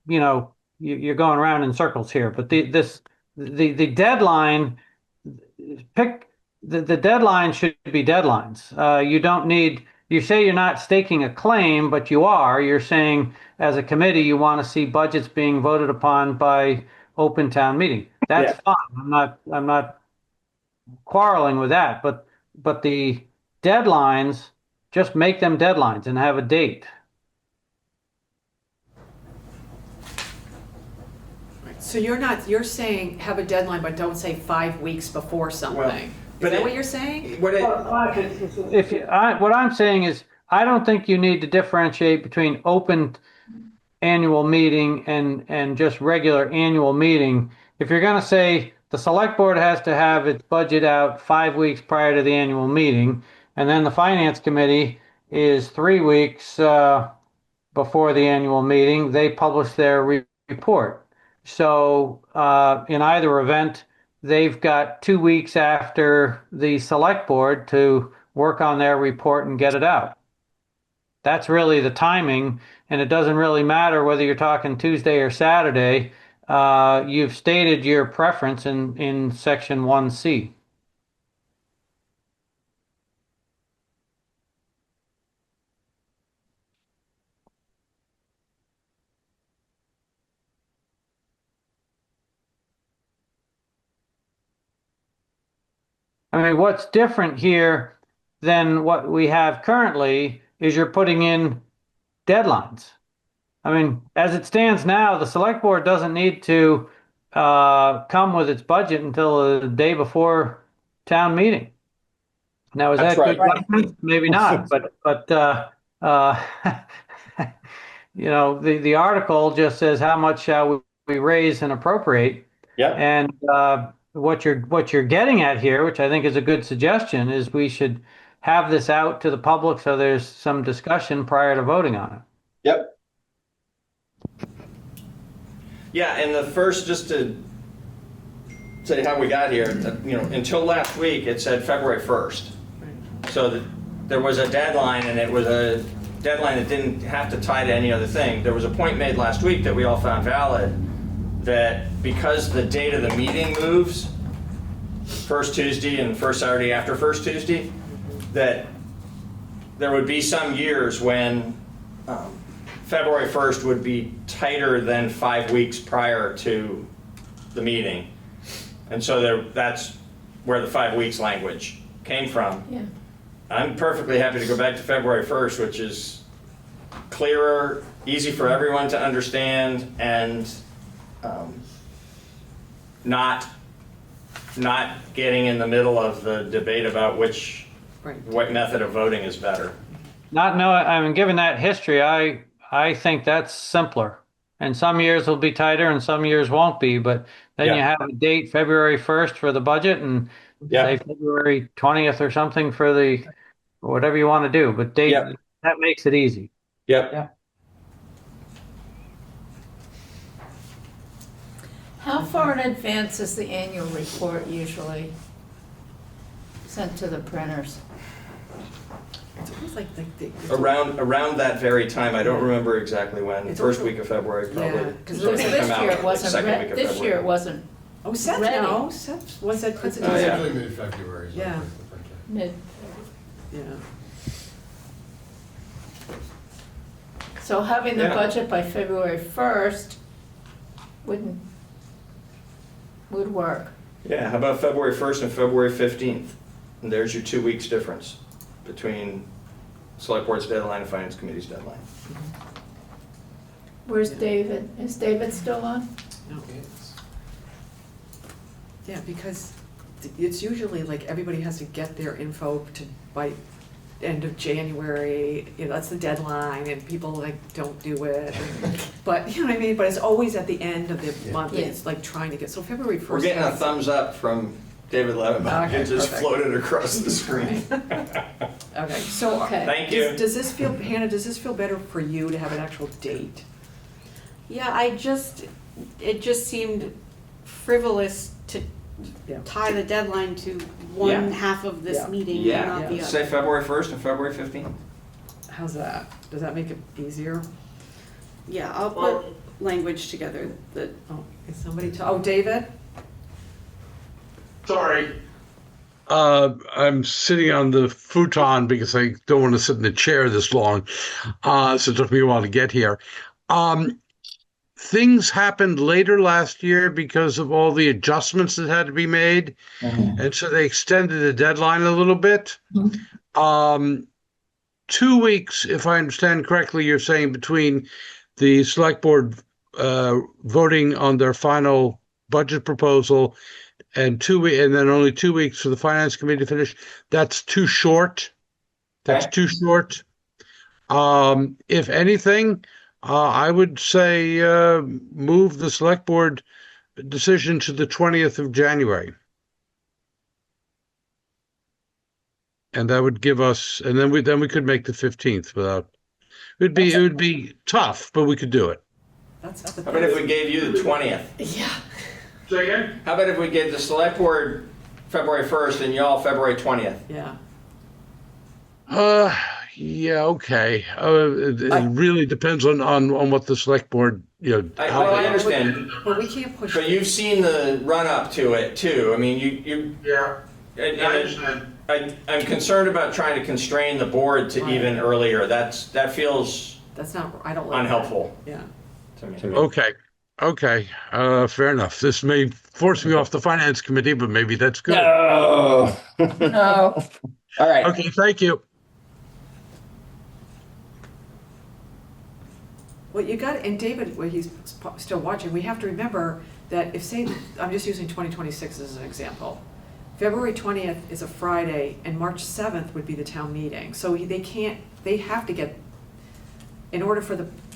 you know, you're going around in circles here, but the deadline, the deadline should be deadlines. You don't need, you say you're not staking a claim, but you are. You're saying as a committee, you want to see budgets being voted upon by open town meeting. That's fine. I'm not quarreling with that, but the deadlines, just make them deadlines and have a date.
So you're saying have a deadline, but don't say 5 weeks before something.
but
Is that
it-
what you're saying?
What
What I'm saying is, I don't think you need to differentiate between open annual meeting and just regular annual meeting. If you're going to say the select board has to have its budget out 5 weeks prior to the annual meeting, and then the finance committee is 3 weeks before the annual meeting, they publish their report. So in either event, they've got 2 weeks after the select board to work on their report and get it out. That's really the timing, and it doesn't really matter whether you're talking Tuesday or Saturday. You've stated your preference in section 1C. I mean, what's different here than what we have currently is you're putting in deadlines. I mean, as it stands now, the select board doesn't need to come with its budget until the day before town meeting. Now, is
That's
that good?
right.
Governance? Maybe not, but you know, the article just says how much shall we raise and appropriate.
Yeah.
And what you're getting at here, which I think is a good suggestion, is we should have this out to the public so there's some discussion prior to voting on it.
Yep. Yeah, and the first, just to say how we got here, you know, until last week, it said February 1st. So there was a deadline, and it was a deadline that didn't have to tie to any other thing. There was a point made last week that we all found valid, that because the date of the meeting moves, first Tuesday and first Saturday after first Tuesday, that there would be some years when February 1st would be tighter than 5 weeks prior to the meeting. And so that's where the 5 weeks language came from.
Yeah.
I'm perfectly happy to go back to February 1st, which is clearer, easy for everyone to understand and not getting in the middle of the debate about
Right.
what method of voting is better.
I mean, given that history, I think that's simpler. And some years will be tighter and some years won't be, but then you
Yeah.
have a date, February 1st for the budget and say February 20th or something for the, whatever you want to do, but that makes it easy.
Yep.
Yeah.
How far in advance is the annual report usually sent to the printers?
It's almost like the.
Around that very time, I don't remember exactly when,
It's
first
also-
week of February probably.
Yeah, 'cause
Because
Those
this
come out
year it
the
wasn't,
second week of
this year
February.
it wasn't
Oh, Seth,
Ready.
no, Seth was that puts it
Oh, yeah.
Usually mid-February is
Yeah.
when the printer.
mid.
Yeah.
So having the
Yeah.
budget by February 1st would work.
Yeah, how about February 1st and February 15th? And there's your 2 weeks difference between Select Board's deadline and Finance Committee's deadline.
Where's David? Is David still on?
No. Yeah, because it's usually like everybody has to get their info by end of January, you know, that's the deadline, and people like don't do it. But, you know what I mean, but it's always at the end of the month,
Yeah.
it's like trying to get, so February 1st.
We're getting a thumbs up from David Levenbach.
Okay,
It just
perfect.
floated across the screen.
Okay, so.
Okay.
Thank you.
Does this feel, Hannah, does this feel better for you to have an actual date?
Yeah, it just seemed frivolous to
Yeah.
tie the deadline to one
Yeah.
half of this
Yeah.
meeting and
Yeah,
not the
Yeah.
say
other.
February 1st and February 15th.
How's that? Does that make it easier?
Yeah, I'll put language together that,
Oh, is somebody, David?
Sorry. I'm sitting on the futon because I don't want to sit in the chair this long. So it took me a while to get here. Things happened later last year because of all the adjustments that had to be made. And so they extended the deadline a little bit. 2 weeks, if I understand correctly, you're saying between the select board voting on their final budget proposal and and then only 2 weeks for the finance committee to finish. That's too short. That's too short. If anything, I would say move the select board decision to the 20th of January. And that would give us, and then we could make the 15th without, it would be tough, but we could do it.
That's the
How about if we gave you the 20th?
Yeah.
Say again?
How about if we gave the Select Board February 1st and y'all February 20th?
Yeah.
Yeah, okay. It really depends on what the select board,
I understand,
But we can't push.
but you've seen the run-up to it too. I mean,
Yeah,
and-
I understand.
I'm concerned about trying to constrain the board to
Right.
even earlier. That feels
That's not, I don't like that.
unhelpful
Yeah.
to me.
Okay, fair enough. This may force me off the finance committee, but maybe that's good.
No.
No.
All right.
Okay, thank you.
Well, you got, and David, well, he's still watching, we have to remember that if, say, I'm just using 2026 as an example. February 20th is a Friday, and March 7th would be the town meeting. So they have to get, in order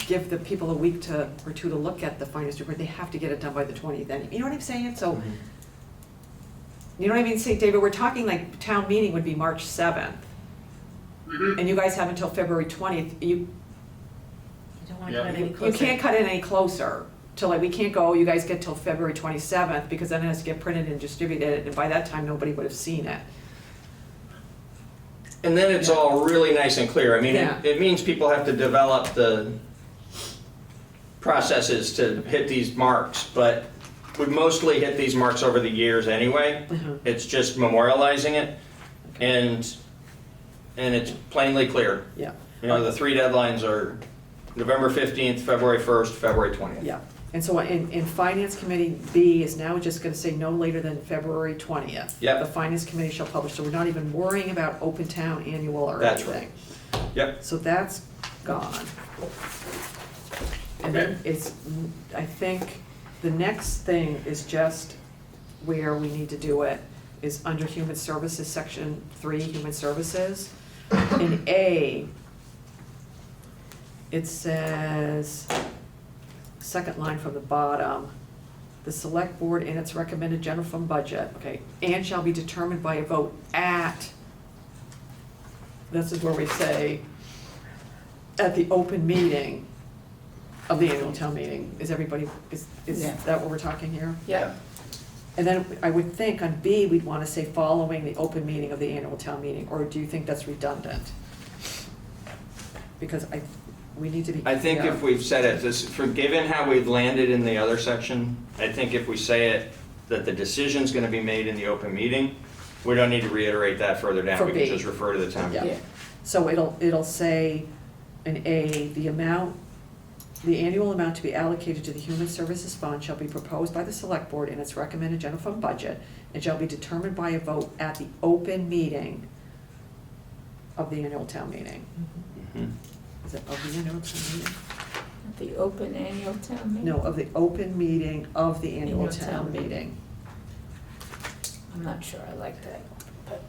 give the people a week or two to look at the finance report, they have to get it done by the 20th. And you know what I'm saying? So, you know what I mean? Say, David, we're talking like town meeting would be March 7th. And you guys have until February 20th. You can't cut it any closer till we can't go, you guys get till February 27th because then it has to get printed and distributed, and by that time, nobody would have seen it.
And then it's all really nice and clear. I mean,
Yeah.
it means people have to develop the processes to hit these marks, but we mostly hit these marks over the years anyway. It's just memorializing it, and it's plainly clear.
Yeah,
You know, the 3 deadlines are November 15th, February 1st, February 20th.
yeah. And so in Finance Committee B is now just gonna say no later than February 20th.
Yep.
The Finance Committee shall publish, so we're not even worrying about Open Town Annual or
That's
anything.
Yep.
So that's gone. And then it's, I think, the next thing is just where we need to do it, is under Human Services, Section 3, Human Services. In A, it says, second line from the bottom, the select board in its recommended general fund budget, okay, and shall be determined by a vote at, this is where we say, at the open meeting of the annual town meeting. Is everybody, is
Yeah.
that what we're talking here?
Yeah,
And then I would think on B, we'd want to say following the open meeting of the annual town meeting, or do you think that's redundant? Because we need to be.
I think
yeah.
if we've said it, given how we've landed in the other section, I think if we say it, that the decision's gonna be made in the open meeting, we don't need to reiterate that further down.
For
We can
B.
just refer to the town meeting.
Yeah. So it'll say in A, the annual amount to be allocated to the Human Services Fund shall be proposed by the Select Board in its recommended general fund budget and shall be determined by a vote at the open meeting of the annual town meeting.
Mhm.
Is it of the annual town meeting?
at the open annual town meeting.
No, of the open meeting of the annual
Annual
town
town meeting.
meeting.
I'm not sure I like that, but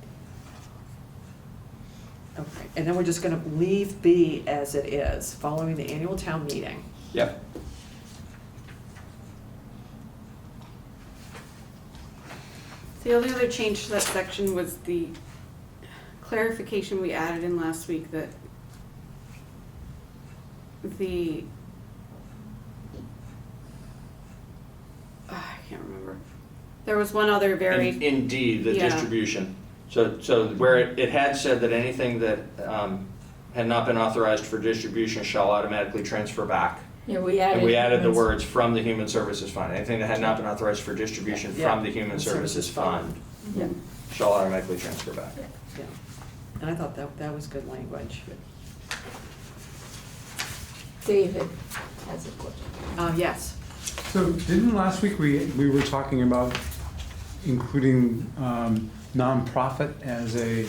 Okay, and then we're just gonna leave B as it is, following the annual town meeting.
Yep.
The only other change to that section was the clarification we added in last week that I can't remember. There was one other very,
In D, the
Yeah.
distribution. So where it had said that anything that had not been authorized for distribution shall automatically transfer back.
yeah, we added.
And we added the
humans.
words from the Human Services Fund. Anything that had not been authorized for distribution
Yeah.
from the Human Services Fund
Yeah.
shall automatically transfer back.
Yeah, and I thought that was good language.
David has a question.
Yes,
So didn't last week we were talking about including nonprofit as a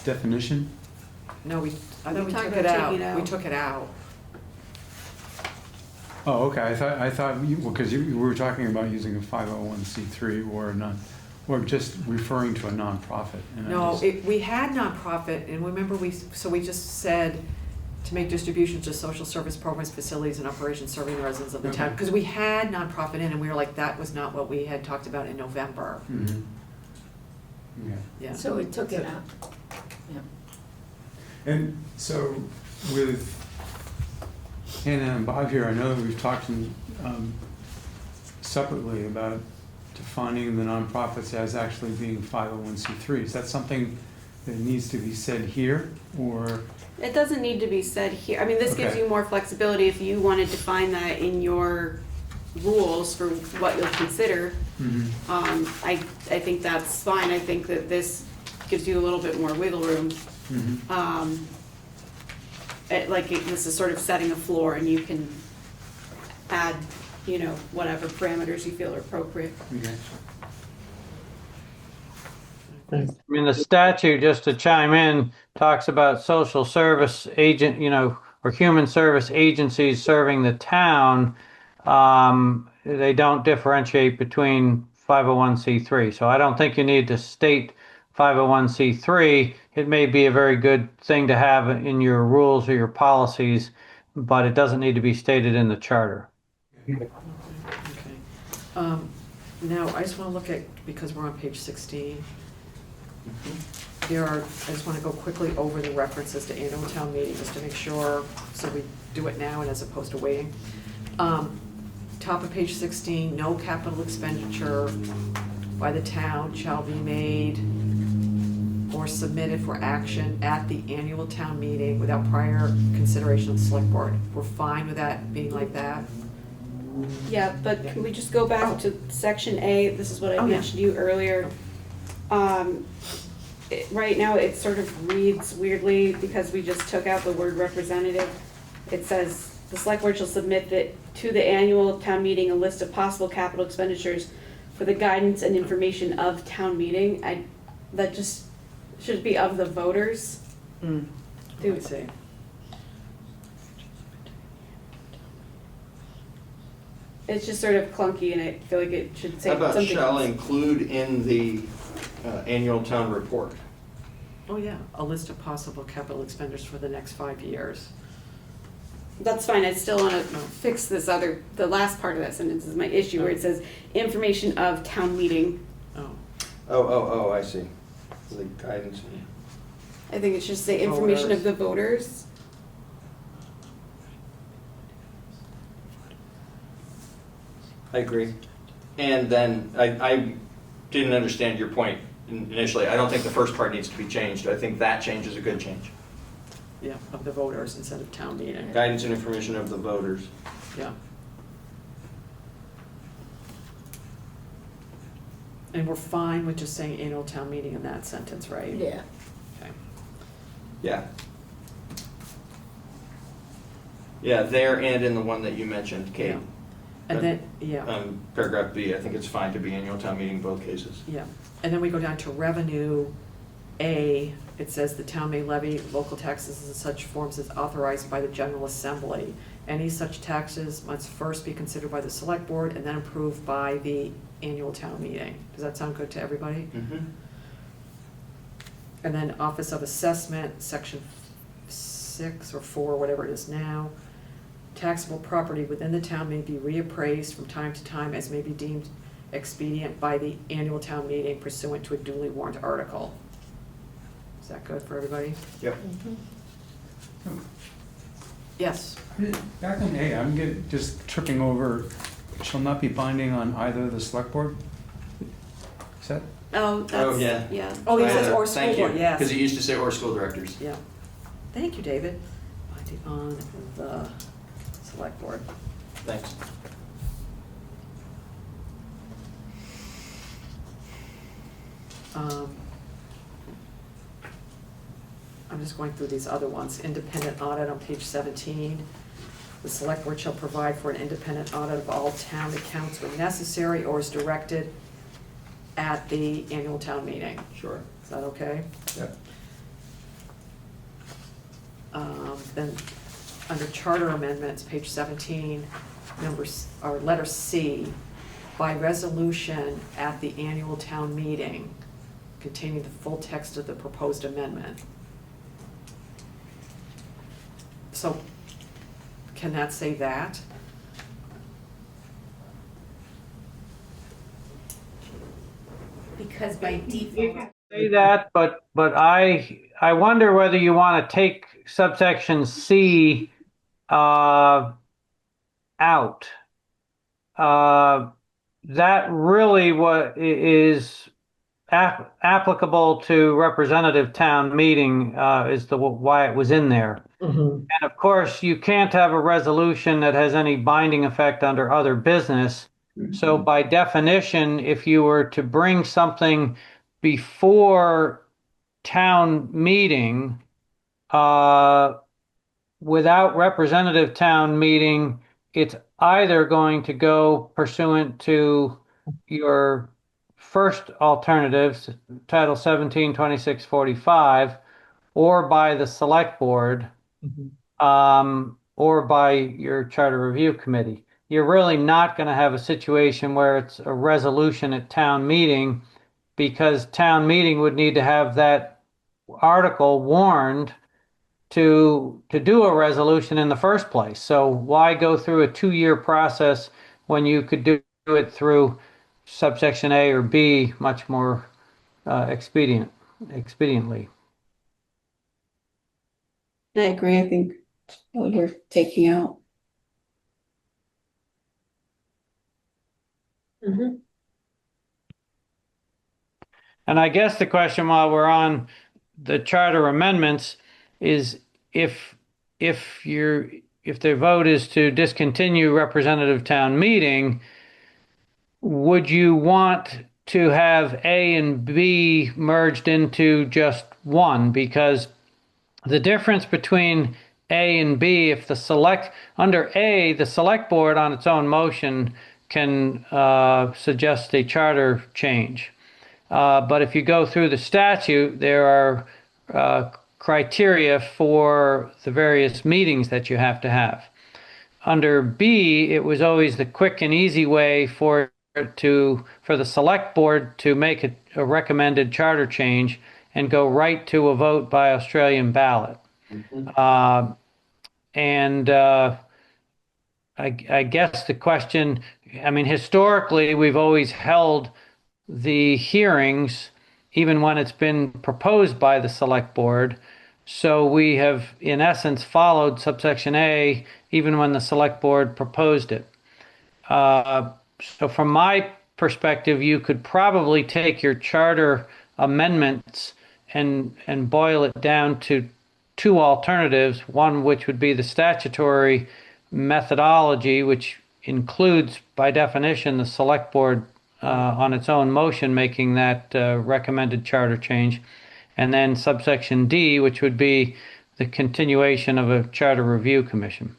definition?
no, I thought we
talked
took it
about
out,
taking it
we
out.
took it out.
Oh, okay, I thought, because you were talking about using a 501c3 or a non, or just referring to a nonprofit. And I
No,
just-
we had nonprofit, and remember we just said to make distributions to social service programs, facilities, and operations serving the residents of the town.
Okay.
Because we had nonprofit in, and we were like, that was not what we had talked about in November.
Mhm. Okay.
Yeah.
So we took it out.
And so with Hannah and Bob here, I know that we've talked separately about defining the nonprofits as actually being 501c3. Is that something that needs to be said here, or?
it doesn't need to be said here. I mean, this gives
Okay.
you more flexibility if you want to define that in your rules for what you'll consider. I think that's fine. I think that this gives you a little bit more wiggle room.
Mhm.
This is sort of setting a floor and you can add, whatever parameters you feel are appropriate.
Okay.
I mean, the statute, just to chime in, talks about social service agent, or human service agencies serving the town. They don't differentiate between 501c3. So I don't think you need to state 501c3. It may be a very good thing to have in your rules or your policies, but it doesn't need to be stated in the charter.
Okay. Now, I just want to look at, because we're on page 16, I just want to go quickly over the references to annual town meeting, just to make sure, so we do it now and as opposed to waiting. Top of page 16, no capital expenditure by the town shall be made or submitted for action at the annual town meeting without prior consideration of the select board. We're fine with that being like that?
Yeah, but can we just go back to section A? This is what I
Oh, yeah.
mentioned to you earlier. Right now, it sort of reads weirdly because we just took out the word representative. It says, the select board shall submit to the annual town meeting a list of possible capital expenditures for the guidance and information of town meeting. That just should be of the voters.
I see.
It's just sort of clunky, and I feel like it should say
How about
something
shall
else.
include in the annual town report?
Oh, yeah, a list of possible capital expenditures for the next 5 years.
That's fine, I still wanna fix this the last part of that sentence is my issue, where it says information of town meeting.
Oh,
Oh, I see. The guidance.
I think it should say information of
Voters.
the voters.
I agree. And then I didn't understand your point initially. I don't think the first part needs to be changed. I think that change is a good change.
yeah, of the voters instead of town meeting,
Guidance and information of the voters.
yeah. And we're fine with just saying annual town meeting in that sentence, right?
Yeah.
Okay.
Yeah. Yeah, there and in the one that you mentioned, Kate.
Yeah. And then, yeah,
Paragraph B, I think it's fine to be annual town meeting in both cases.
yeah. And then we go down to revenue A. It says the town may levy local taxes in such forms as authorized by the General Assembly. Any such taxes must first be considered by the select board and then approved by the annual town meeting. Does that sound good to everybody?
Mm-hmm.
And then Office of Assessment, section 6 or 4, whatever it is now. Taxable property within the town may be reappraised from time to time as may be deemed expedient by the annual town meeting pursuant to a duly warned article. Is that good for everybody?
Yep.
Yes.
Back on A, I'm just tripping over, shall not be binding on either the select board? Is that,
Oh, that's,
yeah.
yeah.
Oh, it says or school
Thank you,
board, yes.
because it used to say or school directors.
Yeah. Thank you, David. Binding on the select board.
Thanks.
I'm just going through these other ones. Independent audit on page 17. The select board shall provide for an independent audit of all town accounts when necessary or is directed at the annual town meeting.
Sure.
Is that okay?
Yep.
Then, under charter amendments, page 17, letter C, by resolution at the annual town meeting containing the full text of the proposed amendment. So, can that say that?
Because by default,
Say that, but I wonder whether you want to take subsection C out. That really what is applicable to representative town meeting is why it was in there.
Mhm.
And of course, you can't have a resolution that has any binding effect under other business. So by definition, if you were to bring something before town meeting, without representative town meeting, it's either going to go pursuant to your first alternatives, Title 17, 26, 45, or by the select board, or by your charter review committee. You're really not going to have a situation where it's a resolution at town meeting, because town meeting would need to have that article warned to do a resolution in the first place. So why go through a 2-year process when you could do it through subsection A or B much more expediently?
I agree. I think it's probably worth taking out.
And I guess the question while we're on the charter amendments is if the vote is to discontinue representative town meeting, would you want to have A and B merged into just one? Because the difference between A and B, if under A, the select board on its own motion can suggest a charter change. But if you go through the statute, there are criteria for the various meetings that you have to have. under B, it was always the quick and easy way for the select board to make a recommended charter change and go right to a vote by Australian ballot. And I guess the question, I mean, historically, we've always held the hearings even when it's been proposed by the select board. So we have, in essence, followed subsection A even when the select board proposed it. So from my perspective, you could probably take your charter amendments and boil it down to two alternatives, one which would be the statutory methodology, which includes, by definition, the select board on its own motion making that recommended charter change, and then subsection D, which would be the continuation of a charter review commission.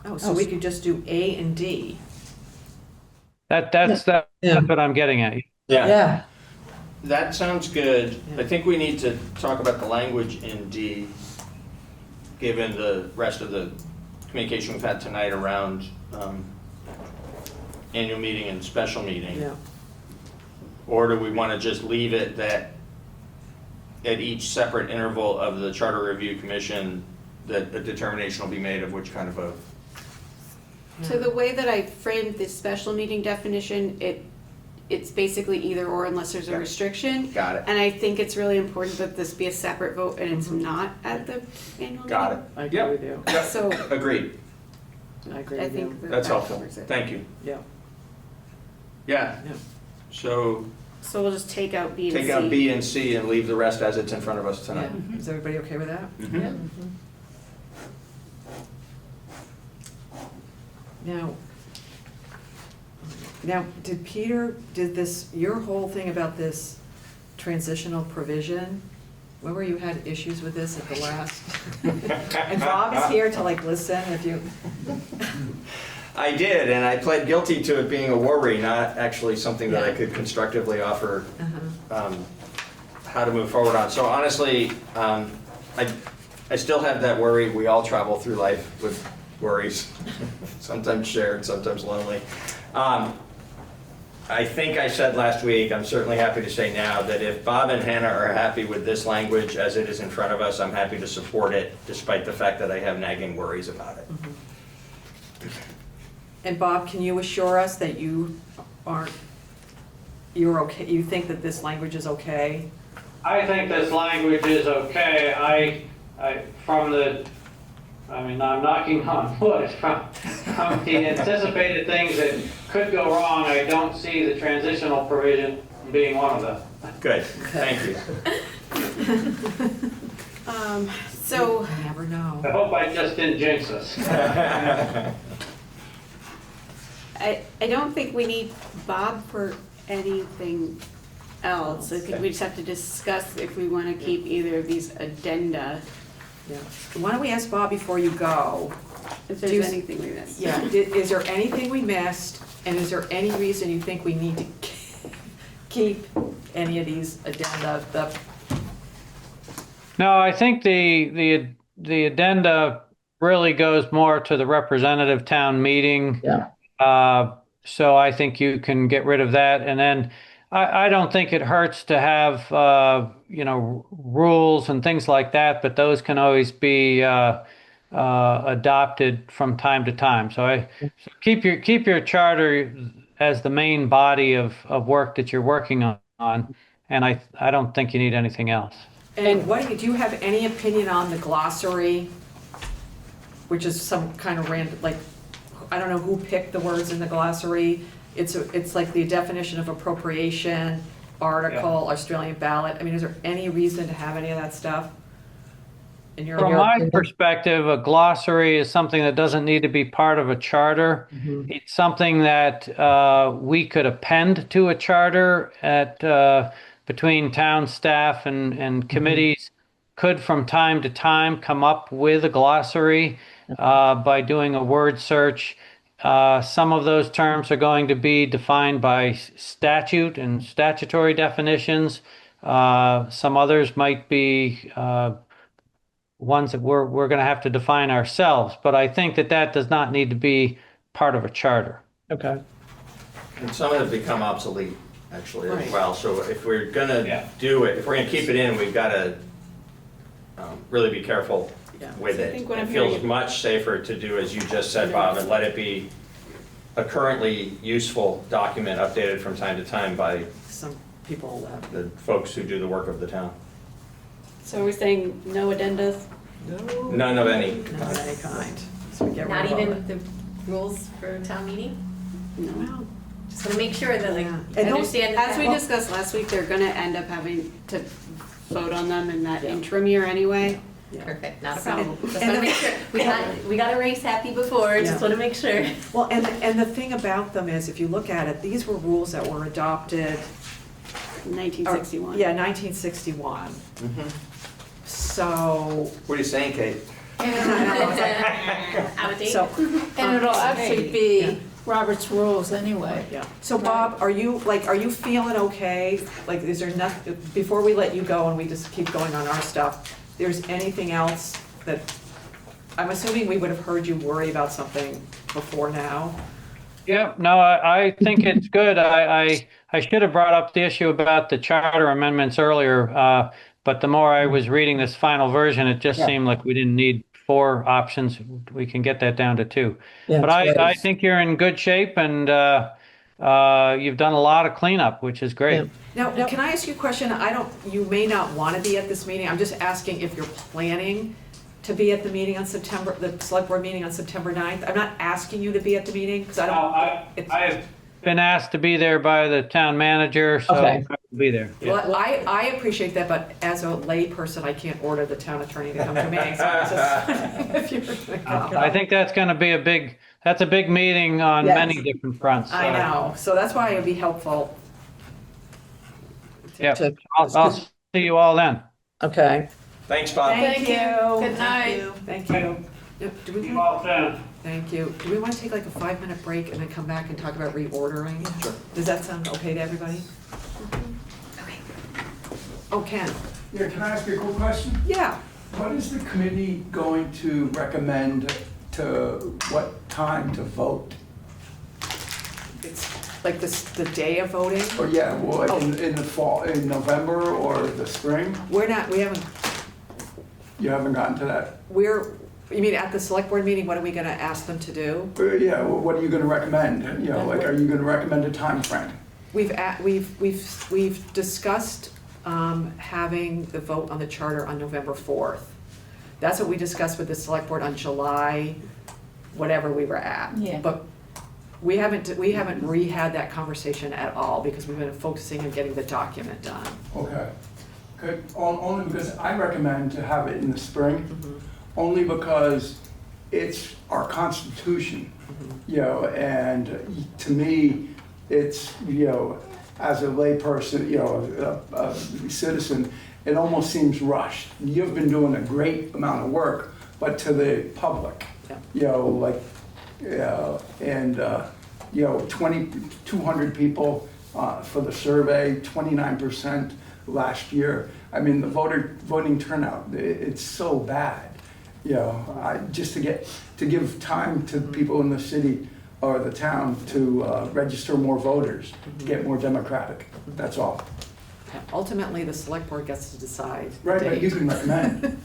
Oh, so we could just do A and D.
That's what I'm getting at.
Yeah.
That sounds good. I think we need to talk about the language in D, given the rest of the communication we've had tonight around annual meeting and special meeting.
Yeah.
Or do we want to just leave it that at each separate interval of the Charter Review Commission, that a determination will be made of which kind of vote?
So the way that I framed this special meeting definition, it's basically either or unless there's a restriction.
Got it.
And I think it's really important that this be a separate vote and it's not at the annual meeting.
Got it.
I agree with you.
So
Agreed.
I agree
I
with you.
think that
That's
that
helpful.
covers it.
Thank you.
Yeah.
Yeah.
Yeah.
So
So we'll just take out B and C.
take out B and C and leave the rest as it's in front of us
Yeah.
tonight.
Is everybody okay with that?
Mhm.
Now, your whole thing about this transitional provision, remember you had issues with this at the last? And Bob is here to like listen if you.
I did, and I pled guilty to it being a worry, not actually something that I could constructively offer how to move forward on. So honestly, I still have that worry. We all travel through life with worries, sometimes shared, sometimes lonely. I think I said last week, I'm certainly happy to say now, that if Bob and Hannah are happy with this language as it is in front of us, I'm happy to support it, despite the fact that I have nagging worries about it.
And Bob, can you assure us that you're okay, you think that this language is okay?
I think this language is okay. I'm knocking on wood. From the anticipated things that could go wrong, I don't see the transitional provision being one of them.
Good, thank you.
So
You never know.
I hope I just didn't jinx us.
I don't think we need Bob for anything else. I think we just have to discuss if we want to keep either of these addenda,
Yeah. Why don't we ask Bob before you go?
if
Do
there's
you-
anything we missed.
Yeah, is there anything we missed, and is there any reason you think we need to keep any of these addenda,
No, I think the addenda really goes more to the representative town meeting.
Yeah.
So I think you can get rid of that. And then I don't think it hurts to have, rules and things like that, but those can always be adopted from time to time. So keep your charter as the main body of work that you're working on. And I don't think you need anything else.
and do you have any opinion on the glossary? Which is some kind of random, like, I don't know who picked the words in the glossary. It's like the definition of appropriation, article, Australian ballot. I mean, is there any reason to have any of that stuff?
From my perspective, a glossary is something that doesn't need to be part of a charter. It's something that we could append to a charter between town staff and committees, could from time to time come up with a glossary by doing a word search. Some of those terms are going to be defined by statute and statutory definitions. Some others might be ones that we're going to have to define ourselves. But I think that does not need to be part of a charter.
Okay.
And some have become obsolete, actually,
Right.
as well. So if we're gonna
Yeah.
do it, if we're gonna keep it in, we've gotta really be careful
Yeah.
with
So I
it.
think what
It
I'm hearing
feels
is-
much safer to do as you just said, Bob, and let it be a currently useful document updated from time to time by
Some people,
the folks who do the work of the town.
So we're saying no addendas?
no.
None of any.
None of any kind. So we get rid
Not
of all
even
that.
the rules for town meeting?
No.
Well,
Just wanna make sure that like,
Yeah.
you
And those-
understand that.
As we discussed last week, they're gonna end up having to vote on them in that interim year anyway.
yeah.
Perfect, not a
So-
problem. Just
and
wanna
the-
make sure, we got a race happy before, just
Yeah.
wanna make sure.
Well, and the thing about them is, if you look at it, these were rules that were adopted.
1961.
Yeah, 1961.
Mhm.
So,
What are you saying, Kate?
Out of date?
so,
And it'll actually
Yeah.
be Robert's rules anyway.
yeah. So Bob, are you feeling okay? Like, is there nothing, before we let you go and we just keep going on our stuff, there's anything else that, I'm assuming we would have heard you worry about something before now?
Yeah, no, I think it's good. I should have brought up the issue about the charter amendments earlier, but the more I was reading this final version, it just
Yeah.
seemed like we didn't need 4 options. We can get that down to 2.
Yeah,
But
it's
I
great.
think you're in good shape, and you've done a lot of cleanup, which is great.
Yeah.
Now, can I ask you a question? You may not want to be at this meeting. I'm just asking if you're planning to be at the meeting on the select board meeting on September 9th. I'm not asking you to be at the meeting, because I don't.
I have been asked to be there by the town manager, so
Okay.
I will be there.
Well, I appreciate that, but as a lay person, I can't order the town attorney to come to meetings. So I was just- if you were gonna come.
I think that's going to be a big meeting on
Yes.
many different fronts.
I know, so that's why it'd be helpful.
Yeah,
To-
I'll see you all then.
Okay.
Thanks, Bob.
Thank you.
Good night.
Thank you. Do we,
all soon.
thank you. Do we want to take like a 5-minute break and then come back and talk about reordering?
Sure.
Does that sound okay to everybody? Okay. Oh, Ken?
Yeah, can I ask you a quick question?
Yeah.
What is the committee going to recommend to what time to vote?
It's like the day of voting?
Or yeah, well,
Oh.
in the fall, in November or the spring?
We haven't,
You haven't gotten to that?
you mean at the select board meeting, what are we gonna ask them to do?
Yeah, well, what are you gonna recommend? You know, like, are you gonna recommend a time frame?
We've discussed having the vote on the charter on November 4th. That's what we discussed with the select board on July, whatever we were at.
Yeah.
But we haven't re-had that conversation at all because we've been focusing on getting the document done.
Okay. Good, only because I recommend to have it in the spring,
Mm-hmm.
only because it's our constitution, you know, and to me, it's, you know, as a layperson, you know, a citizen, it almost seems rushed. You've been doing a great amount of work, but to the public,
Yeah.
you know, like, you know, 200 people for the survey, 29% last year. I mean, the voting turnout, it's so bad. You know, just to give time to people in the city or the town to register more voters, get more democratic. That's all.
Ultimately, the select board gets to decide the
Right, but you
date.
can recommend.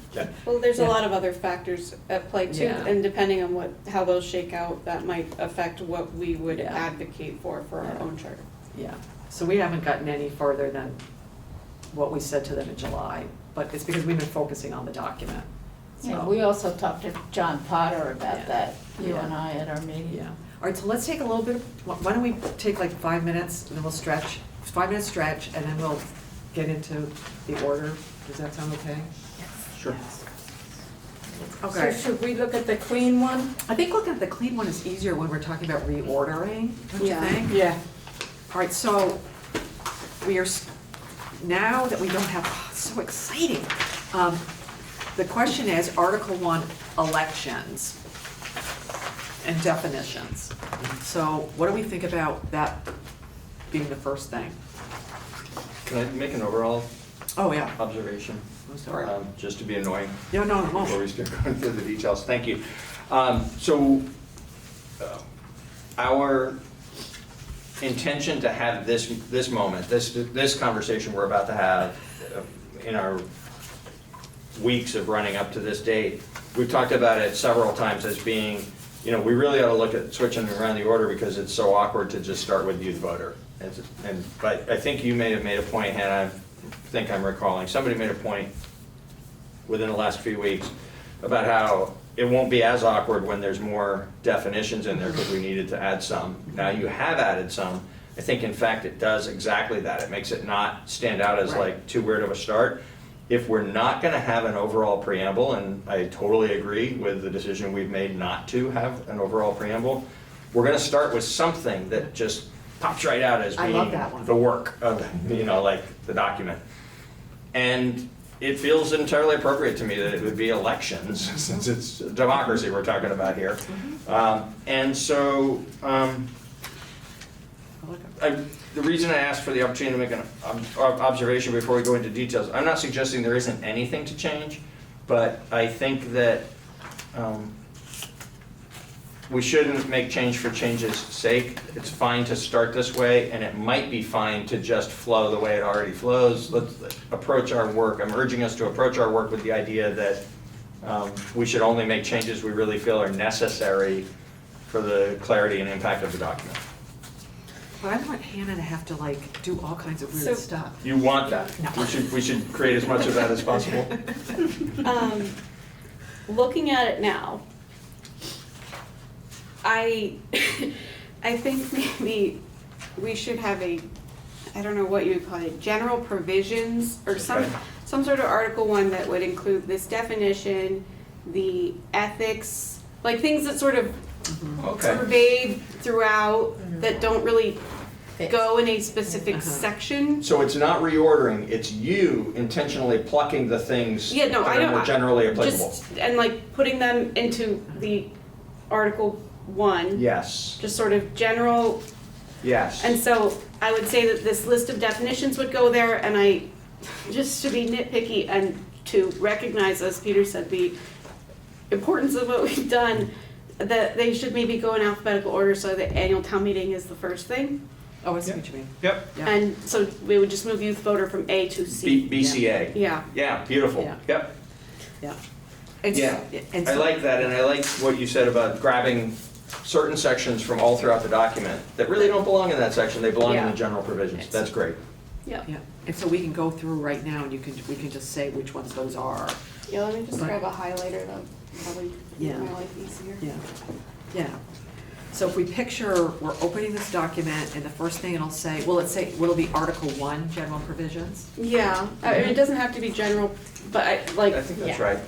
Well, there's
Yeah.
a lot of other factors at play too,
Yeah.
and depending on how those shake out, that might affect what we would
Yeah.
advocate for our
Yeah.
own charter.
Yeah, so we haven't gotten any further than what we said to them in July, but it's because we've been focusing on the document.
Yeah,
So,
we also talked to John Potter about
Yeah.
that, you
Yeah.
and I at our meeting.
yeah. All right, so let's take a little bit, why don't we take like 5 minutes and then we'll stretch, 5-minute stretch, and then we'll get into the order. Does that sound okay?
Sure.
So
Okay.
should we look at the clean one?
I think looking at the clean one is easier when we're talking about reordering, don't you
Yeah.
think?
Yeah.
All right, so we are, now that we don't have, it's so exciting. The question is, Article 1, elections and definitions. So what do we think about that being the first thing?
Can I make an overall
Oh, yeah.
observation,
I'm sorry.
just to be annoying
Yeah, no, no,
before
no.
we start going through the details. Thank you. Our intention to have this moment, this conversation we're about to have in our weeks of running up to this date, we've talked about it several times as being, we really ought to look at switching around the order because it's so awkward to just start with youth voter. But I think you may have made a point, Hannah, I think I'm recalling, somebody made a point within the last few weeks about how it won't be as awkward when there's more definitions in there because we needed to add some. Now you have added some. I think in fact it does exactly that. It makes it not stand out as like too weird of a start. If we're not going to have an overall preamble, and I totally agree with the decision we've made not to have an overall preamble, we're going to start with something that just pops right out as
I
being
love that one.
the work of, like the document. And it feels entirely appropriate to me that it would be elections, since it's democracy we're talking about here. And so, the reason I asked for the opportunity to make an observation before we go into details, I'm not suggesting there isn't anything to change, but I think that we shouldn't make change for change's sake. It's fine to start this way, and it might be fine to just flow the way it already flows. Let's approach our work. I'm urging us to approach our work with the idea that we should only make changes we really feel are necessary for the clarity and impact of the document.
But I want Hannah to have to do all kinds of weird stuff.
You want that.
No.
We should create as much of that as possible.
Looking at it now, I think maybe we should have I don't know what you would call it, general provisions or some sort of Article 1 that would include this definition, the ethics, like things that sort of pervade throughout that don't really go in a specific section.
So it's not reordering, it's you intentionally plucking the things
Yeah, no,
that
I
are more
don't.
generally applicable.
And putting them into the Article 1.
Yes,
Just sort of general.
yes.
And so I would say that this list of definitions would go there, and just to be nitpicky and to recognize, as Peter said, the importance of what we've done, that they should maybe go in alphabetical order so the annual town meeting is the first thing.
Oh, I see what you mean.
Yep.
Yeah.
And so we would just move youth voter from A to C.
BCA.
Yeah.
Yeah, beautiful.
Yeah.
Yep.
Yeah. And
Yeah,
and
I like that, and I like what you said about grabbing certain sections from all throughout the document that really don't belong in that section, they belong in the general provisions. That's great.
Yeah.
Yeah, and so we can go through right now and we can just say which ones those are.
Yeah, let me just
But-
grab a highlighter that probably
Yeah.
make my life easier.
Yeah, yeah. So if we picture, we're opening this document and the first thing it'll say, will it be Article 1, general provisions?
Yeah, I mean, it doesn't have to be general, but
I think that's right.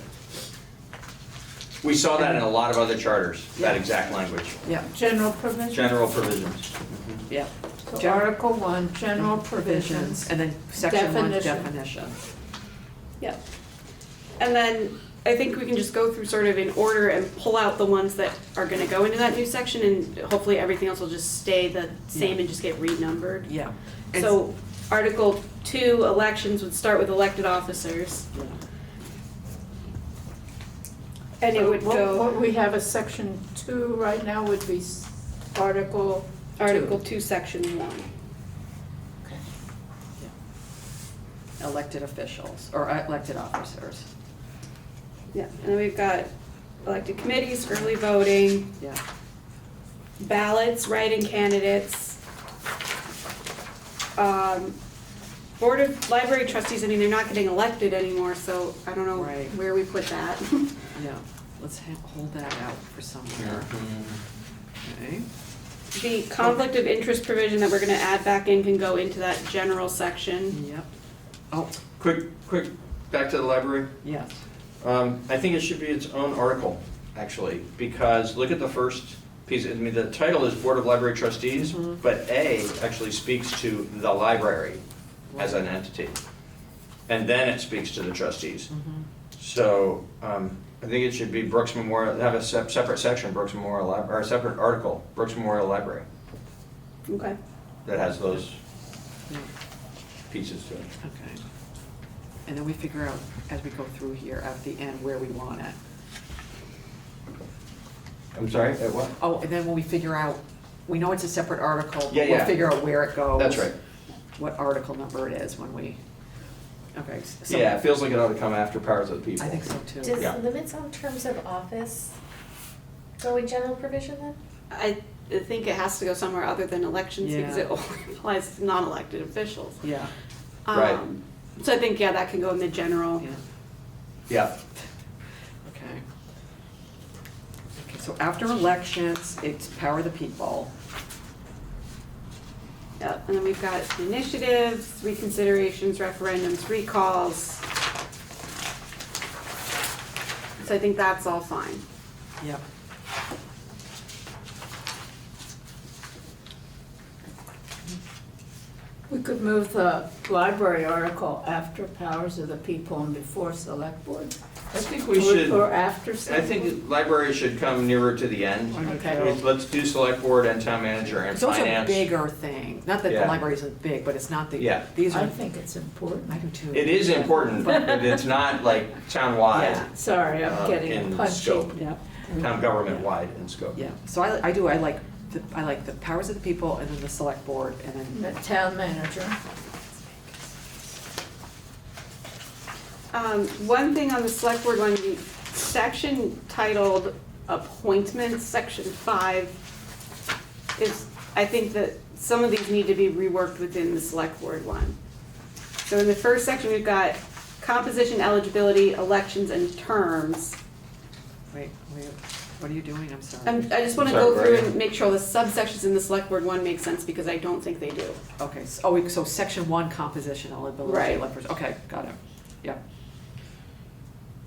We saw that in a lot of other charters, that
Yeah.
exact language.
Yeah,
General provisions.
General provisions.
yeah.
So Article 1, general provisions.
And then section 1,
Definition.
definitions.
yeah. And then I think we can just go through sort of in order and pull out the ones that are gonna go into that new section, and hopefully everything else will just stay the same and just get renumbered.
Yeah. And
So Article 2, elections, would start with elected officers.
yeah.
And it would go,
What we have as section 2 right now would be Article
2, Section 1.
Elected officials, or elected officers.
Yeah, and then we've got elected committees, early voting,
Yeah,
ballots, write-in candidates. Board of Library Trustees, I mean, they're not getting elected anymore, so I don't know
Right.
where we put that.
yeah. Let's hold that out for somewhere. Okay.
The conflict of interest provision that we're gonna add back in can go into that general section.
Yep. Oh,
Quick, back to the library.
yes.
I think it should be its own article, actually, because look at the first piece. I mean, the title is Board of Library Trustees, but A actually speaks to the library as an entity. And then it speaks to the trustees. So I think it should be Brooks Memorial, have a separate section, Brooks Memorial Library, or a separate article, Brooks Memorial Library,
Okay.
that has those
Yeah.
pieces to it.
Okay. and then we figure out as we go through here at the end where we want it.
I'm sorry, at what?
Oh, and then when we figure out, we know it's a separate article, but
Yeah,
we'll
yeah.
figure out where it goes.
That's right.
What article number it is when we, okay. So
Yeah, it feels like it ought to come after powers of the people.
I think so too.
Does
Yeah.
limits on terms of office go in general provision then?
I think it has to go somewhere other than elections because
Yeah.
it only applies to non-elected officials.
Yeah,
Right.
So I think, yeah, that can go in the general.
yeah,
Yeah,
okay. Okay, so after elections, it's power of the people.
Yep, and then we've got initiatives, reconsiderations, referendums, recalls. So I think that's all fine.
Yep.
We could move the library article after powers of the people and before select board.
I think we should,
Or after
I
select board.
think library should come nearer to the end.
Okay.
Let's do select board and town manager and
Those are
finance.
bigger things, not that the
Yeah.
library isn't big, but it's not the,
Yeah.
these
I
are,
think it's important.
I do too.
It is important, but it's not like town-wide,
Yeah, sorry, I'm getting
in
punchy.
scope,
Yep,
town government-wide in scope.
yeah, so I like the powers of the people and then the select board and then,
The town manager.
One thing on the select board one, the section titled appointments, section 5, is, I think that some of these need to be reworked within the select board one. So in the first section, we've got composition, eligibility, elections, and terms.
wait, what are you doing? I'm sorry.
I just want to
Sorry,
go through
Brady.
and make sure the subsections in the select board one make sense because I don't think they do.
Okay, so section 1 composition, eligibility,
Right.
electors, okay, got it, yep.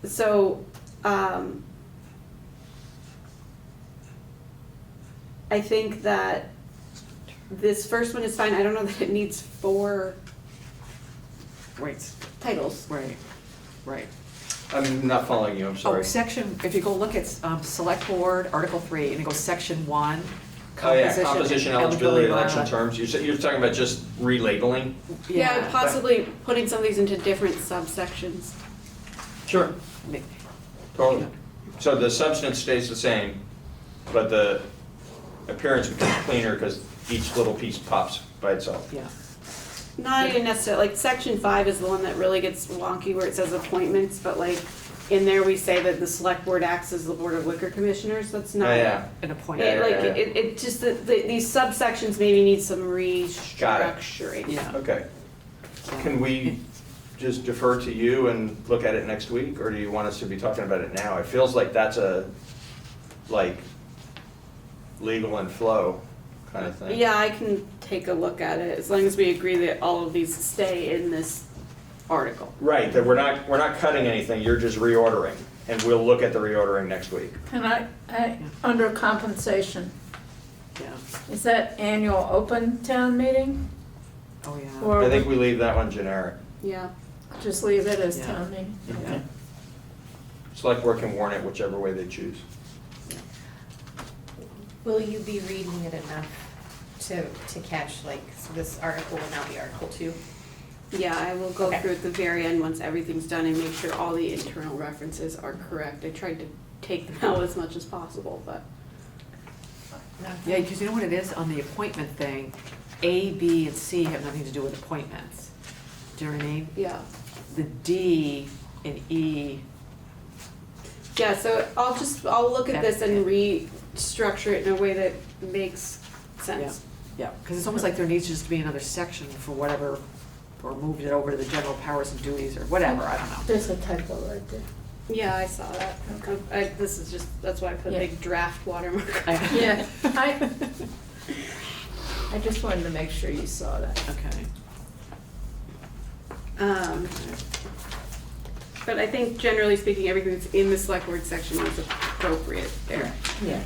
So, I think that this first one is fine. I don't know that it needs 4
Wait,
titles.
right.
I'm not following you, I'm
Oh,
sorry.
section, if you go look at, select board, article 3, and it goes section 1.
Oh, yeah, composition, eligibility,
blah,
election
blah.
terms. You're talking about just relabeling?
Yeah, possibly putting some of these into different subsections.
Sure.
Ma-
Totally. So the substance stays the same, but the appearance becomes cleaner because each little piece pops by itself.
Yeah,
Not even necessarily, like section 5 is the one that really gets wonky where it says appointments, but like in there we say that the select board acts as the board of liquor commissioners. That's not.
Oh, yeah.
an appointment.
It, like,
Yeah.
it just, these subsections maybe need some restructuring.
Yeah.
Okay. Can we just defer to you and look at it next week, or do you want us to be talking about it now? It feels like that's a, like, legal and flow kind of thing.
Yeah, I can take a look at it, as long as we agree that all of these stay in this article.
Right, that we're not cutting anything, you're just reordering, and we'll look at the reordering next week.
And under compensation,
Yeah,
is that annual open town meeting?
oh, yeah.
Or
I think we leave that one generic.
Yeah.
just leave it as
Yeah.
town meeting?
Yeah.
Select board can warn it whichever way they choose.
Will you be reading it enough to catch, like, so this article will now be Article 2?
Yeah, I will go
Okay.
through at the very end, once everything's done, and make sure all the internal references are correct. I tried to take them out as much as possible, but.
Yeah, because you know what it is on the appointment thing, A, B, and C have nothing to do with appointments. Do you know what I mean?
Yeah.
The D and E,
Yeah, so I'll look at this and restructure it in a way that makes sense.
yeah, because it's almost like there needs just to be another section for whatever, or moved it over to the general powers and duties or whatever, I don't know.
There's a typo right there.
Yeah, I saw that. This is just, that's why I put a
Yeah.
big draft watermark.
Yeah, I just wanted to make sure you saw that.
Okay.
But I think generally speaking, everything that's in the select board section is appropriate there.
Yeah.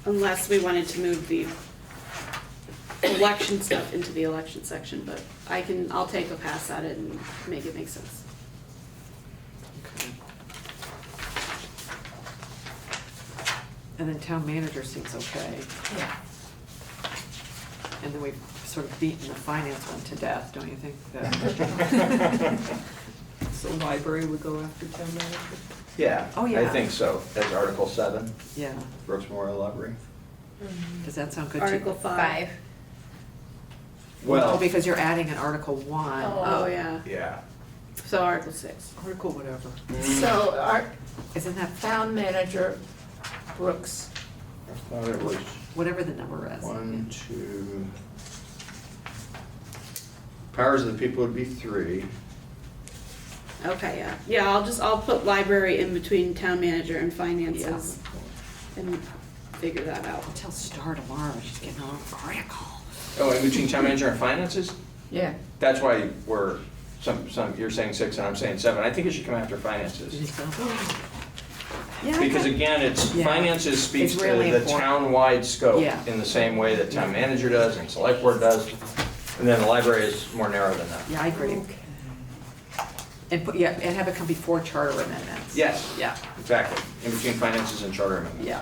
Unless we wanted to move the election stuff into the election section, but I'll take a pass at it and make it make sense.
Okay. And then town manager seems okay.
Yeah.
and then we've sort of beaten the finance one to death, don't you think? That-
So library would go after town manager?
Yeah.
Oh, yeah.
I think so, as Article 7,
Yeah,
Brooks Memorial Library.
does that sound good to you?
Article 5.
Oh, because you're adding an Article 1.
Oh, yeah.
Yeah.
So Article 6.
Article whatever.
So our
Isn't that
town manager, Brooks,
I thought it was
whatever the number is?
1, 2. Powers of the people would be 3.
Okay, yeah. Yeah, I'll put library in between town manager and finances and figure that out.
I'll tell Star tomorrow, she's getting all critical.
Oh, in between town manager and finances?
yeah.
That's why we're, you're saying 6 and I'm saying 7. I think it should come after
Do you
finances.
think so? Yeah,
Because
okay.
again, it's,
Yeah.
finances speaks
It's
to
really
the
important.
town-wide scope
Yeah.
in the same way that town manager does and select board does. And then the library is more narrow than that.
Yeah, I agree. And put, yeah, and have it come before charter amendments.
Yes,
Yeah,
exactly. In between finances and charter amendments.
yeah.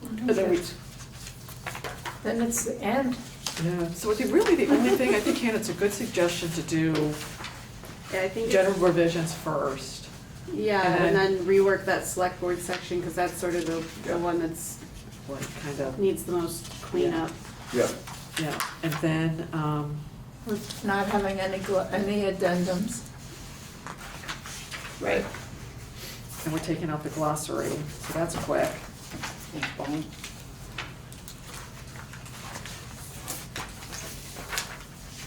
And then we,
Then it's the end.
yeah, so really the only thing, I think, Hannah, it's a good suggestion to do
Yeah, I think
general revisions first.
yeah,
and
and then rework that select board section because that's sort of the one that's
Like, kind of,
needs the most cleanup.
Yeah.
yeah, and then,
With not having any addendums.
Right.
and we're taking out the glossary, so that's quick.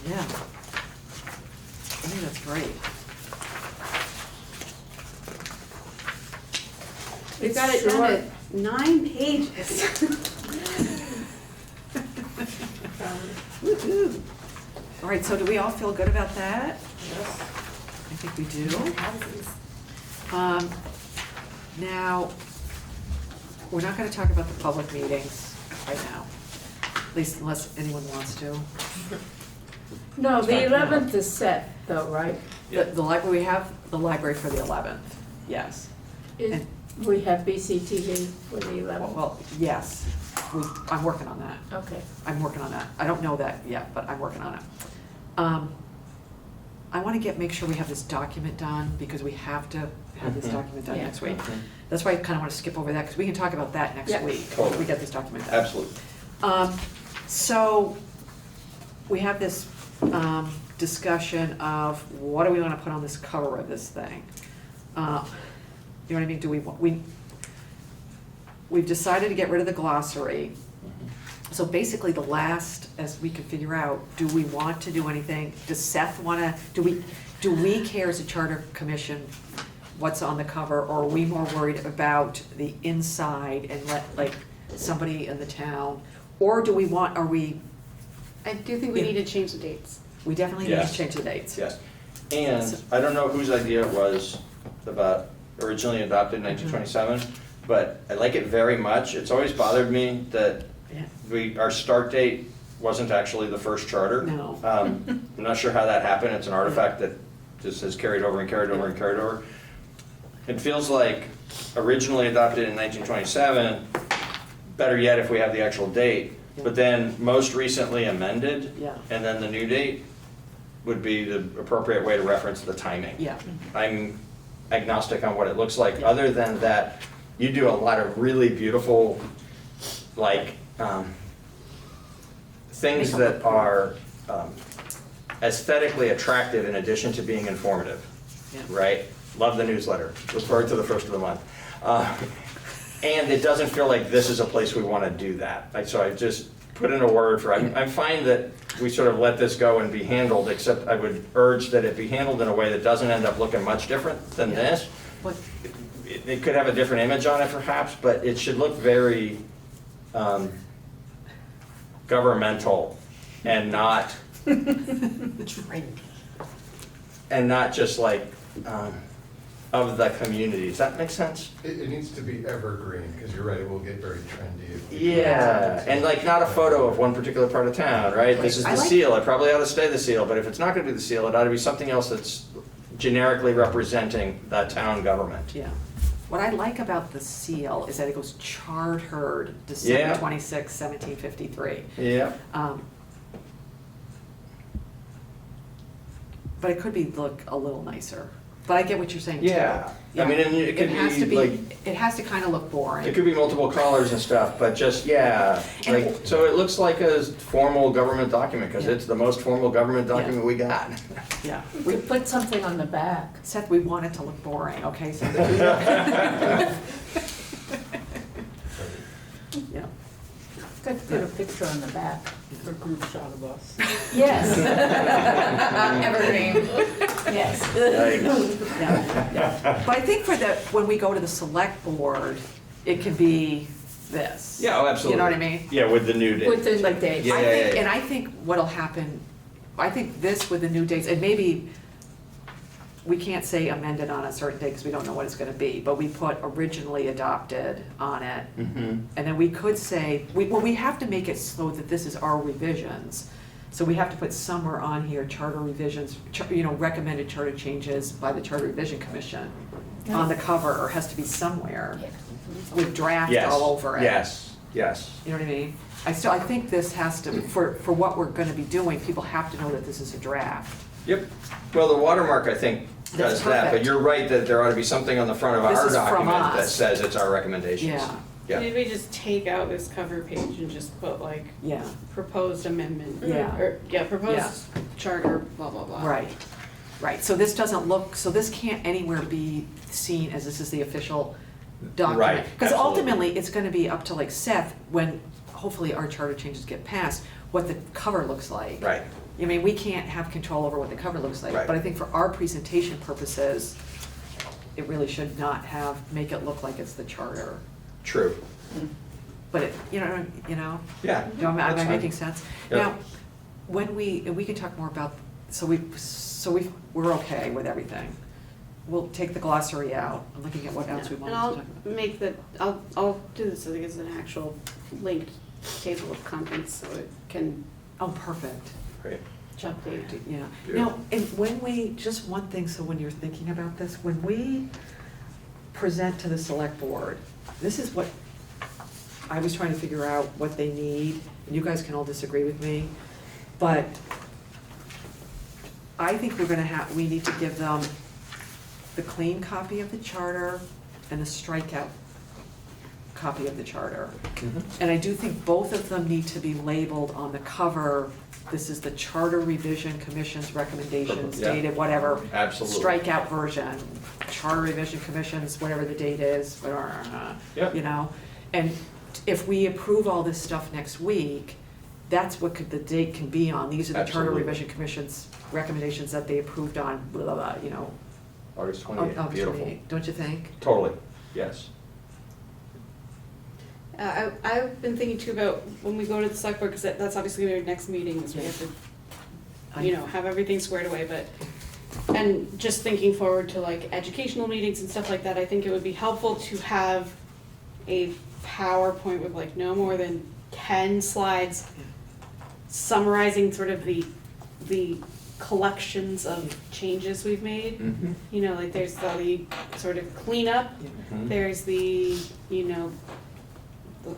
Yeah. I think that's great.
We've got it down at 9 pages.
Woo-hoo. All right, so do we all feel good about that?
Yes.
I think we do. Now, we're not gonna talk about the public meetings right now, at least unless anyone wants to.
No, the 11th is set though, right?
The library, we have the library for the 11th, yes.
Is- We have BCTV for the 11th.
Well, yes, I'm working on that.
Okay.
I'm working on that. I don't know that yet, but I'm working on it. I want to make sure we have this document done, because we have to have this document done
Yeah.
next week. That's why I kind of want to skip over that, because we can talk about that next
Yeah.
week, when
Totally.
we get this document done.
Absolutely.
So, we have this discussion of what do we want to put on this cover of this thing? You know what I mean? Do we've decided to get rid of the glossary. So basically, the last, as we can figure out, do we want to do anything? Does Seth wanna, do we care as a charter commission what's on the cover, or are we more worried about the inside and let, like, somebody in the town? Or do we want,
I do think we need to change the dates.
we definitely need to
Yes.
change the dates.
Yes. And I don't know whose idea it was about originally adopted in 1927, but I like it very much. It's always bothered me that
Yeah.
our start date wasn't actually the first charter.
No.
I'm not sure how that happened. It's an artifact that just has carried over and carried over and carried over. It feels like originally adopted in 1927, better yet if we have the actual date, but then most recently amended,
Yeah.
and then the new date would be the appropriate way to reference the timing.
Yeah,
I'm agnostic on what it looks like,
Yeah.
other than that you do a lot of really beautiful, like, things that are aesthetically attractive in addition to being informative,
Yeah.
right? Love the newsletter, look forward to the first of the month. And it doesn't feel like this is a place we want to do that. So I just put in a word for, I'm fine that we sort of let this go and be handled, except I would urge that it be handled in a way that doesn't end up looking much different than this.
but,
It could have a different image on it perhaps, but it should look very governmental and not, and not just like of the community. Does that make sense?
It needs to be evergreen, because you're right, it will get very trendy. if we-
Yeah, and like not a photo of one particular part of town, right? This is
I
the
like-
seal, it probably ought to stay the seal, but if it's not gonna be the seal, it ought to be something else that's generically representing the town government.
Yeah. What I like about the seal is that it goes chartered December
Yeah.
26, 1753.
Yeah.
But it could be look a little nicer. But I get what you're saying too.
Yeah. I mean, and it could
has to
be like,
it has to kind of look
it
boring.
could be multiple colors and stuff, but just, yeah,
And-
like, so it looks like a formal government document, because
Yeah.
it's the most formal government document we got.
Yeah.
We put something on the back.
Seth, we want it to look boring, okay? So yeah.
Could put a picture on the back.
A group shot of us.
Yes.
Evergreen.
Yes.
Yeah, yeah. But I think for the, when we go to the select board, it can be this.
Yeah, oh, absolutely.
You know what I mean?
Yeah, with the new date.
With the like dates.
Yeah,
I
yeah,
think,
yeah.
and I think what'll happen, I think this with the new dates, and maybe we can't say amended on a certain date because we don't know what it's gonna be, but we put originally adopted on it.
Mhm.
And then we could say, we have to make it so that this is our revisions. So we have to put somewhere on here, charter revisions, recommended charter changes by the Charter Revision Commission on the cover, or has to be somewhere with draft
Yes,
all over it.
yes, yes.
You know what I mean? I think this has to, for what we're gonna be doing, people have to know that this is a draft.
Yep. Well, the watermark, I think,
That's
does that, but
perfect.
you're right that there ought to be something on the front of
This
our
is from
document that
us.
says it's our recommendations.
Yeah,
Yeah.
Maybe just take out this cover page and just put like
yeah,
proposed amendment.
Yeah.
Or, yeah, proposed
Yeah.
charter, blah, blah, blah.
right, right. So this doesn't look, so this can't anywhere be seen as this is the official document.
Right,
Because
absolutely.
ultimately, it's gonna be up to like Seth, when hopefully our charter changes get passed, what the cover looks like.
Right.
I mean, we can't have control over what the cover looks like,
Right.
but I think for our presentation purposes, it really should not make it look like it's the charter.
True.
But it, you know,
Yeah.
am I
that's fine.
making sense?
Yeah.
Now, and we can talk more about, we're okay with everything. We'll take the glossary out. I'm looking at what else we want
And
to
I'll
talk about.
make I'll do this, I think it's an actual linked table of contents, so it can
Oh, perfect.
Great.
update.
Yeah.
Yeah.
Now, and when we, just one thing, so when you're thinking about this, when we present to the select board, this is what, I was trying to figure out what they need, and you guys can all disagree with me, but I think we need to give them the clean copy of the charter and the strikeout copy of the charter. And I do think both of them need to be labeled on the cover. This is the Charter Revision Commission's recommendations
Yeah.
dated, whatever.
Absolutely.
Strikeout version, Charter Revision Commission's, whatever the date is,
Yep.
you know? And if we approve all this stuff next week, that's what the date can be on. These are the Charter
Absolutely.
Revision Commission's recommendations that they approved on, blah, blah, blah, you know.
August
on
28th,
August
beautiful.
28th, don't you think?
Totally, yes.
I've been thinking too about when we go to the select board, because that's obviously gonna be our next meeting, is we have to, have everything squared away, and just thinking forward to like educational meetings and stuff like that, I think it would be helpful to have a PowerPoint with like no more than 10 slides summarizing sort of the collections of changes we've made.
Mhm.
You know, like there's the sort of cleanup,
Mhm.
there's the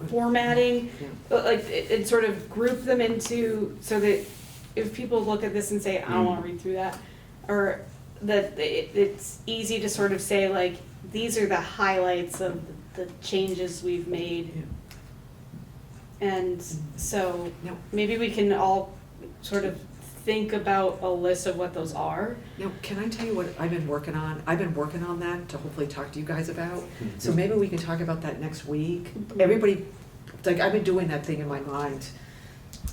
formatting, but like it sort of group them into, so that if people look at this and say, I don't wanna read through that, or that it's easy to sort of say like, these are the highlights of the changes we've made. And so
No.
maybe we can all sort of think about a list of what those are.
Now, can I tell you what I've been working on? I've been working on that to hopefully talk to you guys about. So maybe we can talk about that next week. Everybody, like, I've been doing that thing in my mind,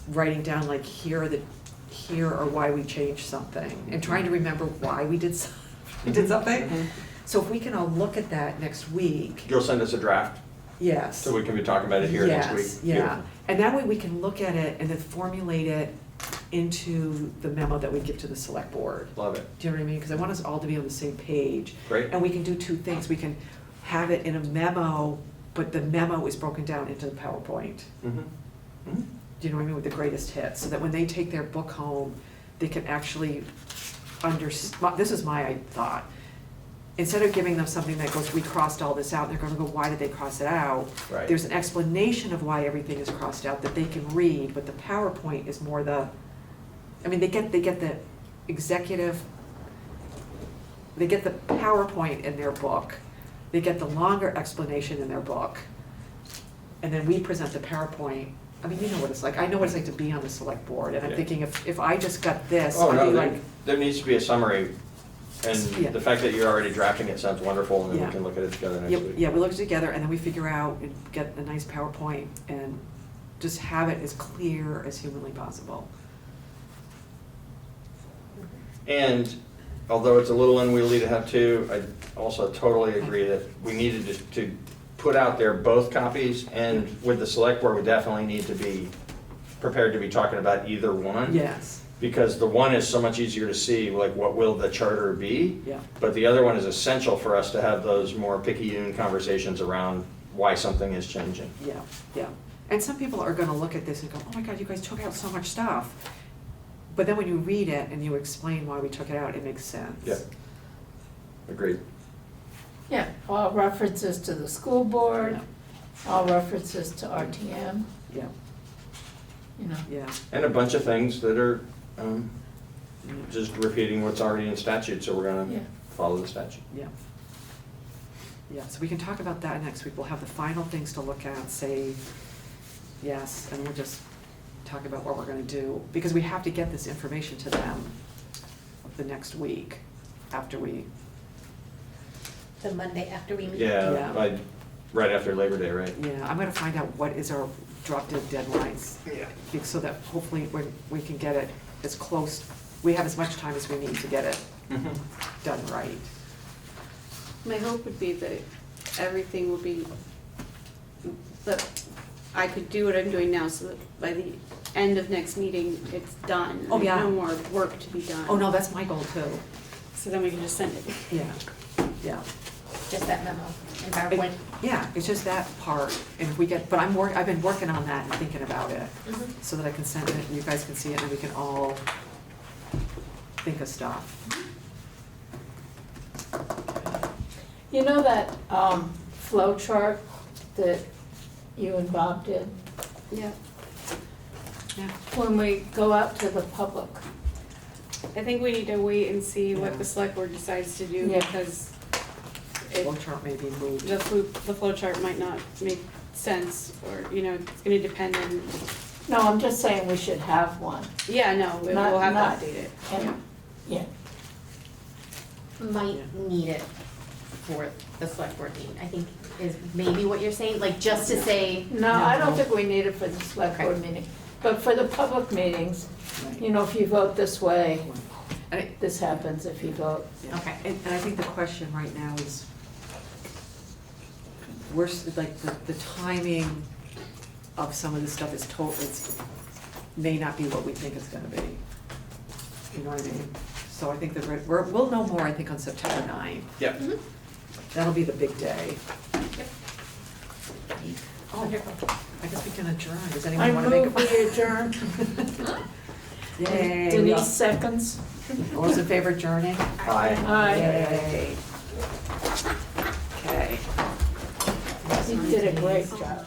writing down like, here are why we changed something, and trying to remember why we did something. So if we can all look at that next week,
You'll send us a draft,
yes.
so we can be talking about it here next week.
Yes, yeah. And that way we can look at it and then formulate it into the memo that we give to the select board.
Love it.
Do you know what I mean? Because I want us all to be on the same page.
Great.
And we can do two things. We can have it in a memo, but the memo is broken down into the PowerPoint.
Mhm. Mhm.
Do you know what I mean? With the greatest hits, so that when they take their book home, they can actually this is my thought. Instead of giving them something that goes, we crossed all this out, they're gonna go, why did they cross it out?
Right.
There's an explanation of why everything is crossed out that they can read, but the PowerPoint is more they get the executive, they get the PowerPoint in their book, they get the longer explanation in their book, and then we present the PowerPoint. I mean, you know what it's like, I know what it's like to be on the select board, and I'm
Yeah.
thinking if I just got this,
Oh,
I'd
no,
be
there,
like,
there needs to be a summary, and
Yeah.
the fact that you're already drafting it sounds wonderful, and then
Yeah.
we can look at it together next
yeah,
week.
yeah, we look together and then we figure out and get a nice PowerPoint and just have it as clear as humanly possible.
And although it's a little unwieldy to have two, I also totally agree that we needed to put out there both copies, and with the select board, we definitely need to be prepared to be talking about either one.
Yes,
Because the one is so much easier to see, like what will the charter be?
yeah,
But the other one is essential for us to have those more picayune conversations around why something is changing.
yeah, yeah. And some people are gonna look at this and go, oh my God, you guys took out so much stuff. But then when you read it and you explain why we took it out, it makes sense.
Yeah. Agreed.
Yeah, all references to the school board,
Yeah.
all references to RTM,
Yeah,
you know.
yeah,
And a bunch of things that are just repeating what's already in statute, so we're
Yeah.
gonna follow the statute.
yeah. Yeah, so we can talk about that next week. We'll have the final things to look at, say yes, and we'll just talk about what we're gonna do. Because we have to get this information to them the next week after we,
The Monday after we meet.
Yeah.
Yeah, right after Labor Day, right?
yeah, I'm gonna find out what is our drop dead deadlines.
Yeah.
So that hopefully we can get it as close, we have as much time as we need to get it done right.
My hope would be that everything will be, that I could do what I'm doing now, so that by the end of next meeting, it's done.
Oh, yeah.
No more work to be done.
Oh, no, that's my goal too.
So then we can just send it.
Yeah, yeah.
Just that memo and PowerPoint.
Yeah, it's just that part, and if we get, but I've been working on that and thinking about it,
Mhm.
so that I can send it, and you guys can see it, and we can all think of stuff.
You know that flow chart that you and Bob did?
Yeah.
Yeah,
When we go out to the public,
I think we need to wait and see
Yeah.
what the select board decides to do,
Yeah.
because
flow chart may be moved.
the flow chart might not make sense, or, you know, it's gonna depend on,
no, I'm just saying we should have one.
yeah, no, we'll
Not-
have
not-
to update it.
And, yeah,
Might need it for the select board meeting, I think is maybe what you're saying, like just to say,
no, I don't think we need it for the select board meeting, but for the public meetings, you know, if you vote this way,
And it-
this happens if you vote.
okay.
And I think the question right now is, like, the timing of some of this stuff is may not be what we think it's gonna be. You know what I mean? So I think that we'll know more, I think, on September 9th.
Yep.
That'll be the big day.
Yep.
Oh,
Wonderful.
I guess we can adjourn. Does
I
anyone wanna make a?
move we adjourn.
Yay.
Denise seconds.
All those in favor of adjourning?
Aye.
Aye.
Yay. Okay.
You did a great job.